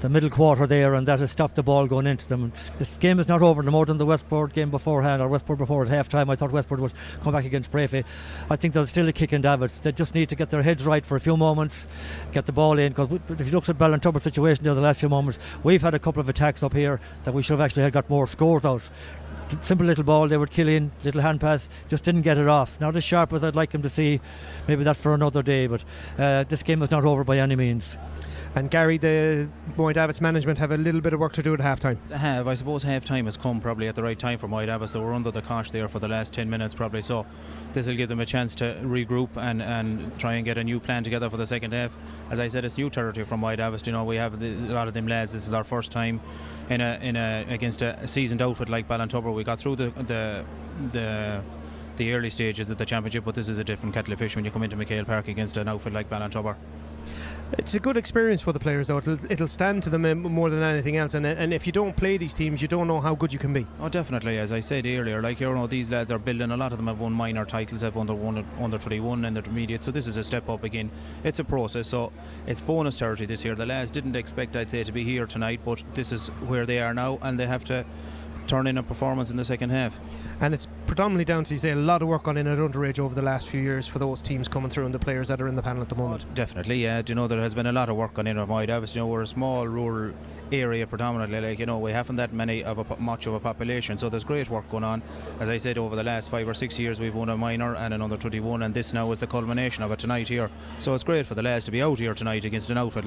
Speaker 11: middle quarter there, and that has stopped the ball going into them. This game is not over no more than the Westport game beforehand, or Westport before at half time. I thought Westport would come back against Breaffy. I think there's still a kick in Davitts. They just need to get their heads right for a few moments, get the ball in, because if you look at Ballintubber's situation there the last few moments, we've had a couple of attacks up here that we should have actually got more scores out. Simple little ball they would kill in, little hand pass, just didn't get it off. Not as sharp as I'd like him to see. Maybe that's for another day, but this game is not over by any means.
Speaker 1: And Gary, the Moy Davitts management have a little bit of work to do at half time.
Speaker 10: I suppose half time has come probably at the right time for Moy Davitts. They were under the cosh there for the last 10 minutes probably, so this will give them a chance to regroup and try and get a new plan together for the second half. As I said, it's new territory for Moy Davitts. You know, we have a lot of them lads. This is our first time against a seasoned outfit like Ballintubber. We got through the early stages of the championship, but this is a different kettle of fish when you come into MacHale Park against an outfit like Ballintubber.
Speaker 1: It's a good experience for the players, though. It'll stand to them more than anything else. And if you don't play these teams, you don't know how good you can be.
Speaker 10: Oh, definitely. As I said earlier, these lads are building. A lot of them have won minor titles, have won under 21 and intermediate. So this is a step up again. It's a process. So it's bonus territory this year. The lads didn't expect, I'd say, to be here tonight, but this is where they are now, and they have to turn in a performance in the second half.
Speaker 1: And it's predominantly down to, you say, a lot of work gone in at underage over the last few years for those teams coming through and the players that are in the panel at the moment.
Speaker 10: Definitely, yeah. Do you know, there has been a lot of work gone in at Moy Davitts. You know, we're a small rural area predominantly, we haven't that much of a population, so there's great work going on. As I said, over the last 5 or 6 years we've won a minor and an under 21, and this now is the culmination of it tonight here. So it's great for the lads to be out here tonight against an outfit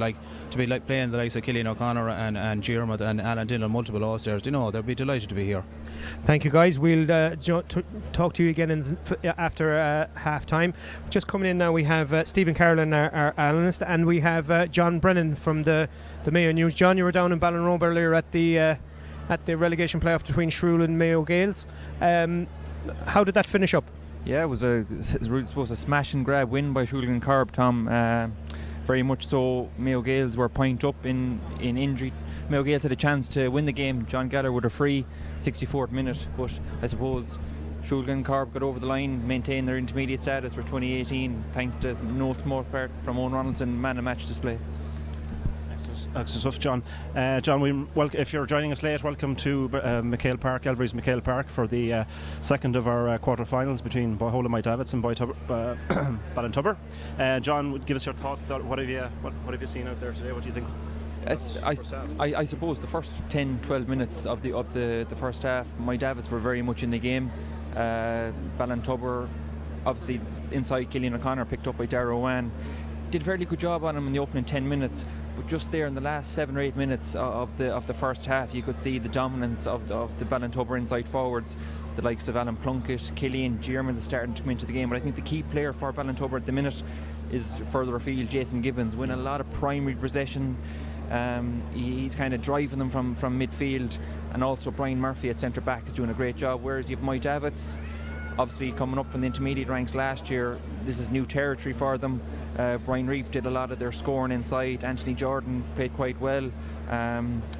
Speaker 10: to be playing the likes of Cillian O'Connor and Diarmuid and Alan Dillon, multiple All-Stars. They'll be delighted to be here.
Speaker 1: Thank you, guys. We'll talk to you again after half time. Just coming in now, we have Stephen Carolan, our analyst, and we have John Brennan from the Mayo News. John, you were down in Ballinrobe earlier at the relegation playoff between Shrule and Mayo Gaels. How did that finish up?
Speaker 12: Yeah, it was really supposed a smash and grab win by Shrule and Corb, Tom. Very much so. Mayo Gaels were point up in injury. Mayo Gaels had a chance to win the game. John Gallagher with a free 64th minute, but I suppose Shrule and Corb got over the line, maintained their intermediate status for 2018 thanks to no small part from Owen Ronaldson man of match display.
Speaker 7: Excellent stuff, John. John, if you're joining us late, welcome to MacHale Park, Elverys MacHale Park, for the second of our quarter-finals between Bohola Moy Davitts and Ballintubber. John, give us your thoughts. What have you seen out there today? What do you think?
Speaker 12: I suppose the first 10-12 minutes of the first half, Moy Davitts were very much in the game. Ballintubber, obviously inside Cillian O'Connor, picked up by Darragh Owen, did a fairly good job on him in the opening 10 minutes, but just there in the last 7 or 8 minutes of the first half, you could see the dominance of the Ballintubber inside forwards, the likes of Alan Plunkett, Cillian, Diarmuid is starting to come into the game. But I think the key player for Ballintubber at the minute is further afield, Jason Gibbons, win a lot of primary possession. He's kind of driving them from midfield, and also Brian Murphy at centre back is doing a great job, whereas you have Moy Davitts obviously coming up from the intermediate ranks last year. This is new territory for them. Brian Reap did a lot of their scoring inside. Anthony Jordan played quite well.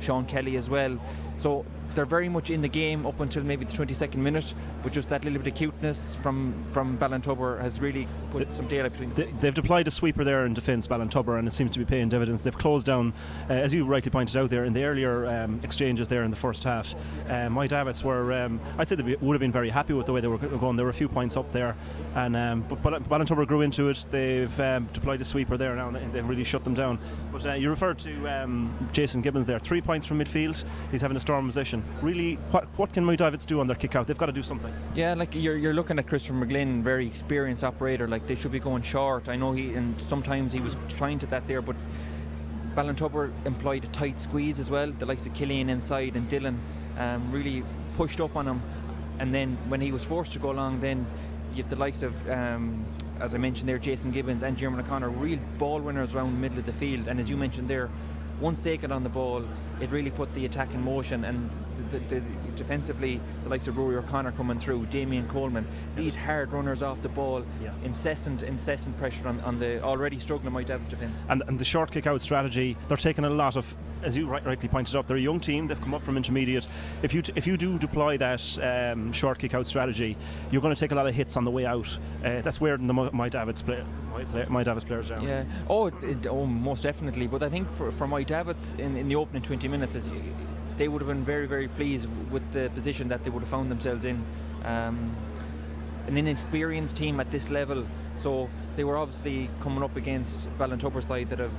Speaker 12: Sean Kelly as well. So they're very much in the game up until maybe the 22nd minute, but just that little bit of cuteness from Ballintubber has really put some daylight between the sides.
Speaker 7: They've deployed a sweeper there in defence, Ballintubber, and it seems to be paying dividends. They've closed down, as you rightly pointed out there, in the earlier exchanges there in the first half. Moy Davitts were, I'd say they would have been very happy with the way they were going. There were a few points up there, and but Ballintubber grew into it. They've deployed a sweeper there now, and they've really shut them down. But you referred to Jason Gibbons there, 3 points from midfield. He's having a storm position. Really, what can Moy Davitts do on their kick out? They've got to do something.
Speaker 12: Yeah, like you're looking at Christopher McGlynn, very experienced operator. Like they should be going short. I know and sometimes he was trying to that there, but Ballintubber employed a tight squeeze as well. The likes of Killian inside and Dylan really pushed up on him, and then when he was forced to go along, then you have the likes of as I mentioned there, Jason Gibbons and Jim O'Connor, real ball winners around the middle of the field. And as you mentioned there, once they got on the ball, it really put the attack in motion, and the defensively, the likes of Rory O'Connor coming through, Damien Coleman, these hard runners off the ball, incessant pressure on the already struggling Moy Davitts defence.
Speaker 7: And the short kick out strategy, they're taking a lot of, as you rightly pointed out, they're a young team, they've come up from intermediate. If you do deploy that short kick out strategy, you're going to take a lot of hits on the way out. That's wearing the Moy Davitts players down.
Speaker 12: Yeah, most definitely. But I think for Moy Davitts in the opening 20 minutes, they would have been very, very pleased with the position that they would have found themselves in. An inexperienced team at this level, so they were obviously coming up against Ballintubber side that have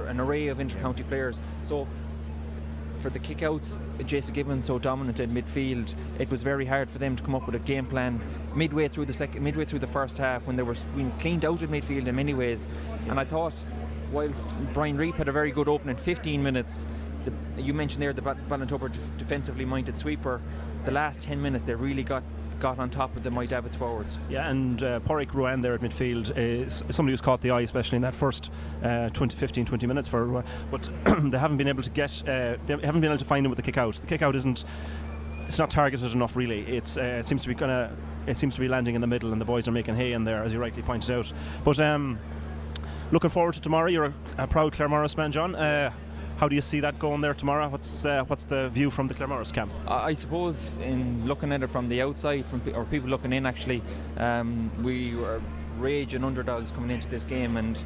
Speaker 12: an array of inter-county players. So for the kickouts, Jason Gibbons so dominant in midfield, it was very hard for them to come up with a game plan midway through the first half, when they were being cleaned out of midfield in many ways. And I thought, whilst Brian Reap had a very good opening 15 minutes, you mentioned there the Ballintubber defensively minded sweeper, the last 10 minutes they really got on top of the Moy Davitts forwards.
Speaker 7: Yeah, and Pádraig Ruan there at midfield is somebody who's caught the eye, especially in that first 15-20 minutes but they haven't been able to find him with the kick out. The kick out it's not targeted enough really. It seems to be landing in the middle, and the boys are making hay in there, as you rightly pointed out. But looking forward to tomorrow. You're a proud Claremorris man, John. How do you see that going there tomorrow? What's the view from the Claremorris camp?
Speaker 12: I suppose, in looking at it from the outside, or people looking in actually, we were raging underdogs coming into this game, and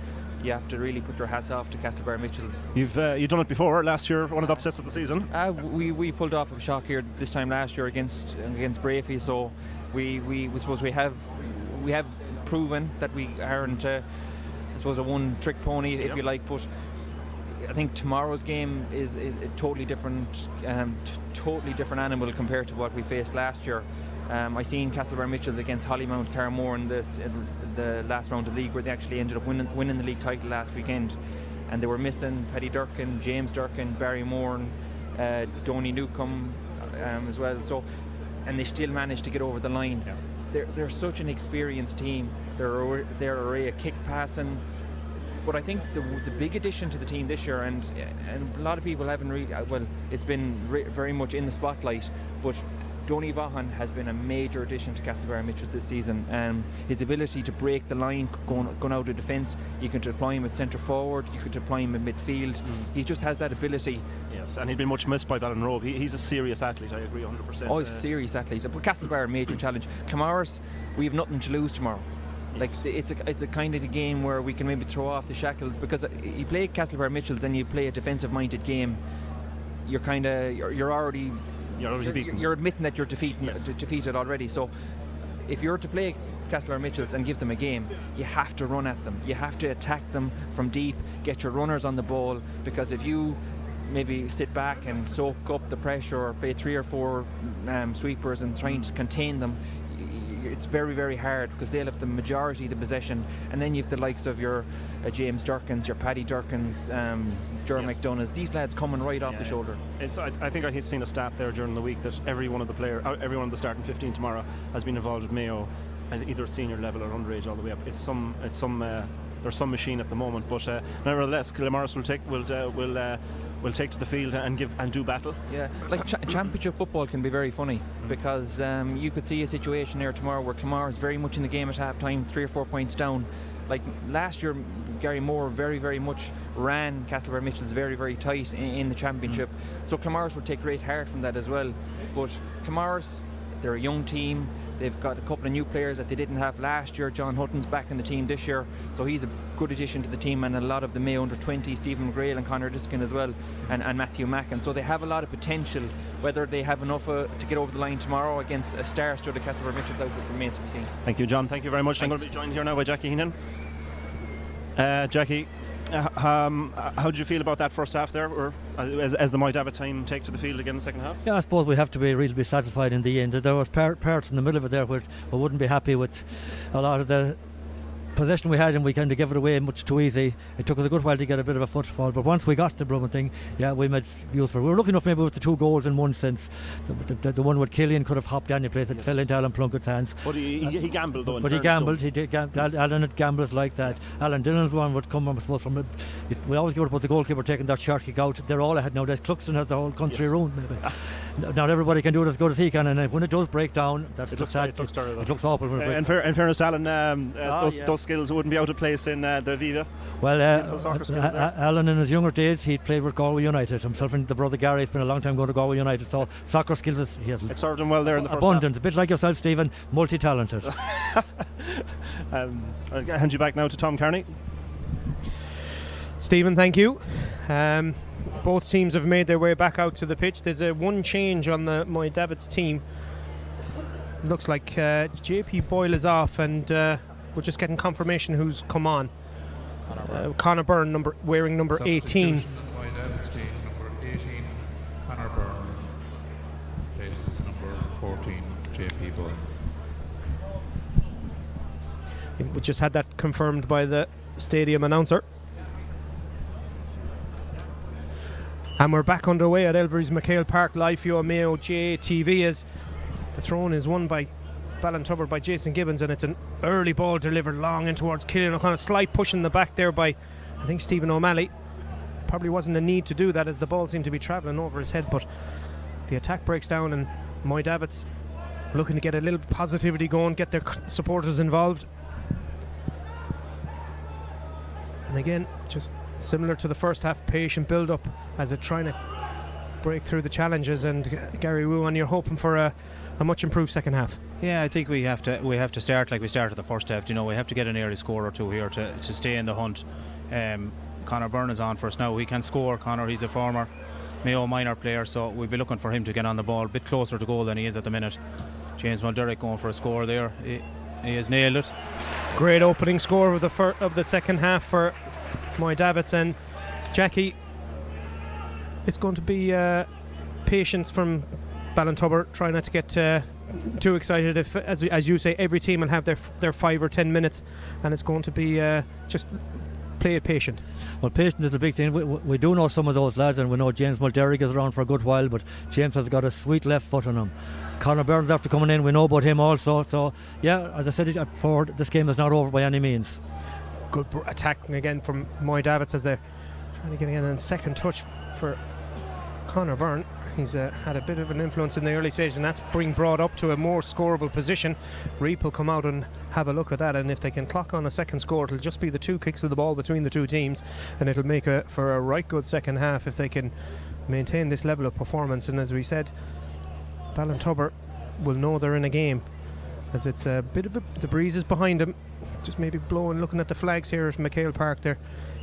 Speaker 12: you have to really put your hats off to Castlebar Mitchells.
Speaker 7: You've done it before last year, one of the upsets of the season.
Speaker 12: We pulled off a shock here this time last year against Breaffy, so we suppose we have proven that we aren't I suppose a one trick pony, if you like, but I think tomorrow's game is a totally different animal compared to what we faced last year. I seen Castlebar Mitchells against Hollymount Carramore in the last round of the league, where they actually ended up winning the league title last weekend, and they were missing Paddy Durkin, James Durkin, Barry Moore, Donny Newcombe as well. So, and they still managed to get over the line. Yeah. They're such an experienced team. They're array of kick passing. But I think the big addition to the team this year, and a lot of people haven't really, it's been very much in the spotlight, but Donny Vaughan has been a major addition to Castlebar Mitchells this season. His ability to break the line going out of defence, you can deploy him at centre forward, you can deploy him in midfield. He just has that ability.
Speaker 7: Yes, and he'd been much missed by Ballinrobe. He's a serious athlete, I agree 100%.
Speaker 12: Oh, he's a serious athlete. But Castlebar, a major challenge. Claremorris, we have nothing to lose tomorrow. Like it's a kind of a game where we can maybe throw off the shackles, because you play Castlebar Mitchells and you play a defensive-minded game, you're already beaten. You're admitting that you're defeated already. So if you're to play Castlebar Mitchells and give them a game, you have to run at them. You have to attack them from deep, get your runners on the ball, because if you maybe sit back and soak up the pressure, or play 3 or 4 sweepers and trying to contain them, it's very, very hard, because they'll have the majority of the possession, and then you have the likes of your James Durkins, your Paddy Durkins, Jeremy McDonough's, these lads coming right off the shoulder.
Speaker 7: I think I've seen a stat there during the week that every one of the starting 15 tomorrow has been involved with Mayo at either senior level or underage all the way up. There's some machine at the moment, but nevertheless, Claremorris will take to the field and do battle.
Speaker 12: Yeah, like championship football can be very funny, because you could see a situation there tomorrow where Claremorris is very much in the game at half time, 3 or 4 points down, like last year, Gary Moore very, very much ran Castlebar Mitchells very, very tight in the championship. So Clamars will take great heart from that as well. But Clamars, they're a young team. They've got a couple of new players that they didn't have last year. John Hutton's back in the team this year, so he's a good addition to the team, and a lot of the Mayo under-20, Stephen McGrail and Conor Diskin as well, and Matthew Mackin. So they have a lot of potential. Whether they have enough to get over the line tomorrow against a star-studded Castlebar Mitchells outfit remains to be seen.
Speaker 7: Thank you, John. Thank you very much.
Speaker 12: Thanks.
Speaker 7: I'm going to be joined here now by Jackie Heenan. Jackie, how did you feel about that first half there, or as the Moy Davitts team take to the field again in the second half?
Speaker 11: Yeah, I suppose we have to be reasonably satisfied in the end. There was parts in the middle of it there where we wouldn't be happy with a lot of the possession we had, and we kind of gave it away much too easy. It took us a good while to get a bit of a footfall, but once we got the Brummel thing, yeah, we made use for it. We were lucky enough maybe with the 2 goals in one sense. The one with Killian could have hopped any place. It fell into Alan Plunkett's hands.
Speaker 7: But he gambled though.
Speaker 11: But he gambled. He did. Alan had gambles like that. Alan Dillon's one would come, I suppose, from. We always give it about the goalkeeper taking that short kick out. They're all ahead now. Cluxton has the whole country ruined maybe. Not everybody can do it as good as he can, and when it does break down,
Speaker 7: it looks terrible.
Speaker 11: It looks awful. When
Speaker 7: in fairness to Alan, those skills wouldn't be out of place in the Viva.
Speaker 11: Well, Alan in his younger days, he played with Galway United. Himself and the brother Gary has been a long time going to Galway United, so soccer skills he has.
Speaker 7: It served him well there in the first
Speaker 11: abundant, a bit like yourself, Stephen, multi-talented.
Speaker 7: I'll hand you back now to Tom Kearney.
Speaker 1: Stephen, thank you. Both teams have made their way back out to the pitch. There's one change on the Moy Davitts team. Looks like JP Boyle is off, and we're just getting confirmation who's come on. Conor Byrne, wearing number 18.
Speaker 13: Moy Davitts team, number 18, Conor Byrne. Places number 14, JP Boyle.
Speaker 1: We just had that confirmed by the stadium announcer. And we're back underway at Elverys MacHale Park, live for Mayo GAA TV, as the throw-in is won by Ballintubber by Jason Gibbons, and it's an early ball delivered long in towards Killian O'Connor. Slight push in the back there by, I think, Stephen O'Malley. Probably wasn't a need to do that as the ball seemed to be travelling over his head, but the attack breaks down, and Moy Davitts looking to get a little positivity going, get their supporters involved. And again, just similar to the first half, patient build-up as they're trying to break through the challenges. And Gary Woo, you're hoping for a much improved second half.
Speaker 10: Yeah, I think we have to start like we started the first half. You know, we have to get an early score or two here to stay in the hunt. Conor Byrne is on for us now. He can score. Conor, he's a former Mayo minor player, so we'll be looking for him to get on the ball a bit closer to goal than he is at the minute. James Mulderrick going for a score there. He has nailed it.
Speaker 1: Great opening score of the second half for Moy Davitts. And Jackie, it's going to be patience from Ballintubber. Try not to get too excited. If, as you say, every team will have their 5 or 10 minutes, and it's going to be just play it patient.
Speaker 11: Well, patience is a big thing. We do know some of those lads, and we know James Mulderrick is around for a good while, but James has got a sweet left foot on him. Conor Byrne's after coming in, we know about him also. So yeah, as I said before, this game is not over by any means.
Speaker 1: Good attacking again from Moy Davitts as they're trying to get in, and second touch for Conor Byrne. He's had a bit of an influence in the early stage, and that's being brought up to a more scoreable position. Reap will come out and have a look at that, and if they can clock on a second score, it'll just be the 2 kicks of the ball between the 2 teams, and it'll make for a right good second half if they can maintain this level of performance. And as we said, Ballintubber will know they're in a game, as it's a bit of the breeze is behind him, just maybe blowing, looking at the flags here at MacHale Park there.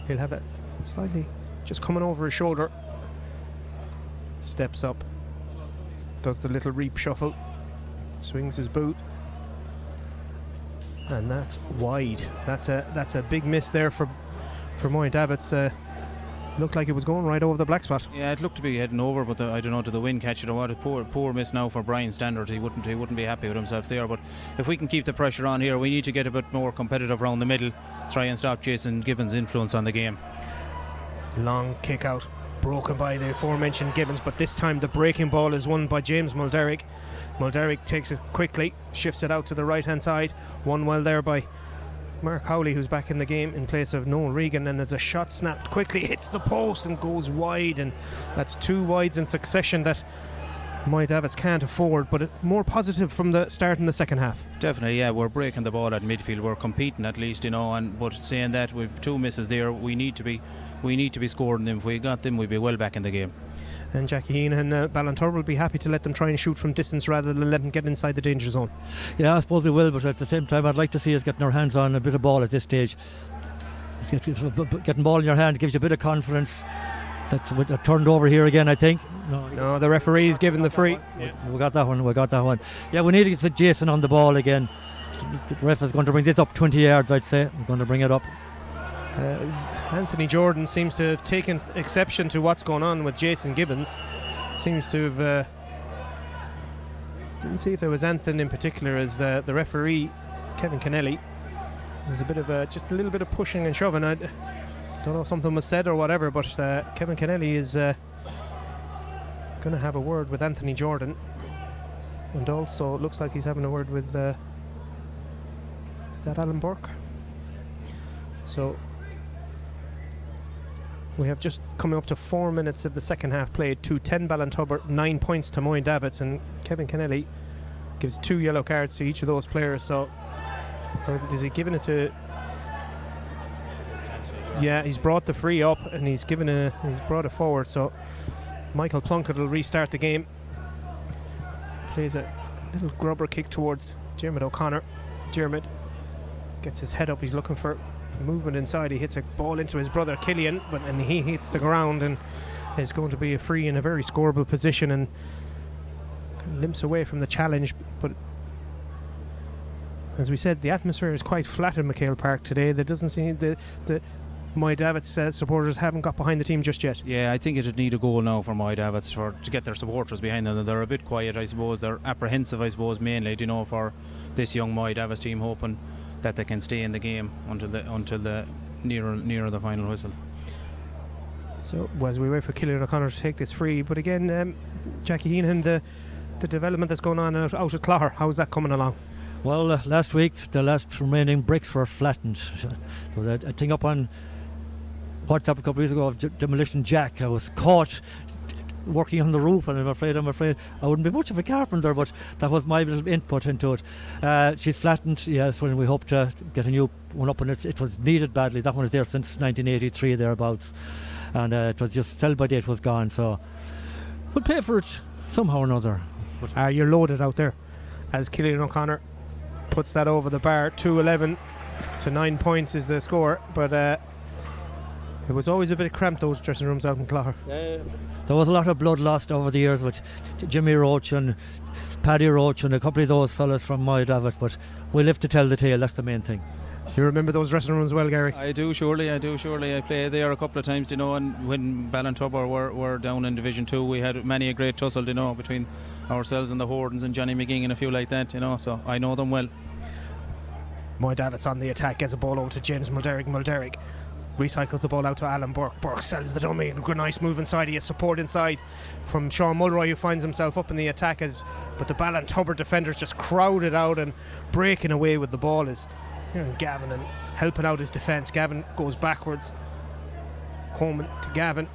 Speaker 1: He'll have it slightly just coming over his shoulder. Steps up, does the little reap shuffle, swings his boot, and that's wide. That's a big miss there for Moy Davitts. Looked like it was going right over the black spot.
Speaker 10: Yeah, it looked to be heading over, but I don't know, did the wind catch it or what? A poor miss now for Brian standards. He wouldn't be happy with himself there. But if we can keep the pressure on here, we need to get a bit more competitive around the middle, try and stop Jason Gibbons' influence on the game.
Speaker 1: Long kick out, broken by the aforementioned Gibbons, but this time the breaking ball is won by James Mulderrick. Mulderrick takes it quickly, shifts it out to the right hand side, won well there by Mark Howley, who's back in the game in place of Noel Regan, and there's a shot snapped quickly, hits the post and goes wide, and that's 2 wides in succession that Moy Davitts can't afford, but more positive from the start in the second half.
Speaker 10: Definitely, yeah, we're breaking the ball at midfield, we're competing at least, but saying that we've 2 misses there, we need to be scoring them. If we got them, we'd be well back in the game.
Speaker 1: And Jackie Heenan and Ballintubber will be happy to let them try and shoot from distance rather than let them get inside the danger zone.
Speaker 11: Yeah, I suppose we will, but at the same time I'd like to see us getting our hands on a bit of ball at this stage. Getting ball in your hand gives you a bit of confidence. That's turned over here again, I think.
Speaker 1: No, the referee's given the free.
Speaker 11: We got that one. Yeah, we need to get Jason on the ball again. The ref is going to bring this up 20 yards, I'd say. We're going to bring it up.
Speaker 1: Anthony Jordan seems to have taken exception to what's going on with Jason Gibbons. Seems to have... didn't see if there was anything in particular as the referee, Kevin Kennelly. There's a bit of just a little bit of pushing and shoving. I don't know if something was said or whatever, but Kevin Kennelly is going to have a word with Anthony Jordan, and also it looks like he's having a word with is that Alan Burke? So we have just coming up to 4 minutes of the second half played. 2-10 Ballintubber, 9 points to Moy Davitts, and Kevin Kennelly gives 2 yellow cards to each of those players. So or is he giving it to... Yeah, he's brought the free up and he's brought it forward. So Michael Plunkett will restart the game. Plays a little grubber kick towards Dermot O'Connor. Dermot gets his head up. He's looking for movement inside. He hits a ball into his brother Killian, and he hits the ground, and it's going to be a free in a very scoreable position, and limps away from the challenge. But as we said, the atmosphere is quite flat in MacHale Park today. There doesn't seem the Moy Davitts supporters haven't got behind the team just yet.
Speaker 10: Yeah, I think it'd need a goal now for Moy Davitts to get their supporters behind them. They're a bit quiet, I suppose. They're apprehensive, I suppose, mainly, for this young Moy Davitts team, hoping that they can stay in the game until the nearer the final whistle.
Speaker 1: So as we wait for Killian O'Connor to take this free, but again, Jackie Heenan, the development that's going on out at Clogher, how's that coming along?
Speaker 11: Well, last week the last remaining bricks were flattened. So I think up on WhatsApp a couple of years ago of Demolition Jack, I was caught working on the roof, and I'm afraid I wouldn't be much of a carpenter, but that was my little input into it. She's flattened, yes, when we hope to get a new one up, and it was needed badly. That one was there since 1983 thereabouts, and it was just sell by date was gone, so we'll pay for it somehow or another.
Speaker 1: You're loaded out there as Killian O'Connor puts that over the bar. 2-11 to 9 points is the score, but it was always a bit cramped, those dressing rooms out in Clogher.
Speaker 11: There was a lot of blood lost over the years with Jimmy Roach and Paddy Roach and a couple of those fellas from Moy Davitts, but we live to tell the tale, that's the main thing.
Speaker 1: You remember those dressing rooms well, Gary?
Speaker 10: I do, surely. I played there a couple of times, and when Ballintubber were down in Division 2, we had many a great tussle, between ourselves and the Hordens and Johnny McGing and a few like that, so I know them well.
Speaker 1: Moy Davitts on the attack, gets a ball over to James Mulderick recycles the ball out to Alan Burke. Burke sells the dummy, nice move inside. He has support inside from Sean Mulroy, who finds himself up in the attack, but the Ballintubber defenders just crowded out and breaking away with the ball. Is Gavin and helping out his defence. Gavin goes backwards. Coleman to Gavin,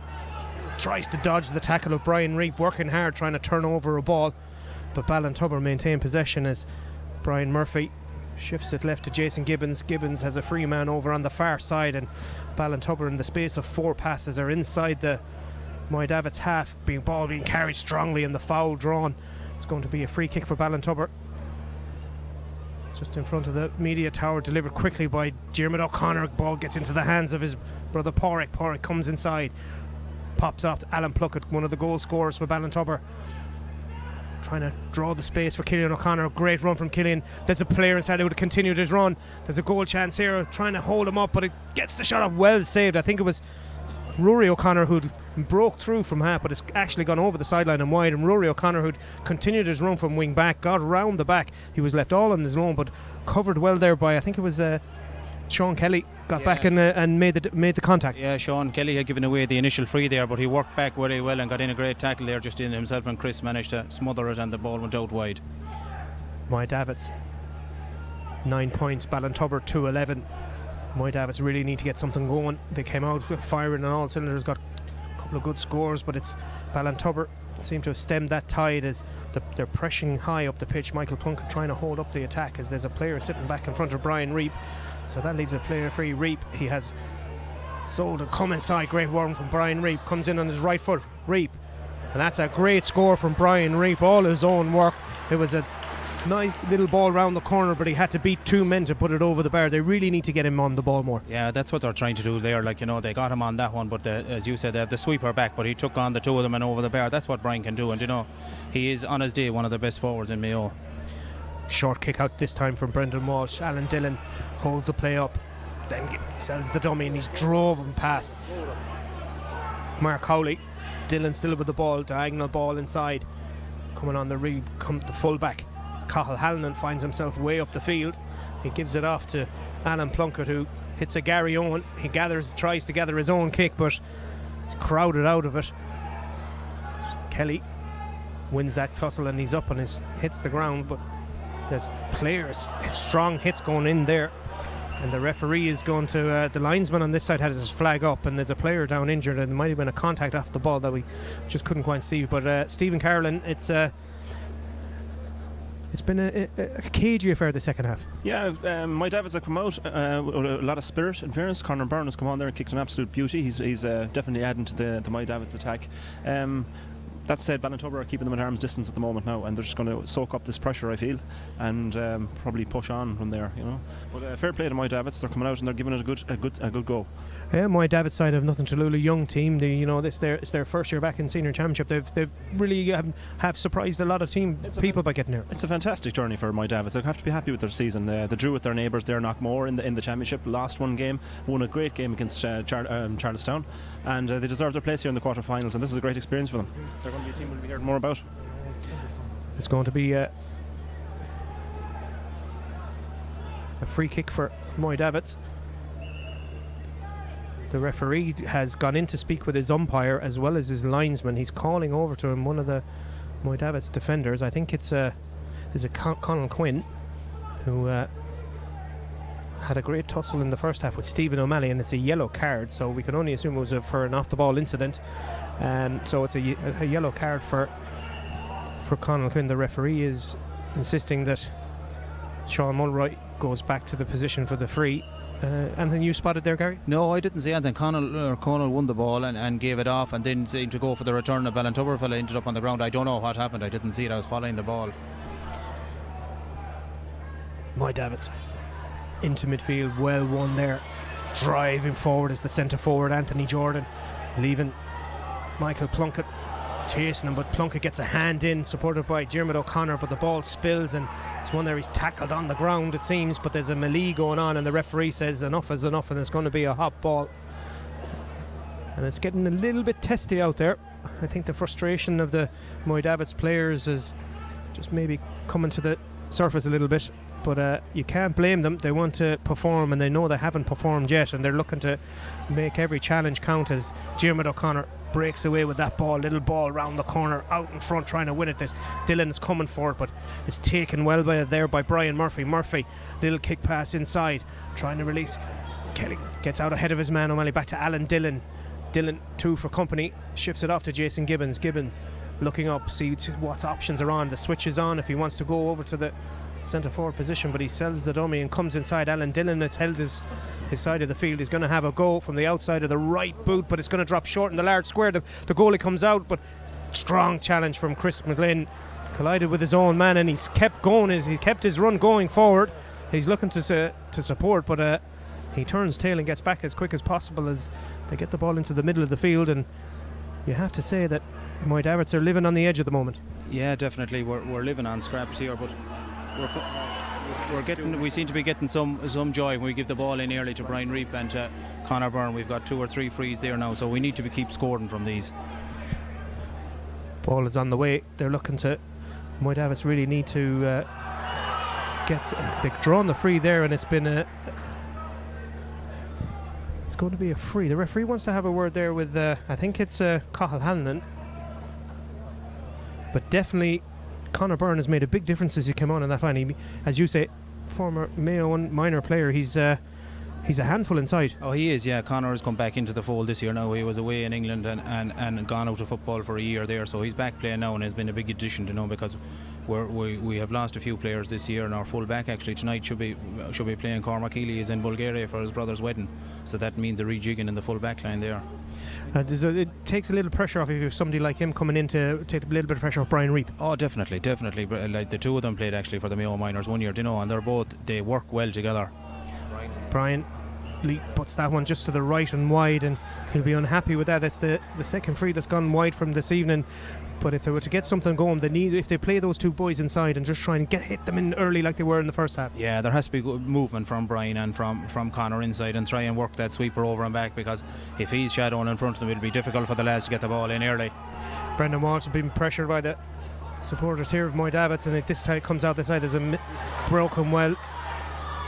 Speaker 1: tries to dodge the tackle of Brian Reap, working hard trying to turn over a ball, but Ballintubber maintain possession as Brian Murphy shifts it left to Jason Gibbons. Gibbons has a free man over on the far side, and Ballintubber in the space of 4 passes are inside the Moy Davitts half, ball being carried strongly and the foul drawn. It's going to be a free kick for Ballintubber. Just in front of the media tower, delivered quickly by Dermot O'Connor. Ball gets into the hands of his brother Pádraig. Pádraig comes inside, pops off to Alan Plunkett, one of the goal scorers for Ballintubber, trying to draw the space for Killian O'Connor. Great run from Killian. There's a player inside who would have continued his run. There's a goal chance here, trying to hold him up, but it gets the shot off. Well saved. I think it was Rory O'Connor who'd broke through from half, but it's actually gone over the sideline and wide, and Rory O'Connor, who'd continued his run from wing back, got round the back. He was left all on his own, but covered well there by, I think it was Sean Kelly, got back and made the contact.
Speaker 10: Yeah, Sean Kelly had given away the initial free there, but he worked back very well and got in a great tackle there. Just in himself and Chris managed to smother it, and the ball went out wide.
Speaker 1: Moy Davitts 9 points, Ballintubber 2-11. Moy Davitts really need to get something going. They came out firing on all cylinders, got a couple of good scores, but it's Ballintubber seem to have stemmed that tide as they're pressing high up the pitch. Michael Plunkett trying to hold up the attack as there's a player sitting back in front of Brian Reap, so that leaves a player free. Reap, he has sold and come inside. Great worm from Brian Reap, comes in on his right foot. Reap, and that's a great score from Brian Reap, all his own work. It was a nice little ball round the corner, but he had to beat 2 men to put it over the bar. They really need to get him on the ball more.
Speaker 10: Yeah, that's what they're trying to do there. Like, you know, they got him on that one, but as you said, they have the sweeper back, but he took on the 2 of them and over the bar. That's what Brian can do, and you know, he is on his day one of the best forwards in Mayo.
Speaker 1: Short kick out this time from Brendan Walsh. Alan Dillon holds the play up, then sells the dummy, and he's drove him past Mark Howley. Dillon still with the ball, diagonal ball inside, coming on the the full-back. Cathal Halloran finds himself way up the field. He gives it off to Alan Plunkett, who hits a Gary Owen. He tries to gather his own kick, but he's crowded out of it. Kelly wins that tussle and he's up and hits the ground, but there's players, strong hits going in there, and the referee is going to the linesman on this side has his flag up, and there's a player down injured, and it might have been a contact off the ball that we just couldn't quite see. But Stephen Carolyn, it's been a cagey affair the second half.
Speaker 7: Yeah, Moy Davitts have come out with a lot of spirit. In fairness, Conor Byrne has come on there and kicked an absolute beauty. He's definitely adding to the Moy Davitts attack. That said, Ballintubber are keeping them at arm's distance at the moment now, and they're just going to soak up this pressure, I feel, and probably push on from there, you know. But fair play to Moy Davitts. They're coming out and they're giving it a good go.
Speaker 1: Yeah, Moy Davitts side have nothing to lose. A young team. It's their first year back in senior championship. They've really have surprised a lot of people by getting there.
Speaker 7: It's a fantastic journey for Moy Davitts. They have to be happy with their season. They drew with their neighbours there, Knockmore, in the championship. Lost one game, won a great game against Charlestown, and they deserve their place here in the quarter-finals. And this is a great experience for them. They're going to be a team we'll be hearing more about.
Speaker 1: It's going to be a free kick for Moy Davitts. The referee has gone in to speak with his umpire as well as his linesman. He's calling over to him one of the Moy Davitts defenders. I think it's Conal Quinn, who had a great tussle in the first half with Stephen O'Malley, and it's a yellow card, so we can only assume it was for an off-the-ball incident. So it's a yellow card for Conal Quinn. The referee is insisting that Sean Mulroy goes back to the position for the free. Anything you spotted there, Gary?
Speaker 10: No, I didn't see anything. Conal won the ball and gave it off, and then seemed to go for the return. The Ballintubber fella ended up on the ground. I don't know what happened. I didn't see it. I was following the ball.
Speaker 1: Moy Davitts into midfield, well won there. Driving forward is the centre forward Anthony Jordan, leaving Michael Plunkett chasing him, but Plunkett gets a hand in, supported by Diarmuid O'Connor, but the ball spills, and it's one there he's tackled on the ground, it seems, but there's a melee going on, and the referee says enough is enough, and it's going to be a hot ball, and it's getting a little bit testy out there. I think the frustration of the Moy Davitts players is just maybe coming to the surface a little bit, but you can't blame them. They want to perform, and they know they haven't performed yet, and they're looking to make every challenge count as Diarmuid O'Connor breaks away with that ball, little ball round the corner, out in front trying to win it. This Dillon's coming for it, but it's taken well by Brian Murphy. Little kick pass inside, trying to release. Kelly gets out ahead of his man O'Malley, back to Alan Dillon. Dillon 2 for company, shifts it off to Jason Gibbons. Gibbons looking up, see what options are on. The switch is on if he wants to go over to the centre forward position, but he sells the dummy and comes inside. Alan Dillon has held his side of the field. He's going to have a go from the outside of the right boot, but it's going to drop short in the large square. The goalie comes out, but strong challenge from Chris McGlynn. Collided with his own man, and he's kept going. He kept his run going forward. He's looking to support, but he turns tail and gets back as quick as possible as they get the ball into the middle of the field. And you have to say that Moy Davitts are living on the edge at the moment.
Speaker 10: Yeah, definitely. We're living on scraps here, but we seem to be getting some joy when we give the ball in early to Brian Reap and to Conor Byrne. We've got 2 or 3 frees there now, so we need to keep scoring from these.
Speaker 1: Ball is on the way. They're looking to Moy Davitts really need to they've drawn the free there, and it's been it's going to be a free. The referee wants to have a word there with I think it's Cathal Halloran, but definitely Conor Byrne has made a big difference as he came on in that final. As you say, former Mayo minor player, he's He's a handful inside.
Speaker 10: Oh, he is, yeah. Connor has come back into the fold this year now. He was away in England and gone out of football for a year there, so he's back playing now and has been a big addition, because we have lost a few players this year, and our full back actually tonight should be playing. Cormac Healy is in Bulgaria for his brother's wedding, so that means a rejigging in the full back line there.
Speaker 1: It takes a little pressure off if you have somebody like him coming in to take a little bit of pressure off Brian Reap.
Speaker 10: Oh, definitely. Like the two of them played actually for the Mayo minors one year, and they work well together.
Speaker 1: Brian Lee puts that one just to the right and wide, and he'll be unhappy with that. It's the second free that's gone wide from this evening. But if they were to get something going, if they play those two boys inside and just try and hit them in early like they were in the first half.
Speaker 10: Yeah, there has to be good movement from Brian and from Connor inside, and try and work that sweeper over and back, because if he's shadowing in front of them, it'll be difficult for the lads to get the ball in early.
Speaker 1: Brendan Walsh has been pressured by the supporters here of Moy Davitts, and this time it comes out this side. There's a broken well.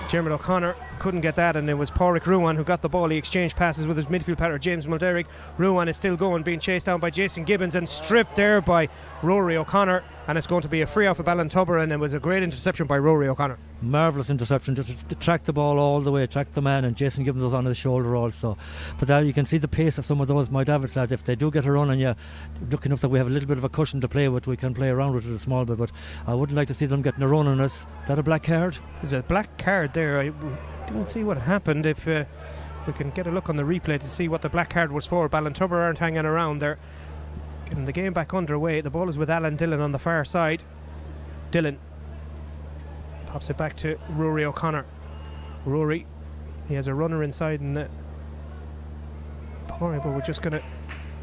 Speaker 1: Jeremy O'Connor couldn't get that, and it was Pádraig Ruan who got the ball. He exchanged passes with his midfield partner James Mulderrick. Ruan is still going, being chased down by Jason Gibbons and stripped there by Rory O'Connor, and it's going to be a free off of Ballintubber, and it was a great interception by Rory O'Connor.
Speaker 11: Marvellous interception, just to track the ball all the way, track the man, and Jason Gibbons was on his shoulder also. But that you can see the pace of some of those Moy Davitts lads. If they do get a run, and you look enough that we have a little bit of a cushion to play with, we can play around with it a small bit, but I wouldn't like to see them getting a run on us. Is that a black card?
Speaker 1: There's a black card there. I didn't see what happened. If we can get a look on the replay to see what the black card was for. Ballintubber aren't hanging around. They're getting the game back underway. The ball is with Alan Dillon on the far side. Dillon pops it back to Rory O'Connor. Rory, he has a runner inside, and but we're just going to,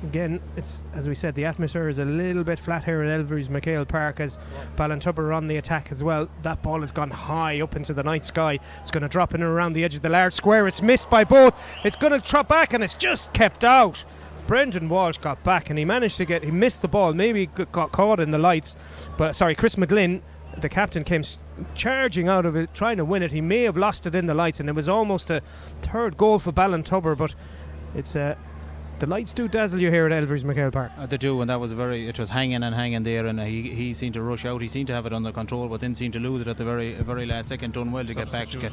Speaker 1: again, it's, as we said, the atmosphere is a little bit flat here at Elverys MacHale Park as Ballintubber are on the attack as well. That ball has gone high up into the night sky. It's going to drop in and around the edge of the large square. It's missed by both. It's going to drop back, and it's just kept out. Brendan Walsh got back, and he missed the ball, maybe got caught in the lights, but Chris McGlynn, the captain, came charging out of it trying to win it. He may have lost it in the lights, and it was almost a third goal for Ballintubber, but it's the lights do dazzle you here at Elverys MacHale Park.
Speaker 10: They do, and that was it was hanging there, and he seemed to rush out. He seemed to have it under control, but didn't seem to lose it at the very last second. Done well to get back to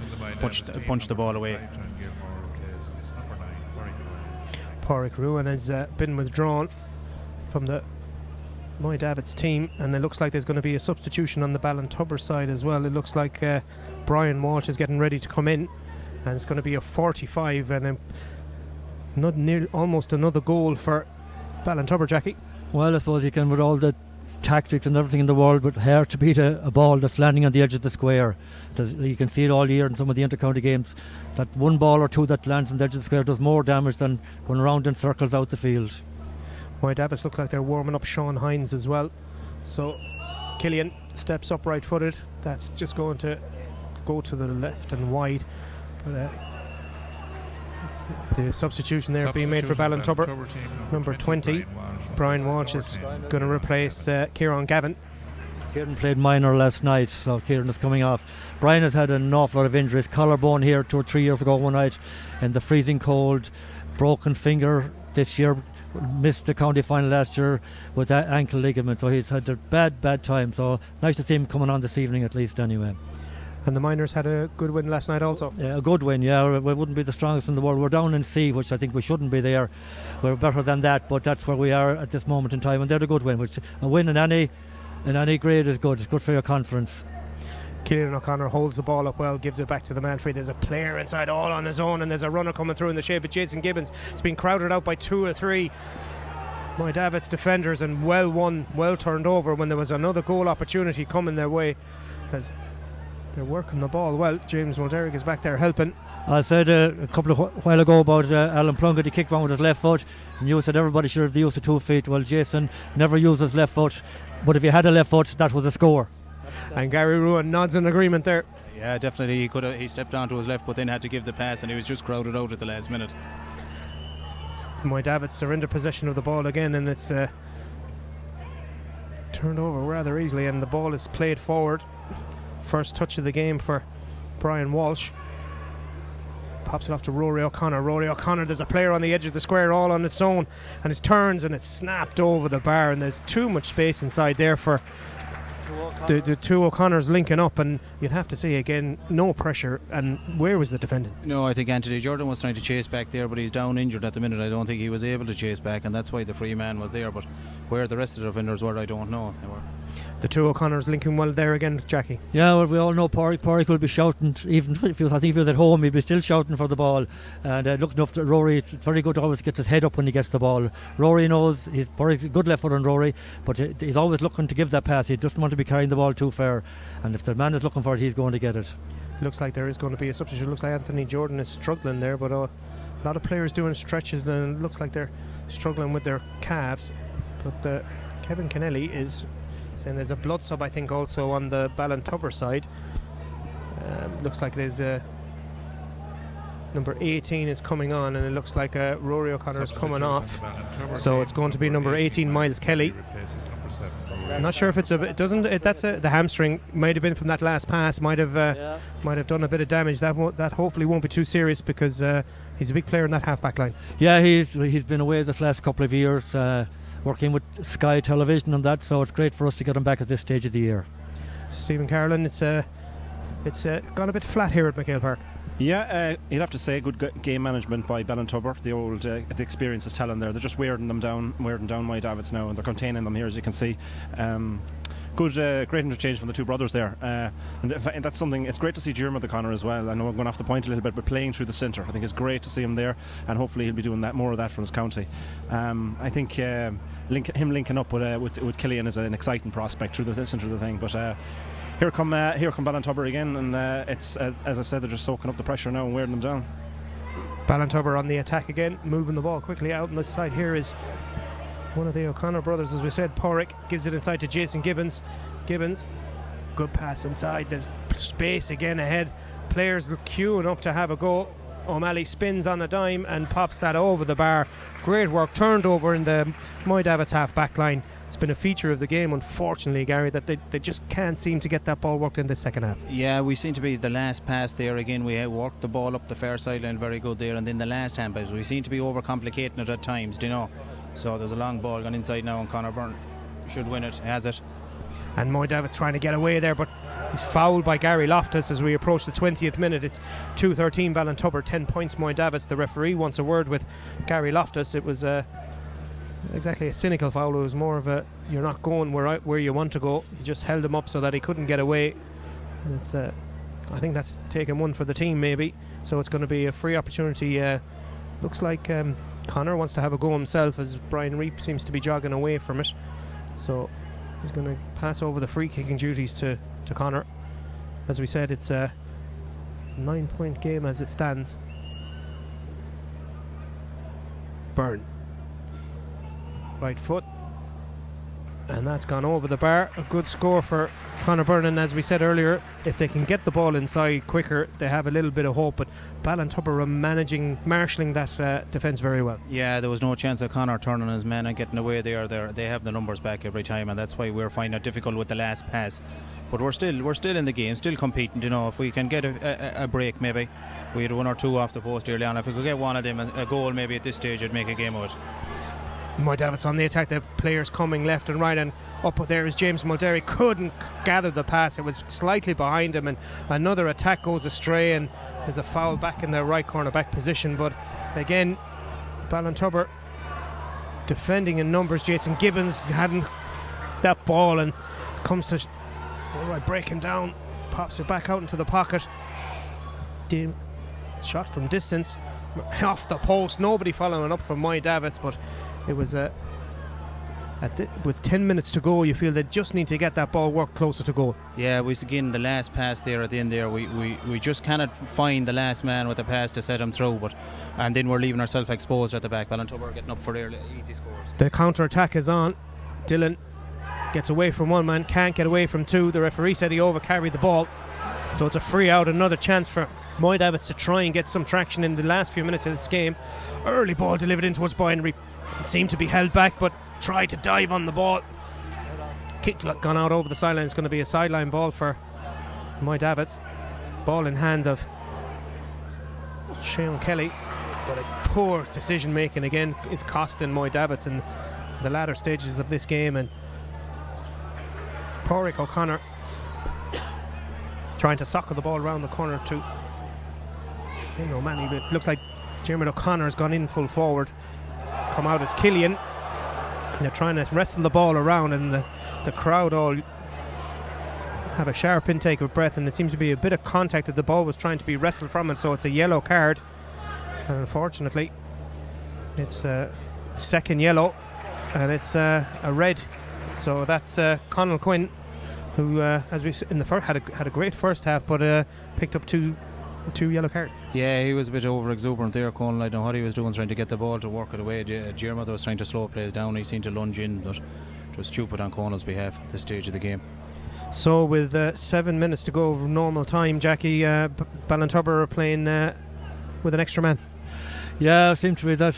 Speaker 10: punch the ball away.
Speaker 1: Pádraig Ruan has been withdrawn from the Moy Davitts team, and it looks like there's going to be a substitution on the Ballintubber side as well. It looks like Brian Walsh is getting ready to come in, and it's going to be a 45 and almost another goal for Ballintubber, Jackie.
Speaker 11: Well, I suppose you can, with all the tactics and everything in the world, but hard to beat a ball that's landing on the edge of the square. You can see it all year in some of the inter-county games, that one ball or two that lands on the edge of the square does more damage than going around in circles out the field.
Speaker 1: Moy Davitts look like they're warming up Sean Hines as well. So Killian steps up right footed. That's just going to go to the left and wide. But the substitution there being made for Ballintubber. Number 20, Brian Walsh is going to replace Kieran Gavin.
Speaker 11: Kieran played minor last night, so Kieran is coming off. Brian has had an awful lot of injuries. Collarbone here 2 or 3 years ago one night in the freezing cold. Broken finger this year. Missed the county final last year with that ankle ligament, so he's had a bad time. So nice to see him coming on this evening at least anyway.
Speaker 1: And the miners had a good win last night also.
Speaker 11: Yeah, a good win, yeah. We wouldn't be the strongest in the world. We're down in C, which I think we shouldn't be there. We're better than that, but that's where we are at this moment in time, and they're a good win, which a win in any grade is good. It's good for your conference.
Speaker 1: Kieran O'Connor holds the ball up well, gives it back to the man free. There's a player inside all on his own, and there's a runner coming through in the shape of Jason Gibbons. It's been crowded out by 2 or 3 Moy Davitts defenders, and well won, well turned over when there was another goal opportunity coming their way, as they're working the ball well. James Mulderrick is back there helping.
Speaker 11: I said a couple of while ago about Alan Plunkett. He kicked one with his left foot, and you said everybody should have the use of 2 feet. Well, Jason never used his left foot, but if he had a left foot, that was a score.
Speaker 1: And Gary Ruan nods in agreement there.
Speaker 10: Yeah, definitely. He stepped onto his left, but then had to give the pass, and he was just crowded out at the last minute.
Speaker 1: Moy Davitts are into possession of the ball again, and it's turned over rather easily, and the ball is played forward. First touch of the game for Brian Walsh. Pops it off to Rory O'Connor. Rory O'Connor, there's a player on the edge of the square all on its own, and it turns and it's snapped over the bar, and there's too much space inside there for the two O'Connors linking up, and you'd have to say again, no pressure. And where was the defending?
Speaker 10: No, I think Anthony Jordan was trying to chase back there, but he's down injured at the minute. I don't think he was able to chase back, and that's why the free man was there. But where the rest of the defenders were, I don't know. They were.
Speaker 1: The two O'Connors linking well there again, Jackie.
Speaker 11: Yeah, well, we all know Pádraig will be shouting, even if he was, I think if he was at home, he'd be still shouting for the ball. And looking up to Rory, it's very good to always get his head up when he gets the ball. Rory knows he's Pádraig's a good left foot on Rory, but he's always looking to give that pass. He doesn't want to be carrying the ball too far, and if the man is looking for it, he's going to get it.
Speaker 1: Looks like there is going to be a substitute. Looks like Anthony Jordan is struggling there, but a lot of players doing stretches, and it looks like they're struggling with their calves. But Kevin Kennelly is saying there's a blood sub, I think, also on the Ballintubber side. Looks like there's number 18 is coming on, and it looks like Rory O'Connor is coming off. So it's going to be number 18, Miles Kelly. I'm not sure if it's the hamstring might have been from that last pass. Might have done a bit of damage. That hopefully won't be too serious, because he's a big player in that half-back line.
Speaker 11: Yeah, he's been away this last couple of years, working with Sky Television and that. So it's great for us to get him back at this stage of the year.
Speaker 1: Stephen Carolan, it's gone a bit flat here at MacHale Park.
Speaker 7: Yeah, you'd have to say good game management by Ballintubber. The experience is telling there. They're just wearing down Moy Davitts now, and they're containing them here, as you can see. Great interchange from the two brothers there, and that's something. It's great to see Diarmuid O'Connor as well. I know I'm going off the point a little bit, but playing through the centre, I think it's great to see him there, and hopefully he'll be doing more of that for his county. I think him linking up with Killian is an exciting prospect through the centre of the thing. But here come Ballintubber again, and it's as I said, they're just soaking up the pressure now and wearing them down.
Speaker 1: Ballintubber on the attack again, moving the ball quickly out on this side. Here is one of the O'Connor brothers, as we said. Pádraig gives it inside to Jason Gibbons. Good pass inside. There's space again ahead. Players queuing up to have a go. O'Malley spins on a dime and pops that over the bar. Great work, turned over in the Moy Davitts half-back line. It's been a feature of the game, unfortunately, Gary, that they just can't seem to get that ball worked in the second half.
Speaker 10: Yeah, we seem to be the last pass there again. We worked the ball up the far sideline very good there, and then the last hand pass, we seem to be overcomplicating it at times, do you know? So there's a long ball gone inside now, and Conor Byrne should win it, has it.
Speaker 1: And Moy Davitts trying to get away there, but he's fouled by Gary Loftus as we approach the 20th minute. It's 2-13 Ballintubber, 10 points Moy Davitts. The referee wants a word with Gary Loftus. It was exactly a cynical foul. It was more of a, you're not going where you want to go. He just held him up so that he couldn't get away. And it's I think that's taken one for the team maybe. So it's going to be a free opportunity. Looks like Conor wants to have a go himself, as Brian Reap seems to be jogging away from it. So he's going to pass over the free kicking duties to Conor. As we said, it's a 9-point game as it stands. Byrne, right foot, and that's gone over the bar. A good score for Conor Byrne, and as we said earlier, if they can get the ball inside quicker, they have a little bit of hope. But Ballintubber are marshalling that defence very well.
Speaker 10: Yeah, there was no chance of Conor turning his man and getting away there. They have the numbers back every time, and that's why we're finding it difficult with the last pass. But we're still in the game, still competing. You know, if we can get a break, maybe we had one or two off the post early on. If we could get one of them a goal, maybe at this stage, it'd make a game of it.
Speaker 1: Moy Davitts on the attack, the players coming left and right, and up there is James Mulderry. Couldn't gather the pass, it was slightly behind him, and another attack goes astray, and there's a foul back in the right corner back position. But again, Ballintubber defending in numbers. Jason Gibbons hadn't that ball and comes to breaking down, pops it back out into the pocket. Shot from distance off the post, nobody following up from Moy Davitts, but it was with 10 minutes to go, you feel they just need to get that ball worked closer to goal.
Speaker 10: Yeah, again the last pass there at the end there, we just cannot find the last man with the pass to set him through, and then we're leaving ourselves exposed at the back. Ballintubber getting up for their easy scores.
Speaker 1: The counter attack is on. Dillon gets away from one man, can't get away from two. The referee said he overcarried the ball, so it's a free out. Another chance for Moy Davitts to try and get some traction in the last few minutes of this game. Early ball delivered in towards Brian Reap. It seemed to be held back, but tried to dive on the ball. Kick gone out over the sideline. It's going to be a sideline ball for Moy Davitts. Ball in hand of Sean Kelly, but a poor decision making again is costing Moy Davitts in the latter stages of this game. And Pádraig O'Connor trying to sock the ball around the corner to O'Malley, but it looks like Diarmuid O'Connor's gone in full forward. Come out as Killian. And they're trying to wrestle the ball around, and the crowd all have a sharp intake of breath, and there seems to be a bit of contact that the ball was trying to be wrestled from it, so it's a yellow card. And unfortunately, it's a second yellow, and it's a red. So that's Conall Quinn, who, as we in the had a great first half, but picked up two yellow cards.
Speaker 10: Yeah, he was a bit over exuberant there, Conall. I don't know what he was doing, trying to get the ball to work it away. Diarmuid was trying to slow plays down. He seemed to lunge in, but it was stupid on Conall's behalf at this stage of the game.
Speaker 1: So with 7 minutes to go over normal time, Jackie, Ballintubber are playing with an extra man.
Speaker 11: Yeah, it seemed to be that.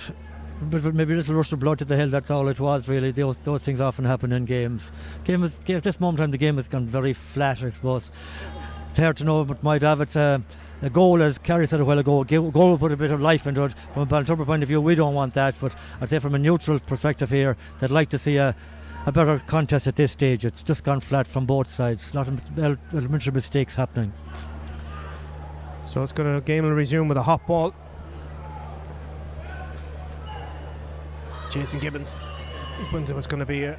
Speaker 11: But maybe a little rush of blood to the head, that's all it was really. Those things often happen in games. At this moment in time, the game has gone very flat, I suppose. It's hard to know, but Moy Davitts, a goal, as Kerry said a while ago, a goal will put a bit of life into it. From a Ballintubber point of view, we don't want that, but I'd say from a neutral perspective here, they'd like to see a better contest at this stage. It's just gone flat from both sides. A lot of elementary mistakes happening.
Speaker 1: So game will resume with a hot ball. Jason Gibbons. It was going to be a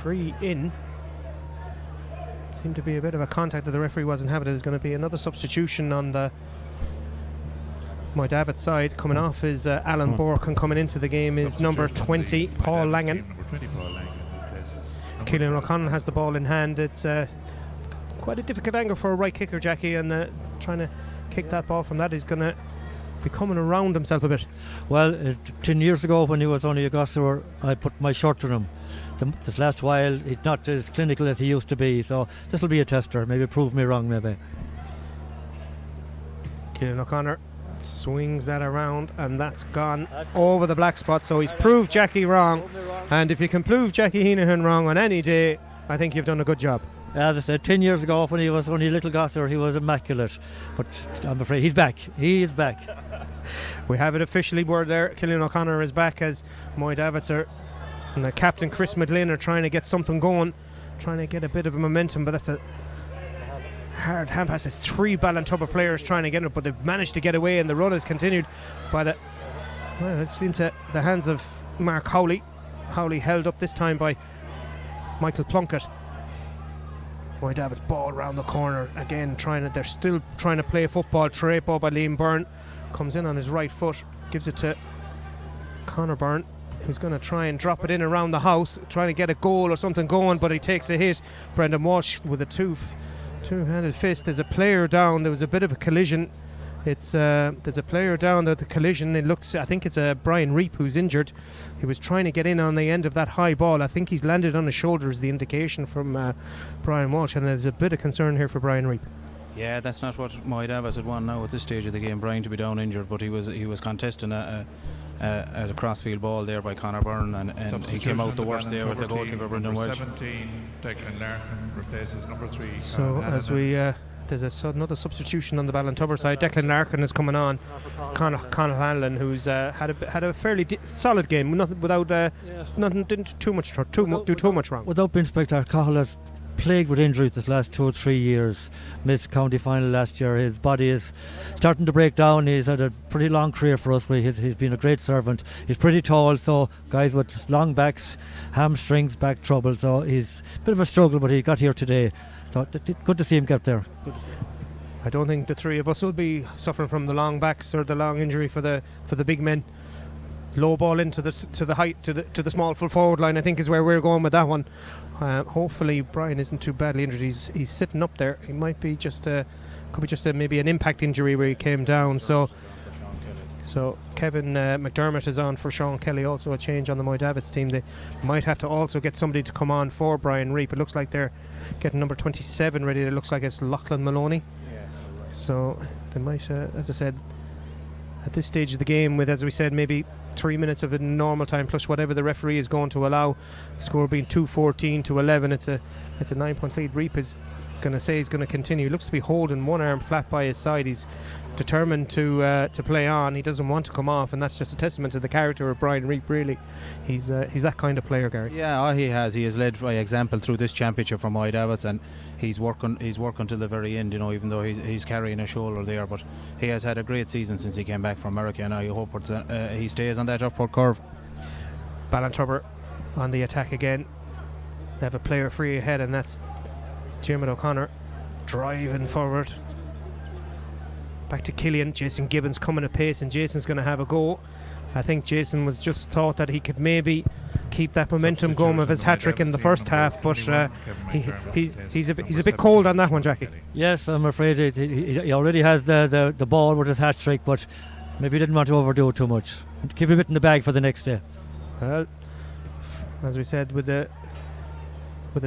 Speaker 1: free in. Seemed to be a bit of a contact that the referee wasn't having. There's going to be another substitution on the Moy Davitts side. Coming off is Alan Bork, and coming into the game is number 20, Paul Langan. Killian O'Connell has the ball in hand. It's quite a difficult angle for a right kicker, Jackie, and trying to kick that ball from that. He's going to be coming around himself a bit.
Speaker 11: Well, 10 years ago when he was only a gosser, I put my shirt on him. This last while, he's not as clinical as he used to be, so this will be a tester. Maybe prove me wrong, maybe.
Speaker 1: Killian O'Connor swings that around, and that's gone over the black spot, so he's proved Jackie wrong. And if you can prove Jackie Heenahan wrong on any day, I think you've done a good job.
Speaker 11: As I said, 10 years ago when he was only a little gosser, he was immaculate, but I'm afraid he's back. He is back.
Speaker 1: We have it officially word there. Killian O'Connor is back, as Moy Davitts and the captain Chris McGlynn are trying to get something going, trying to get a bit of a momentum, but that's a hard hand pass. There's 3 Ballintubber players trying to get it, but they've managed to get away, and the run has continued by it's into the hands of Mark Howley. Howley held up this time by Michael Plunkett. Moy Davitts ball around the corner again, they're still trying to play football. Straight ball by Liam Byrne, comes in on his right foot, gives it to Conor Byrne, who's going to try and drop it in around the house, trying to get a goal or something going, but he takes a hit. Brendan Walsh with a two-handed fist. There's a player down. There was a bit of a collision. There's a player down at the collision. I think it's Brian Reap who's injured. He was trying to get in on the end of that high ball. I think he's landed on his shoulder, is the indication from Brian Walsh, and there's a bit of concern here for Brian Reap.
Speaker 10: Yeah, that's not what Moy Davitts would want now at this stage of the game, Brian to be down injured, but he was contesting a crossfield ball there by Conor Byrne, and he came out the worst there with the goalkeeper Brendan Welch.
Speaker 13: 17, Declan Larkin replaces number 3.
Speaker 1: So as we there's another substitution on the Ballintubber side. Declan Larkin is coming on. Conall Hanlon, who's had a fairly solid game, didn't do too much wrong.
Speaker 11: Without being spectacular, Cahill has plagued with injuries this last 2 or 3 years. Missed county final last year. His body is starting to break down. He's had a pretty long career for us. He's been a great servant. He's pretty tall, so guys with long backs, hamstrings, back trouble. So he's a bit of a struggle, but he got here today. So good to see him get there.
Speaker 1: I don't think the 3 of us will be suffering from the long backs or the long injury for the big men. Low ball into the small full forward line, I think, is where we're going with that one. Hopefully Brian isn't too badly injured. He's sitting up there. He might be maybe an impact injury where he came down. So Kevin McDermott is on for Sean Kelly. Also a change on the Moy Davitts team. They might have to also get somebody to come on for Brian Reap. It looks like they're getting number 27 ready. It looks like it's Lachlan Maloney. So they might, as I said, at this stage of the game, with, as we said, maybe 3 minutes of a normal time plus whatever the referee is going to allow, the score being 2-14 to 11. It's a 9-point lead. Reap is going to say he's going to continue. He looks to be holding one arm flat by his side. He's determined to play on. He doesn't want to come off, and that's just a testament to the character of Brian Reap. Really, he's that kind of player, Gary.
Speaker 10: Yeah, he has led by example through this championship for Moy Davitts, and he's working till the very end, even though he's carrying a shoulder there, but he has had a great season since he came back from America, and I hope he stays on that upward curve.
Speaker 1: Ballintubber on the attack again. They have a player free ahead, and that's Jim O'Connor driving forward. Back to Killian. Jason Gibbons coming at pace, and Jason's going to have a go. I think Jason was just thought that he could maybe keep that momentum going of his hat-trick in the first half, but he's a bit cold on that one, Jackie.
Speaker 11: Yes, I'm afraid he already has the ball with his hat-trick, but maybe he didn't want to overdo it too much. Keep a bit in the bag for the next day.
Speaker 1: Well, as we said, with the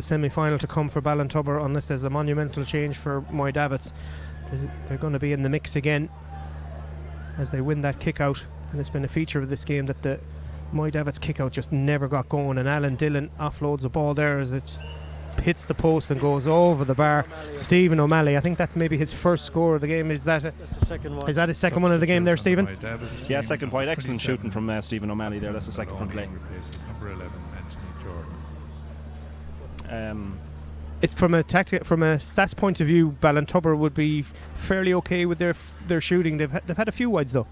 Speaker 1: semi-final to come for Ballintubber, unless there's a monumental change for Moy Davitts, they're going to be in the mix again as they win that kick-out. And it's been a feature of this game that the Moy Davitts kick-out just never got going, and Alan Dillon offloads the ball there as it hits the post and goes over the bar. Stephen O'Malley, I think that's maybe his first score of the game. Is that is that his second one of the game there, Stephen?
Speaker 7: Yeah, second point. Excellent shooting from Stephen O'Malley there. That's the second from play.
Speaker 13: Number 11, Anthony Jordan.
Speaker 1: It's from a stats point of view, Ballintubber would be fairly okay with their shooting. They've had a few wides though.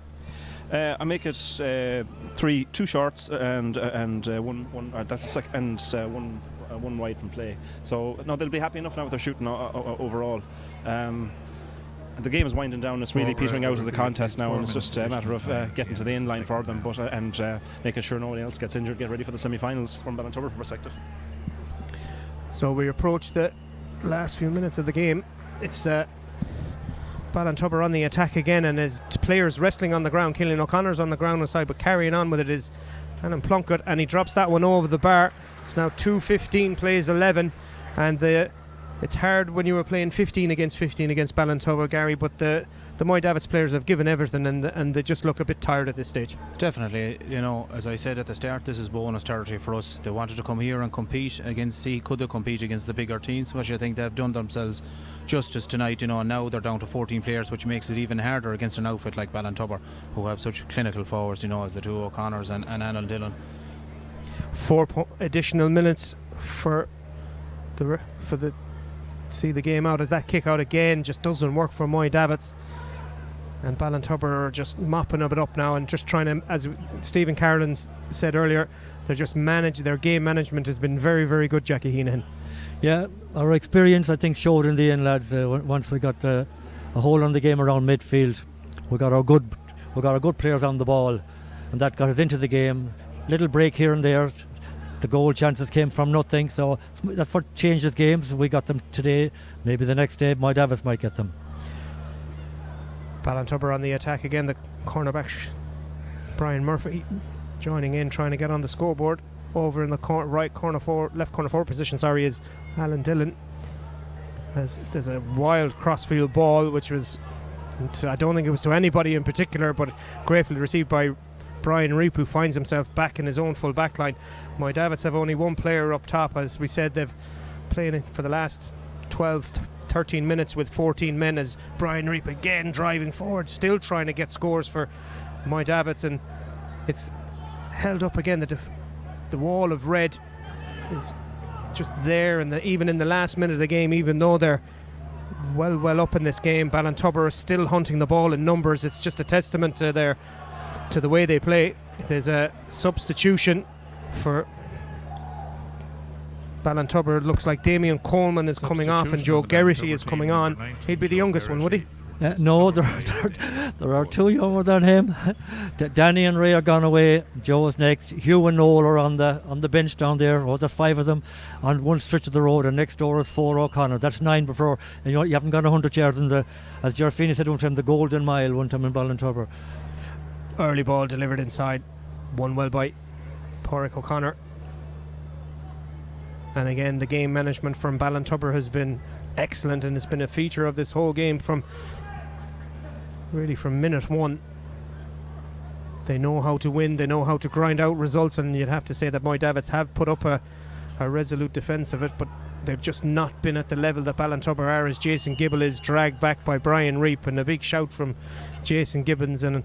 Speaker 7: I make it 2 shorts and one. That's a second, and one wide from play. So no, they'll be happy enough now with their shooting overall. The game is winding down. It's really petering out as a contest now, and it's just a matter of getting to the end line for them, and making sure nobody else gets injured. Get ready for the semi-finals from Ballintubber perspective.
Speaker 1: So we approach the last few minutes of the game. It's Ballintubber on the attack again, and his players wrestling on the ground. Killian O'Connor's on the ground inside, but carrying on with it is Alan Plunkett, and he drops that one over the bar. It's now 2:15 plays 11, and it's hard when you were playing 15 against Ballintubber, Gary, but the Moy Davitts players have given everything, and they just look a bit tired at this stage.
Speaker 10: Definitely, as I said at the start, this is bonus territory for us. They wanted to come here and compete could they compete against the bigger teams, which I think they've done themselves justice tonight, and now they're down to 14 players, which makes it even harder against an outfit like Ballintubber, who have such clinical forwards, as the two O'Connors and Alan Dillon.
Speaker 1: 4 additional minutes for the see the game out, as that kick out again just doesn't work for Moy Davitts, and Ballintubber are just mopping it up now and just trying to, as Stephen Carolyn said earlier, they're just their game management has been very, very good, Jackie Heenan.
Speaker 11: Yeah, our experience I think showed in the end, lads. Once we got a hold on the game around midfield, we got our good players on the ball, and that got us into the game. Little break here and there. The goal chances came from nothing, so that's what changes games. We got them today. Maybe the next day Moy Davitts might get them.
Speaker 1: Ballintubber on the attack again. The cornerback Brian Murphy joining in, trying to get on the scoreboard. Over in the left corner forward position, is Alan Dillon. There's a wild crossfield ball, which was, I don't think it was to anybody in particular, but gratefully received by Brian Reap, who finds himself back in his own full back line. Moy Davitts have only one player up top. As we said, they've played it for the last 12-13 minutes with 14 men, as Brian Reap again driving forward, still trying to get scores for Moy Davitts, and it's held up again. The wall of red is just there, and even in the last minute of the game, even though they're well up in this game, Ballintubber are still hunting the ball in numbers. It's just a testament to the way they play. There's a substitution for Ballintubber. It looks like Damien Coleman is coming off and Joe Geraghty is coming on. He'd be the youngest one, would he?
Speaker 11: No, there are two younger than him. Danny and Ray are gone away. Joe's next. Hugh and Noel are on the bench down there. There's 5 of them on one stretch of the road, and next door is 4 O'Connor. That's 9 before. And you haven't gone 100 yards in as Ger Feeney said one time, the Golden Mile one time in Ballintubber.
Speaker 1: Early ball delivered inside, won well by Pádraig O'Connor. And again, the game management from Ballintubber has been excellent, and it's been a feature of this whole game from minute one. They know how to win, they know how to grind out results, and you'd have to say that Moy Davitts have put up a resolute defence of it, but they've just not been at the level that Ballintubber are, as Jason Gibble is dragged back by Brian Reap, and a big shout from Jason Gibbons. And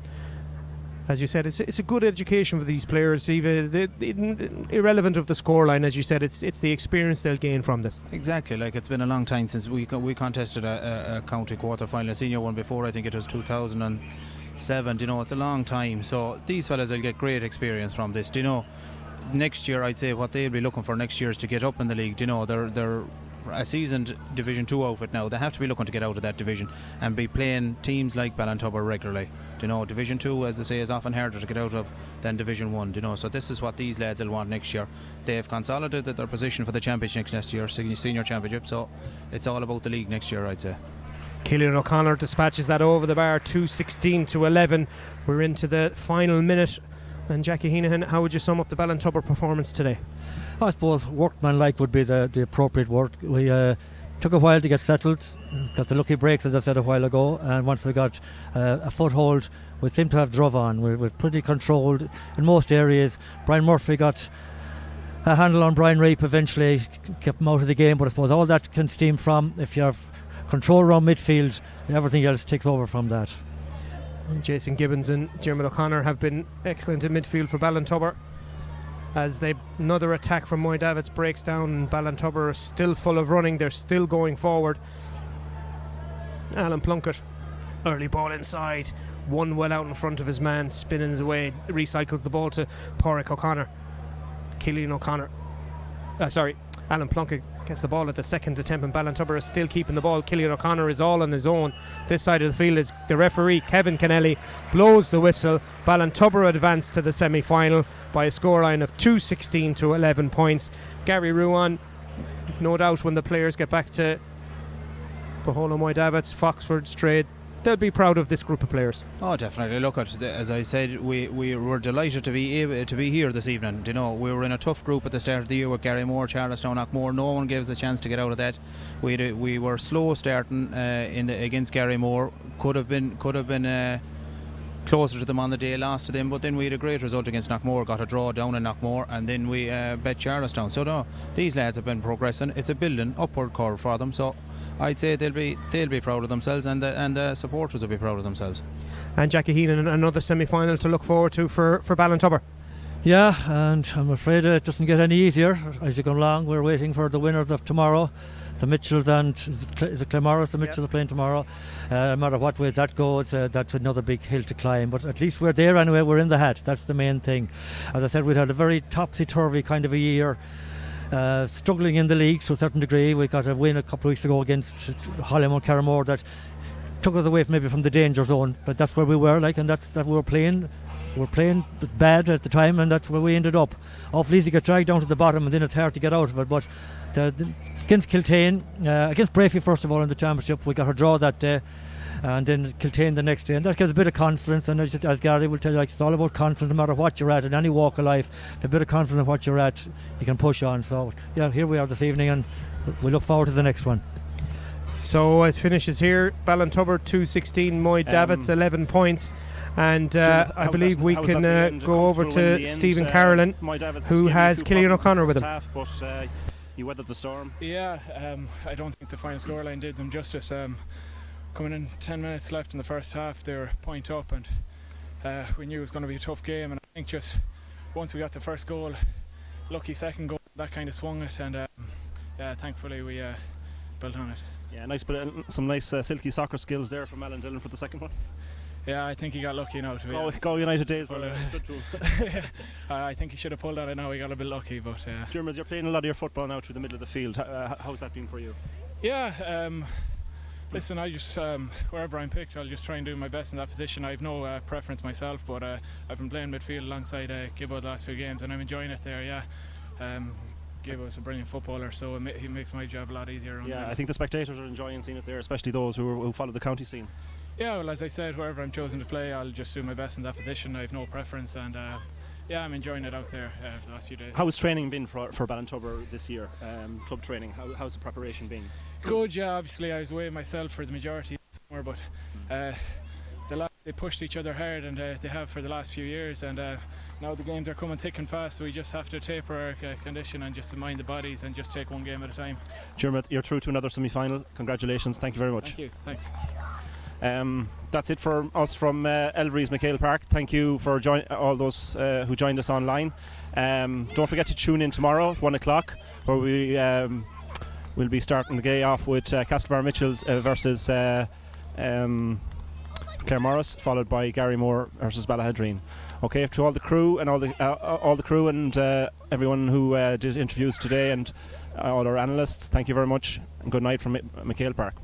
Speaker 1: as you said, it's a good education for these players, even irrelevant of the scoreline. As you said, it's the experience they'll gain from this.
Speaker 10: Exactly, like it's been a long time since we contested a county quarter-final, a senior one before. I think it was 2007. You know, it's a long time, so these fellas will get great experience from this. You know, next year I'd say what they'll be looking for next year is to get up in the league. You know, they're a seasoned Division 2 outfit now. They have to be looking to get out of that division and be playing teams like Ballintubber regularly. You know, Division 2, as they say, is often harder to get out of than Division 1. You know, so this is what these lads will want next year. They've consolidated their position for the championship next year, senior championship. So it's all about the league next year, I'd say.
Speaker 1: Killian O'Connor dispatches that over the bar, 2-16-11. We're into the final minute. And Jackie Heenahan, how would you sum up the Ballintubber performance today?
Speaker 11: I suppose workmanlike would be the appropriate word. We took a while to get settled, got the lucky breaks, as I said a while ago, and once we got a foothold, we seemed to have drove on. We're pretty controlled in most areas. Brian Murphy got a handle on Brian Reap eventually, kept him out of the game, but I suppose all that can stem from, if you have control around midfield, everything else takes over from that.
Speaker 1: Jason Gibbons and Dermot O'Connor have been excellent in midfield for Ballintubber, as another attack from Moy Davitts breaks down, and Ballintubber are still full of running. They're still going forward. Alan Plunkett, early ball inside, one well out in front of his man, spinning his way, recycles the ball to Pádraig O'Connor. Alan Plunkett gets the ball at the second attempt, and Ballintubber is still keeping the ball. Killian O'Connor is all on his own. This side of the field is the referee, Kevin Kennelly, blows the whistle. Ballintubber advanced to the semi-final by a scoreline of 2-16-11 points. Gary Ruan, no doubt when the players get back to Bohola Moy Davitts, Foxford, Strayed, they'll be proud of this group of players.
Speaker 10: Oh, definitely. Look, as I said, we were delighted to be here this evening. You know, we were in a tough group at the start of the year with Garrymore, Charlestown, Knockmore. No one gave us a chance to get out of that. We were slow starting against Garrymore. Could have been closer to them on the day, lost to them, but then we had a great result against Knockmore, got a draw down in Knockmore, and then we bet Charlestown. So no, these lads have been progressing. It's a building upward curve for them, so I'd say they'll be proud of themselves, and the supporters will be proud of themselves.
Speaker 1: And Jackie Heenan, another semi-final to look forward to for Ballintubber.
Speaker 11: Yeah, and I'm afraid it doesn't get any easier as you go along. We're waiting for the winners of tomorrow. The Mitchells and the Clamorris, the Mitchells are playing tomorrow. No matter what way that goes, that's another big hill to climb. But at least we're there anyway, we're in the hat. That's the main thing. As I said, we'd had a very topsy-turvy kind of a year. Struggling in the league to a certain degree. We got a win a couple of weeks ago against Hollywood Carramore that took us away from the danger zone. But that's where we were, and that's that we were playing. We were playing bad at the time, and that's where we ended up. Awful easy to get dragged down to the bottom, and then it's hard to get out of it. But against Kiltane, against Breaffy first of all in the championship, we got a draw that day, and then Kiltane the next day, and that gives a bit of confidence. And as Gary will tell you, it's all about confidence no matter what you're at in any walk of life. A bit of confidence in what you're at, you can push on. So yeah, here we are this evening, and we look forward to the next one.
Speaker 1: So it finishes here. Ballintubber 2-16, Moy Davitts 11 points. And I believe we can go over to Stephen Carolan, who has Killian O'Connor with him.
Speaker 7: But he weathered the storm.
Speaker 14: Yeah, I don't think the final scoreline did them justice. Coming in 10 minutes left in the first half, they were point up, and we knew it was going to be a tough game. And I think just once we got the first goal, lucky second goal, that kind of swung it, and thankfully we built on it.
Speaker 7: Yeah, some nice silky soccer skills there from Alan Dillon for the second one.
Speaker 14: Yeah, I think he got lucky now.
Speaker 7: Go United days, well, it's good too.
Speaker 14: I think he should have pulled on it now. He got a bit lucky, but
Speaker 7: Dermot, you're playing a lot of your football now through the middle of the field. How's that been for you?
Speaker 14: Yeah, listen, I just wherever I'm picked, I'll just try and do my best in that position. I have no preference myself, but I've been playing midfield alongside Gibbo the last few games, and I'm enjoying it there. Yeah. Gibbo's a brilliant footballer, so he makes my job a lot easier.
Speaker 7: Yeah, I think the spectators are enjoying seeing it there, especially those who follow the county scene.
Speaker 14: Yeah, well, as I said, wherever I'm chosen to play, I'll just do my best in that position. I have no preference, and I'm enjoying it out there the last few days.
Speaker 7: How has training been for Ballintubber this year? Club training, how's the preparation been?
Speaker 14: Good, yeah. Obviously, I was away myself for the majority of the summer, but the last they pushed each other hard, and they have for the last few years. And now the games are coming thick and fast, so we just have to taper our condition and just mind the bodies and just take one game at a time.
Speaker 7: Dermot, you're through to another semi-final. Congratulations. Thank you very much.
Speaker 14: Thank you. Thanks.
Speaker 7: That's it for us from Elverys MacHale Park. Thank you for all those who joined us online. Don't forget to tune in tomorrow at 1 o'clock, where we will be starting the day off with Castlebar Mitchells versus Claremorris, followed by Gary Moore versus Ballahadreen. Okay, to all the crew and all the crew and everyone who did interviews today, and all our analysts, thank you very much, and good night from MacHale Park.